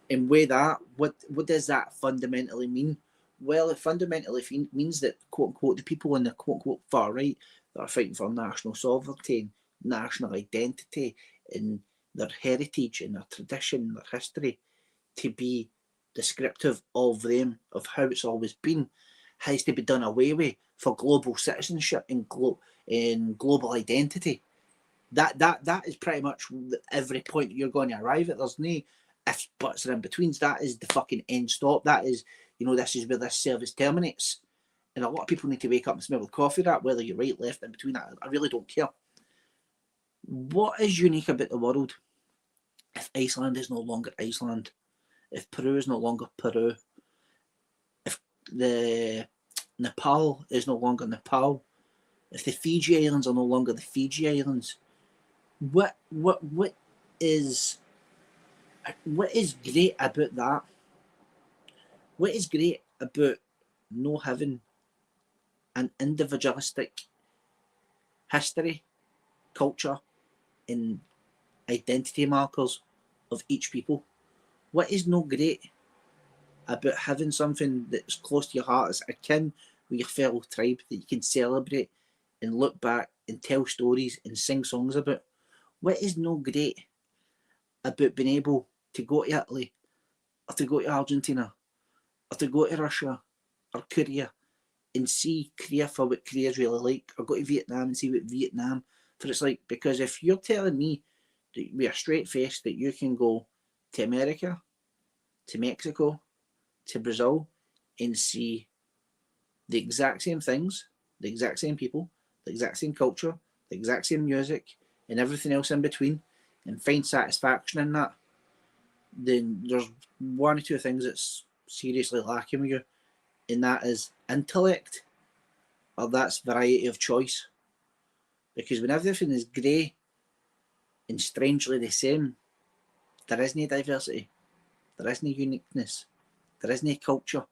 And with that, what does that fundamentally mean? Well, it fundamentally means that, quote unquote, the people on the quote unquote far right that are fighting for national sovereignty and national identity and their heritage and their tradition and their history to be descriptive of them, of how it's always been, has to be done away with for global citizenship and global identity. That is pretty much every point you're going to arrive at. There's no ifs, buts, or in-betweens. That is the fucking end stop. That is, you know, this is where this service terminates. And a lot of people need to wake up and smell the coffee that, whether you're right, left, in between that. I really don't care. What is unique about the world if Iceland is no longer Iceland? If Peru is no longer Peru? If the Nepal is no longer Nepal? If the Fiji Islands are no longer the Fiji Islands? What is great about that? What is great about no having an individualistic history, culture, and identity markers of each people? What is no great about having something that's close to your heart, as akin with your fellow tribe, that you can celebrate and look back and tell stories and sing songs about? What is no great about being able to go to Italy, or to go to Argentina, or to go to Russia or Korea and see Korea for what Korea's really like, or go to Vietnam and see what Vietnam for it's like? Because if you're telling me that with a straight face that you can go to America, to Mexico, to Brazil and see the exact same things, the exact same people, the exact same culture, the exact same music and everything else in between, and find satisfaction in that, then there's one or two things that's seriously lacking with you, and that is intellect, or that's variety of choice. Because when everything is grey and strangely the same, there is no diversity, there is no uniqueness, there is no culture.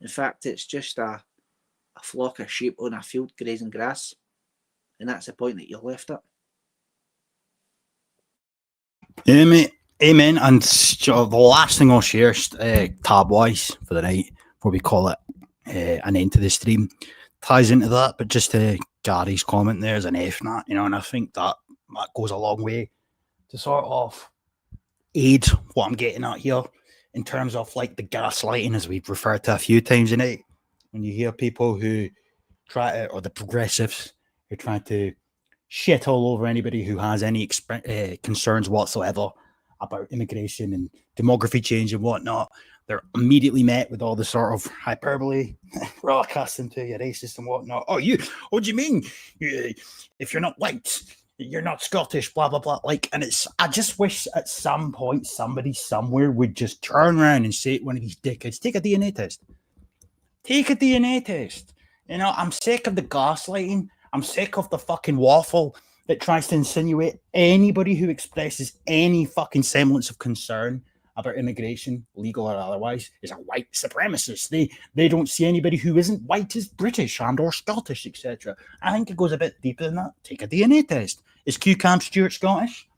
In fact, it's just a flock of sheep on a field grazing grass, and that's the point that you're left at. Yeah, mate. Amen. And the last thing I'll share, tab-wise for the night, before we call it an end to the stream, ties into that, but just Gary's comment there is an FNAT, you know, and I think that goes a long way to sort of aid what I'm getting at here in terms of like the gaslighting, as we've referred to a few times tonight. When you hear people who try to, or the progressives who try to shit all over anybody who has any concerns whatsoever about immigration and demography change and whatnot, they're immediately met with all the sort of hyperbole, broadcasting to you, racist and whatnot. Oh, what do you mean? If you're not white, you're not Scottish, blah, blah, blah. Like, and I just wish at some point somebody somewhere would just turn around and say to one of these dickheads, take a DNA test. Take a DNA test. You know, I'm sick of the gaslighting. I'm sick of the fucking waffle that tries to insinuate anybody who expresses any fucking semblance of concern about immigration, legal or otherwise, is a white supremacist. They don't see anybody who isn't white as British and or Scottish, etc. I think it goes a bit deeper than that. Take a DNA test. Is Q Camp Stewart Scottish?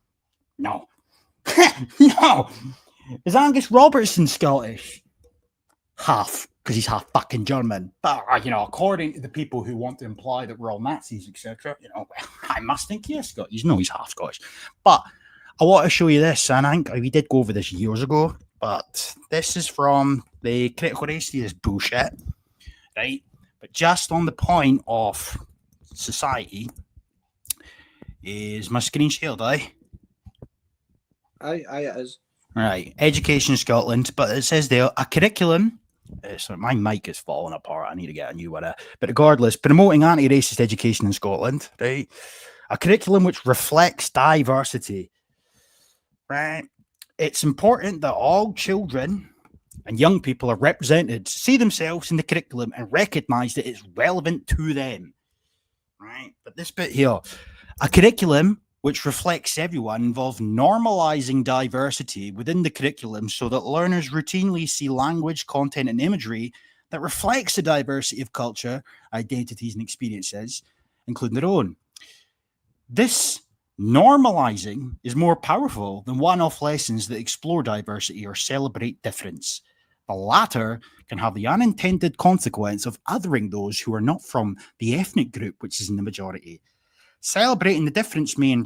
No. No. Is Angus Robertson Scottish? Half, because he's half fucking German. But, you know, according to the people who want to imply that we're all Nazis, etc., you know, I must think he is Scottish. No, he's half Scottish. But I want to show you this, and I think we did go over this years ago, but this is from the critical race theorist bullshit, right? But just on the point of society, is my screen shared, aye? Aye, it is. Right, Education Scotland, but it says there, a curriculum, so my mic is falling apart, I need to get a new one, but regardless, promoting anti-racist education in Scotland, right? A curriculum which reflects diversity, right? It's important that all children and young people are represented, see themselves in the curriculum and recognise that it's relevant to them. Right? But this bit here, a curriculum which reflects everyone involves normalising diversity within the curriculum so that learners routinely see language, content and imagery that reflects the diversity of culture, identities and experiences, including their own. This normalising is more powerful than one-off lessons that explore diversity or celebrate difference. The latter can have the unintended consequence of othering those who are not from the ethnic group which is in the majority. Celebrating the difference may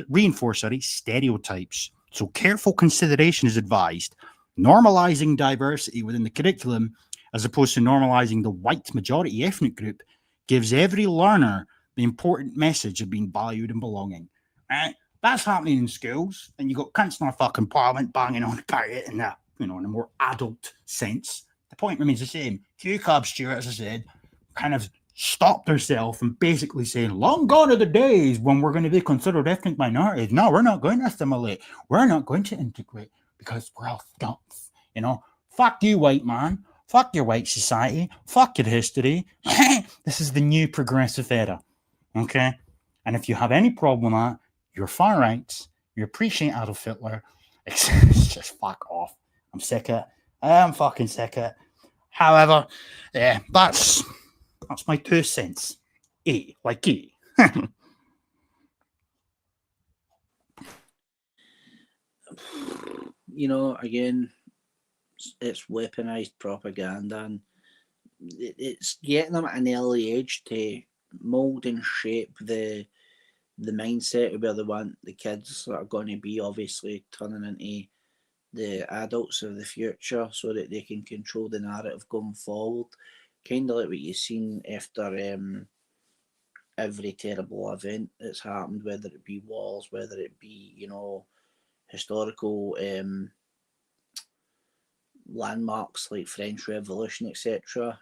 reinforce stereotypes, so careful consideration is advised. Normalising diversity within the curriculum, as opposed to normalising the white majority ethnic group, gives every learner the important message of being valued and belonging. Right? That's happening in schools, and you've got cunts in our fucking parliament banging on about it in a, in a more adult sense. The point remains the same. Hugh Cobb Stewart, as I said, kind of stopped herself and basically saying, long gone are the days when we're going to be considered ethnic minorities. No, we're not going to assimilate. We're not going to integrate because we're all skunks. Fuck you, white man. Fuck your white society. Fuck your history. This is the new progressive era. Okay? And if you have any problem with that, you're far right. You appreciate Adolf Hitler. It's just fuck off. I'm sick of it. I am fucking sick of it. However, yeah, that's my 2 cents. E, like E. Again, it's weaponized propaganda, and it's getting them at an early age to mold and shape the mindset of where they want the kids that are going to be, obviously turning into the adults of the future, so that they can control the narrative going forward. Kind of like what you've seen after every terrible event that's happened, whether it be wars, whether it be, historical landmarks like French Revolution, etc.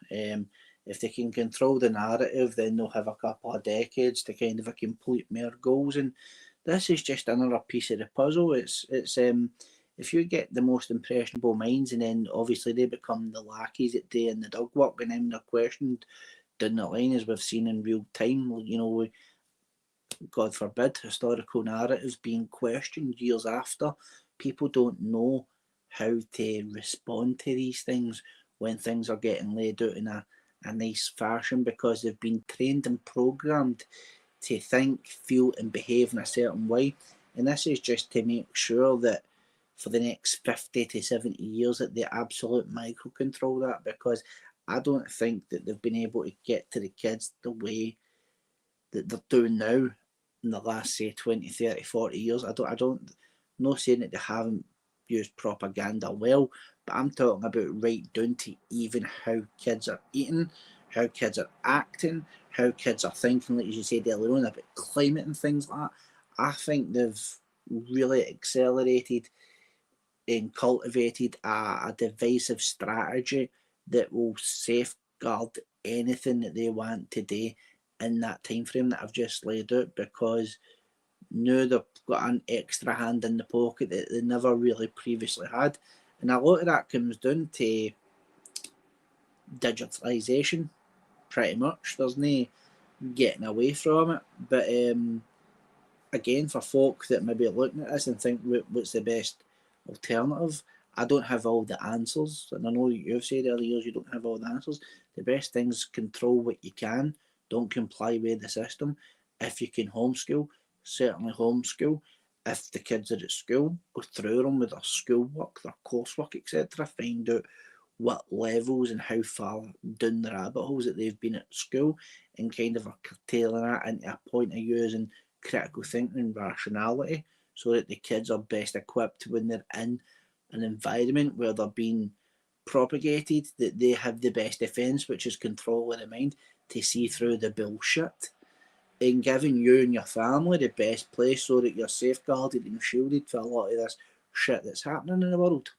If they can control the narrative, then they'll have a couple of decades to kind of complete their goals. And this is just another piece of the puzzle. It's if you get the most impressionable minds, and then obviously they become the lackeys that do in the dog work, and then they're questioned down the line, as we've seen in real time. God forbid, historical narratives being questioned years after. People don't know how to respond to these things when things are getting laid out in a nice fashion, because they've been trained and programmed to think, feel and behave in a certain way. And this is just to make sure that for the next 50 to 70 years that they absolute micro control that, because I don't think that they've been able to get to the kids the way that they're doing now in the last, say, 20, 30, 40 years. I'm not saying that they haven't used propaganda well, but I'm talking about right down to even how kids are eating, how kids are acting, how kids are thinking, like you said earlier on, about climate and things like that. I think they've really accelerated and cultivated a divisive strategy that will safeguard anything that they want to do in that time frame that I've just laid out, because now they've got an extra hand in the pocket that they never really previously had. And a lot of that comes down to digitalisation, pretty much. There's no getting away from it. But again, for folk that maybe are looking at this and think, what's the best alternative? I don't have all the answers, and I know you've said earlier you don't have all the answers. The best thing is control what you can. Don't comply with the system. If you can homeschool, certainly homeschool. If the kids are at school, go through them with their schoolwork, their coursework, etc. Find out what levels and how far down the rabbit holes that they've been at school, and kind of curtailing that into a point of using critical thinking and rationality, so that the kids are best equipped when they're in an environment where they're being propagated, that they have the best defence, which is control of the mind, to see through the bullshit, and giving you and your family the best place so that you're safeguarded and shielded for a lot of this shit that's happening in the world.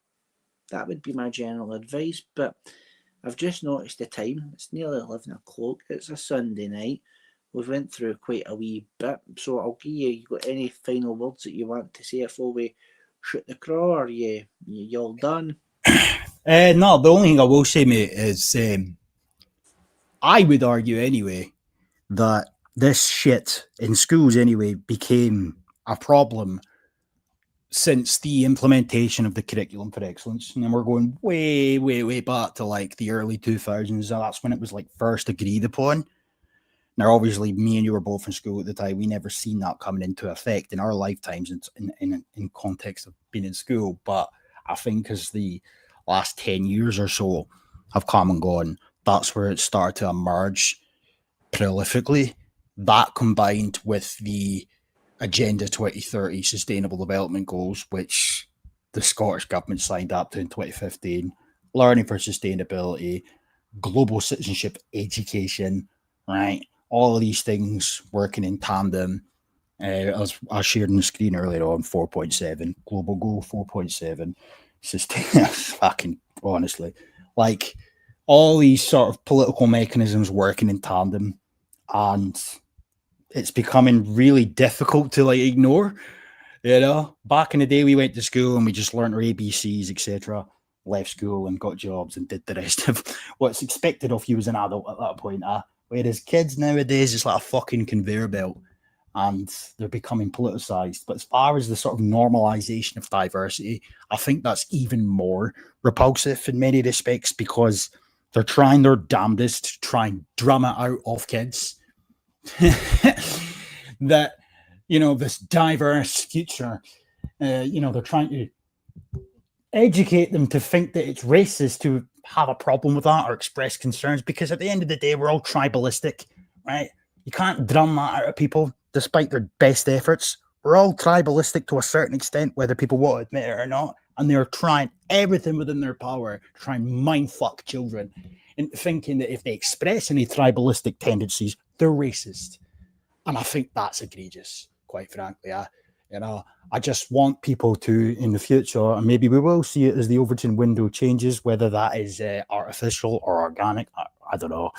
That would be my general advice. But I've just noticed the time. It's nearly 11 o'clock. It's a Sunday night. We've went through quite a wee bit, so I'll give you got any final words that you want to say before we shoot the craw, or you all done? No, the only thing I will say, mate, is I would argue anyway that this shit in schools anyway became a problem since the implementation of the curriculum for excellence. And then we're going way, way, way back to like the early 2000s. That's when it was like first agreed upon. Now, obviously, me and you were both in school at the time. We never seen that coming into effect in our lifetimes in context of being in school. But I think as the last 10 years or so have come and gone, that's where it started to emerge prolifically. That combined with the Agenda 2030 Sustainable Development Goals, which the Scottish Government signed up to in 2015, learning for sustainability, global citizenship education, right? All of these things working in tandem. As I shared on the screen earlier on, 4.7, global goal 4.7, sustain, fucking honestly, like all these sort of political mechanisms working in tandem, and it's becoming really difficult to like ignore. You know, back in the day, we went to school and we just learned our ABCs, etc. Left school and got jobs and did the rest of what's expected of you as an adult at that point. Whereas kids nowadays, it's like a fucking conveyor belt, and they're becoming politicized. But as far as the sort of normalization of diversity, I think that's even more repulsive in many respects, because they're trying their damnedest to try and drum it out of kids that, you know, this diverse future, you know, they're trying to educate them to think that it's racist to have a problem with that or express concerns, because at the end of the day, we're all tribalistic, right? You can't drum that out of people despite their best efforts. We're all tribalistic to a certain extent, whether people want to admit it or not, and they're trying everything within their power to try and mindfuck children into thinking that if they express any tribalistic tendencies, they're racist. And I think that's egregious, quite frankly. I just want people to, in the future, and maybe we will see it as the Overton window changes, whether that is artificial or organic, I don't know.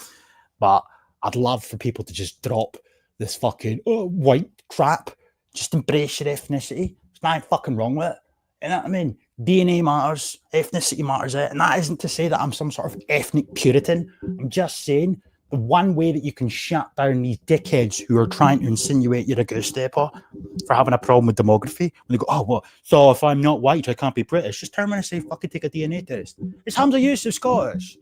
But I'd love for people to just drop this fucking white crap. Just embrace your ethnicity. There's nothing fucking wrong with it. You know what I mean? DNA matters, ethnicity matters, and that isn't to say that I'm some sort of ethnic Puritan. I'm just saying the one way that you can shut down these dickheads who are trying to insinuate you're a goose stepper for having a problem with demography, when they go, oh, well, so if I'm not white, I can't be British, just turn around and say, fucking take a DNA test. Is Hamza Yusuf Scottish?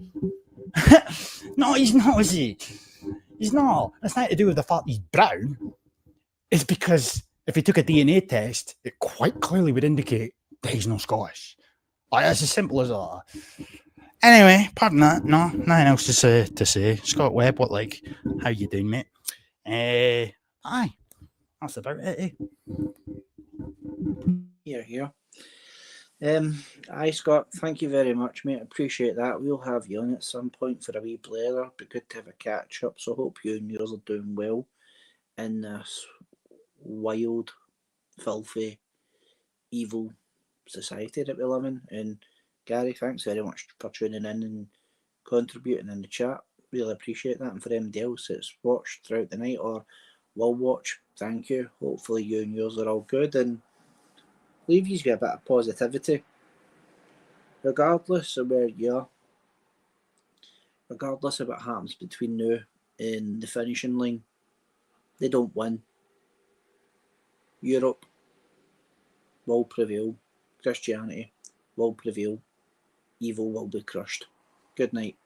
No, he's not, is he? He's not. It's nothing to do with the fact he's brown. It's because if he took a DNA test, it quite clearly would indicate that he's not Scottish. Like, it's as simple as that. Anyway, pardon that. No, nothing else to say. Scott Webb, how you doing, mate? Aye, that's about it. Here. Aye, Scott, thank you very much, mate. Appreciate that. We'll have you on at some point for a wee blather. Be good to have a catch up. So hope you and yours are doing well in this wild, filthy, evil society that we live in. And Gary, thanks very much for tuning in and contributing in the chat. Really appreciate that. And for anybody else that's watched throughout the night or will watch, thank you. Hopefully you and yours are all good, and leave you with a bit of positivity. Regardless of where you are, regardless of what happens between now and the finishing line, they don't win. Europe will prevail. Christianity will prevail. Evil will be crushed. Good night.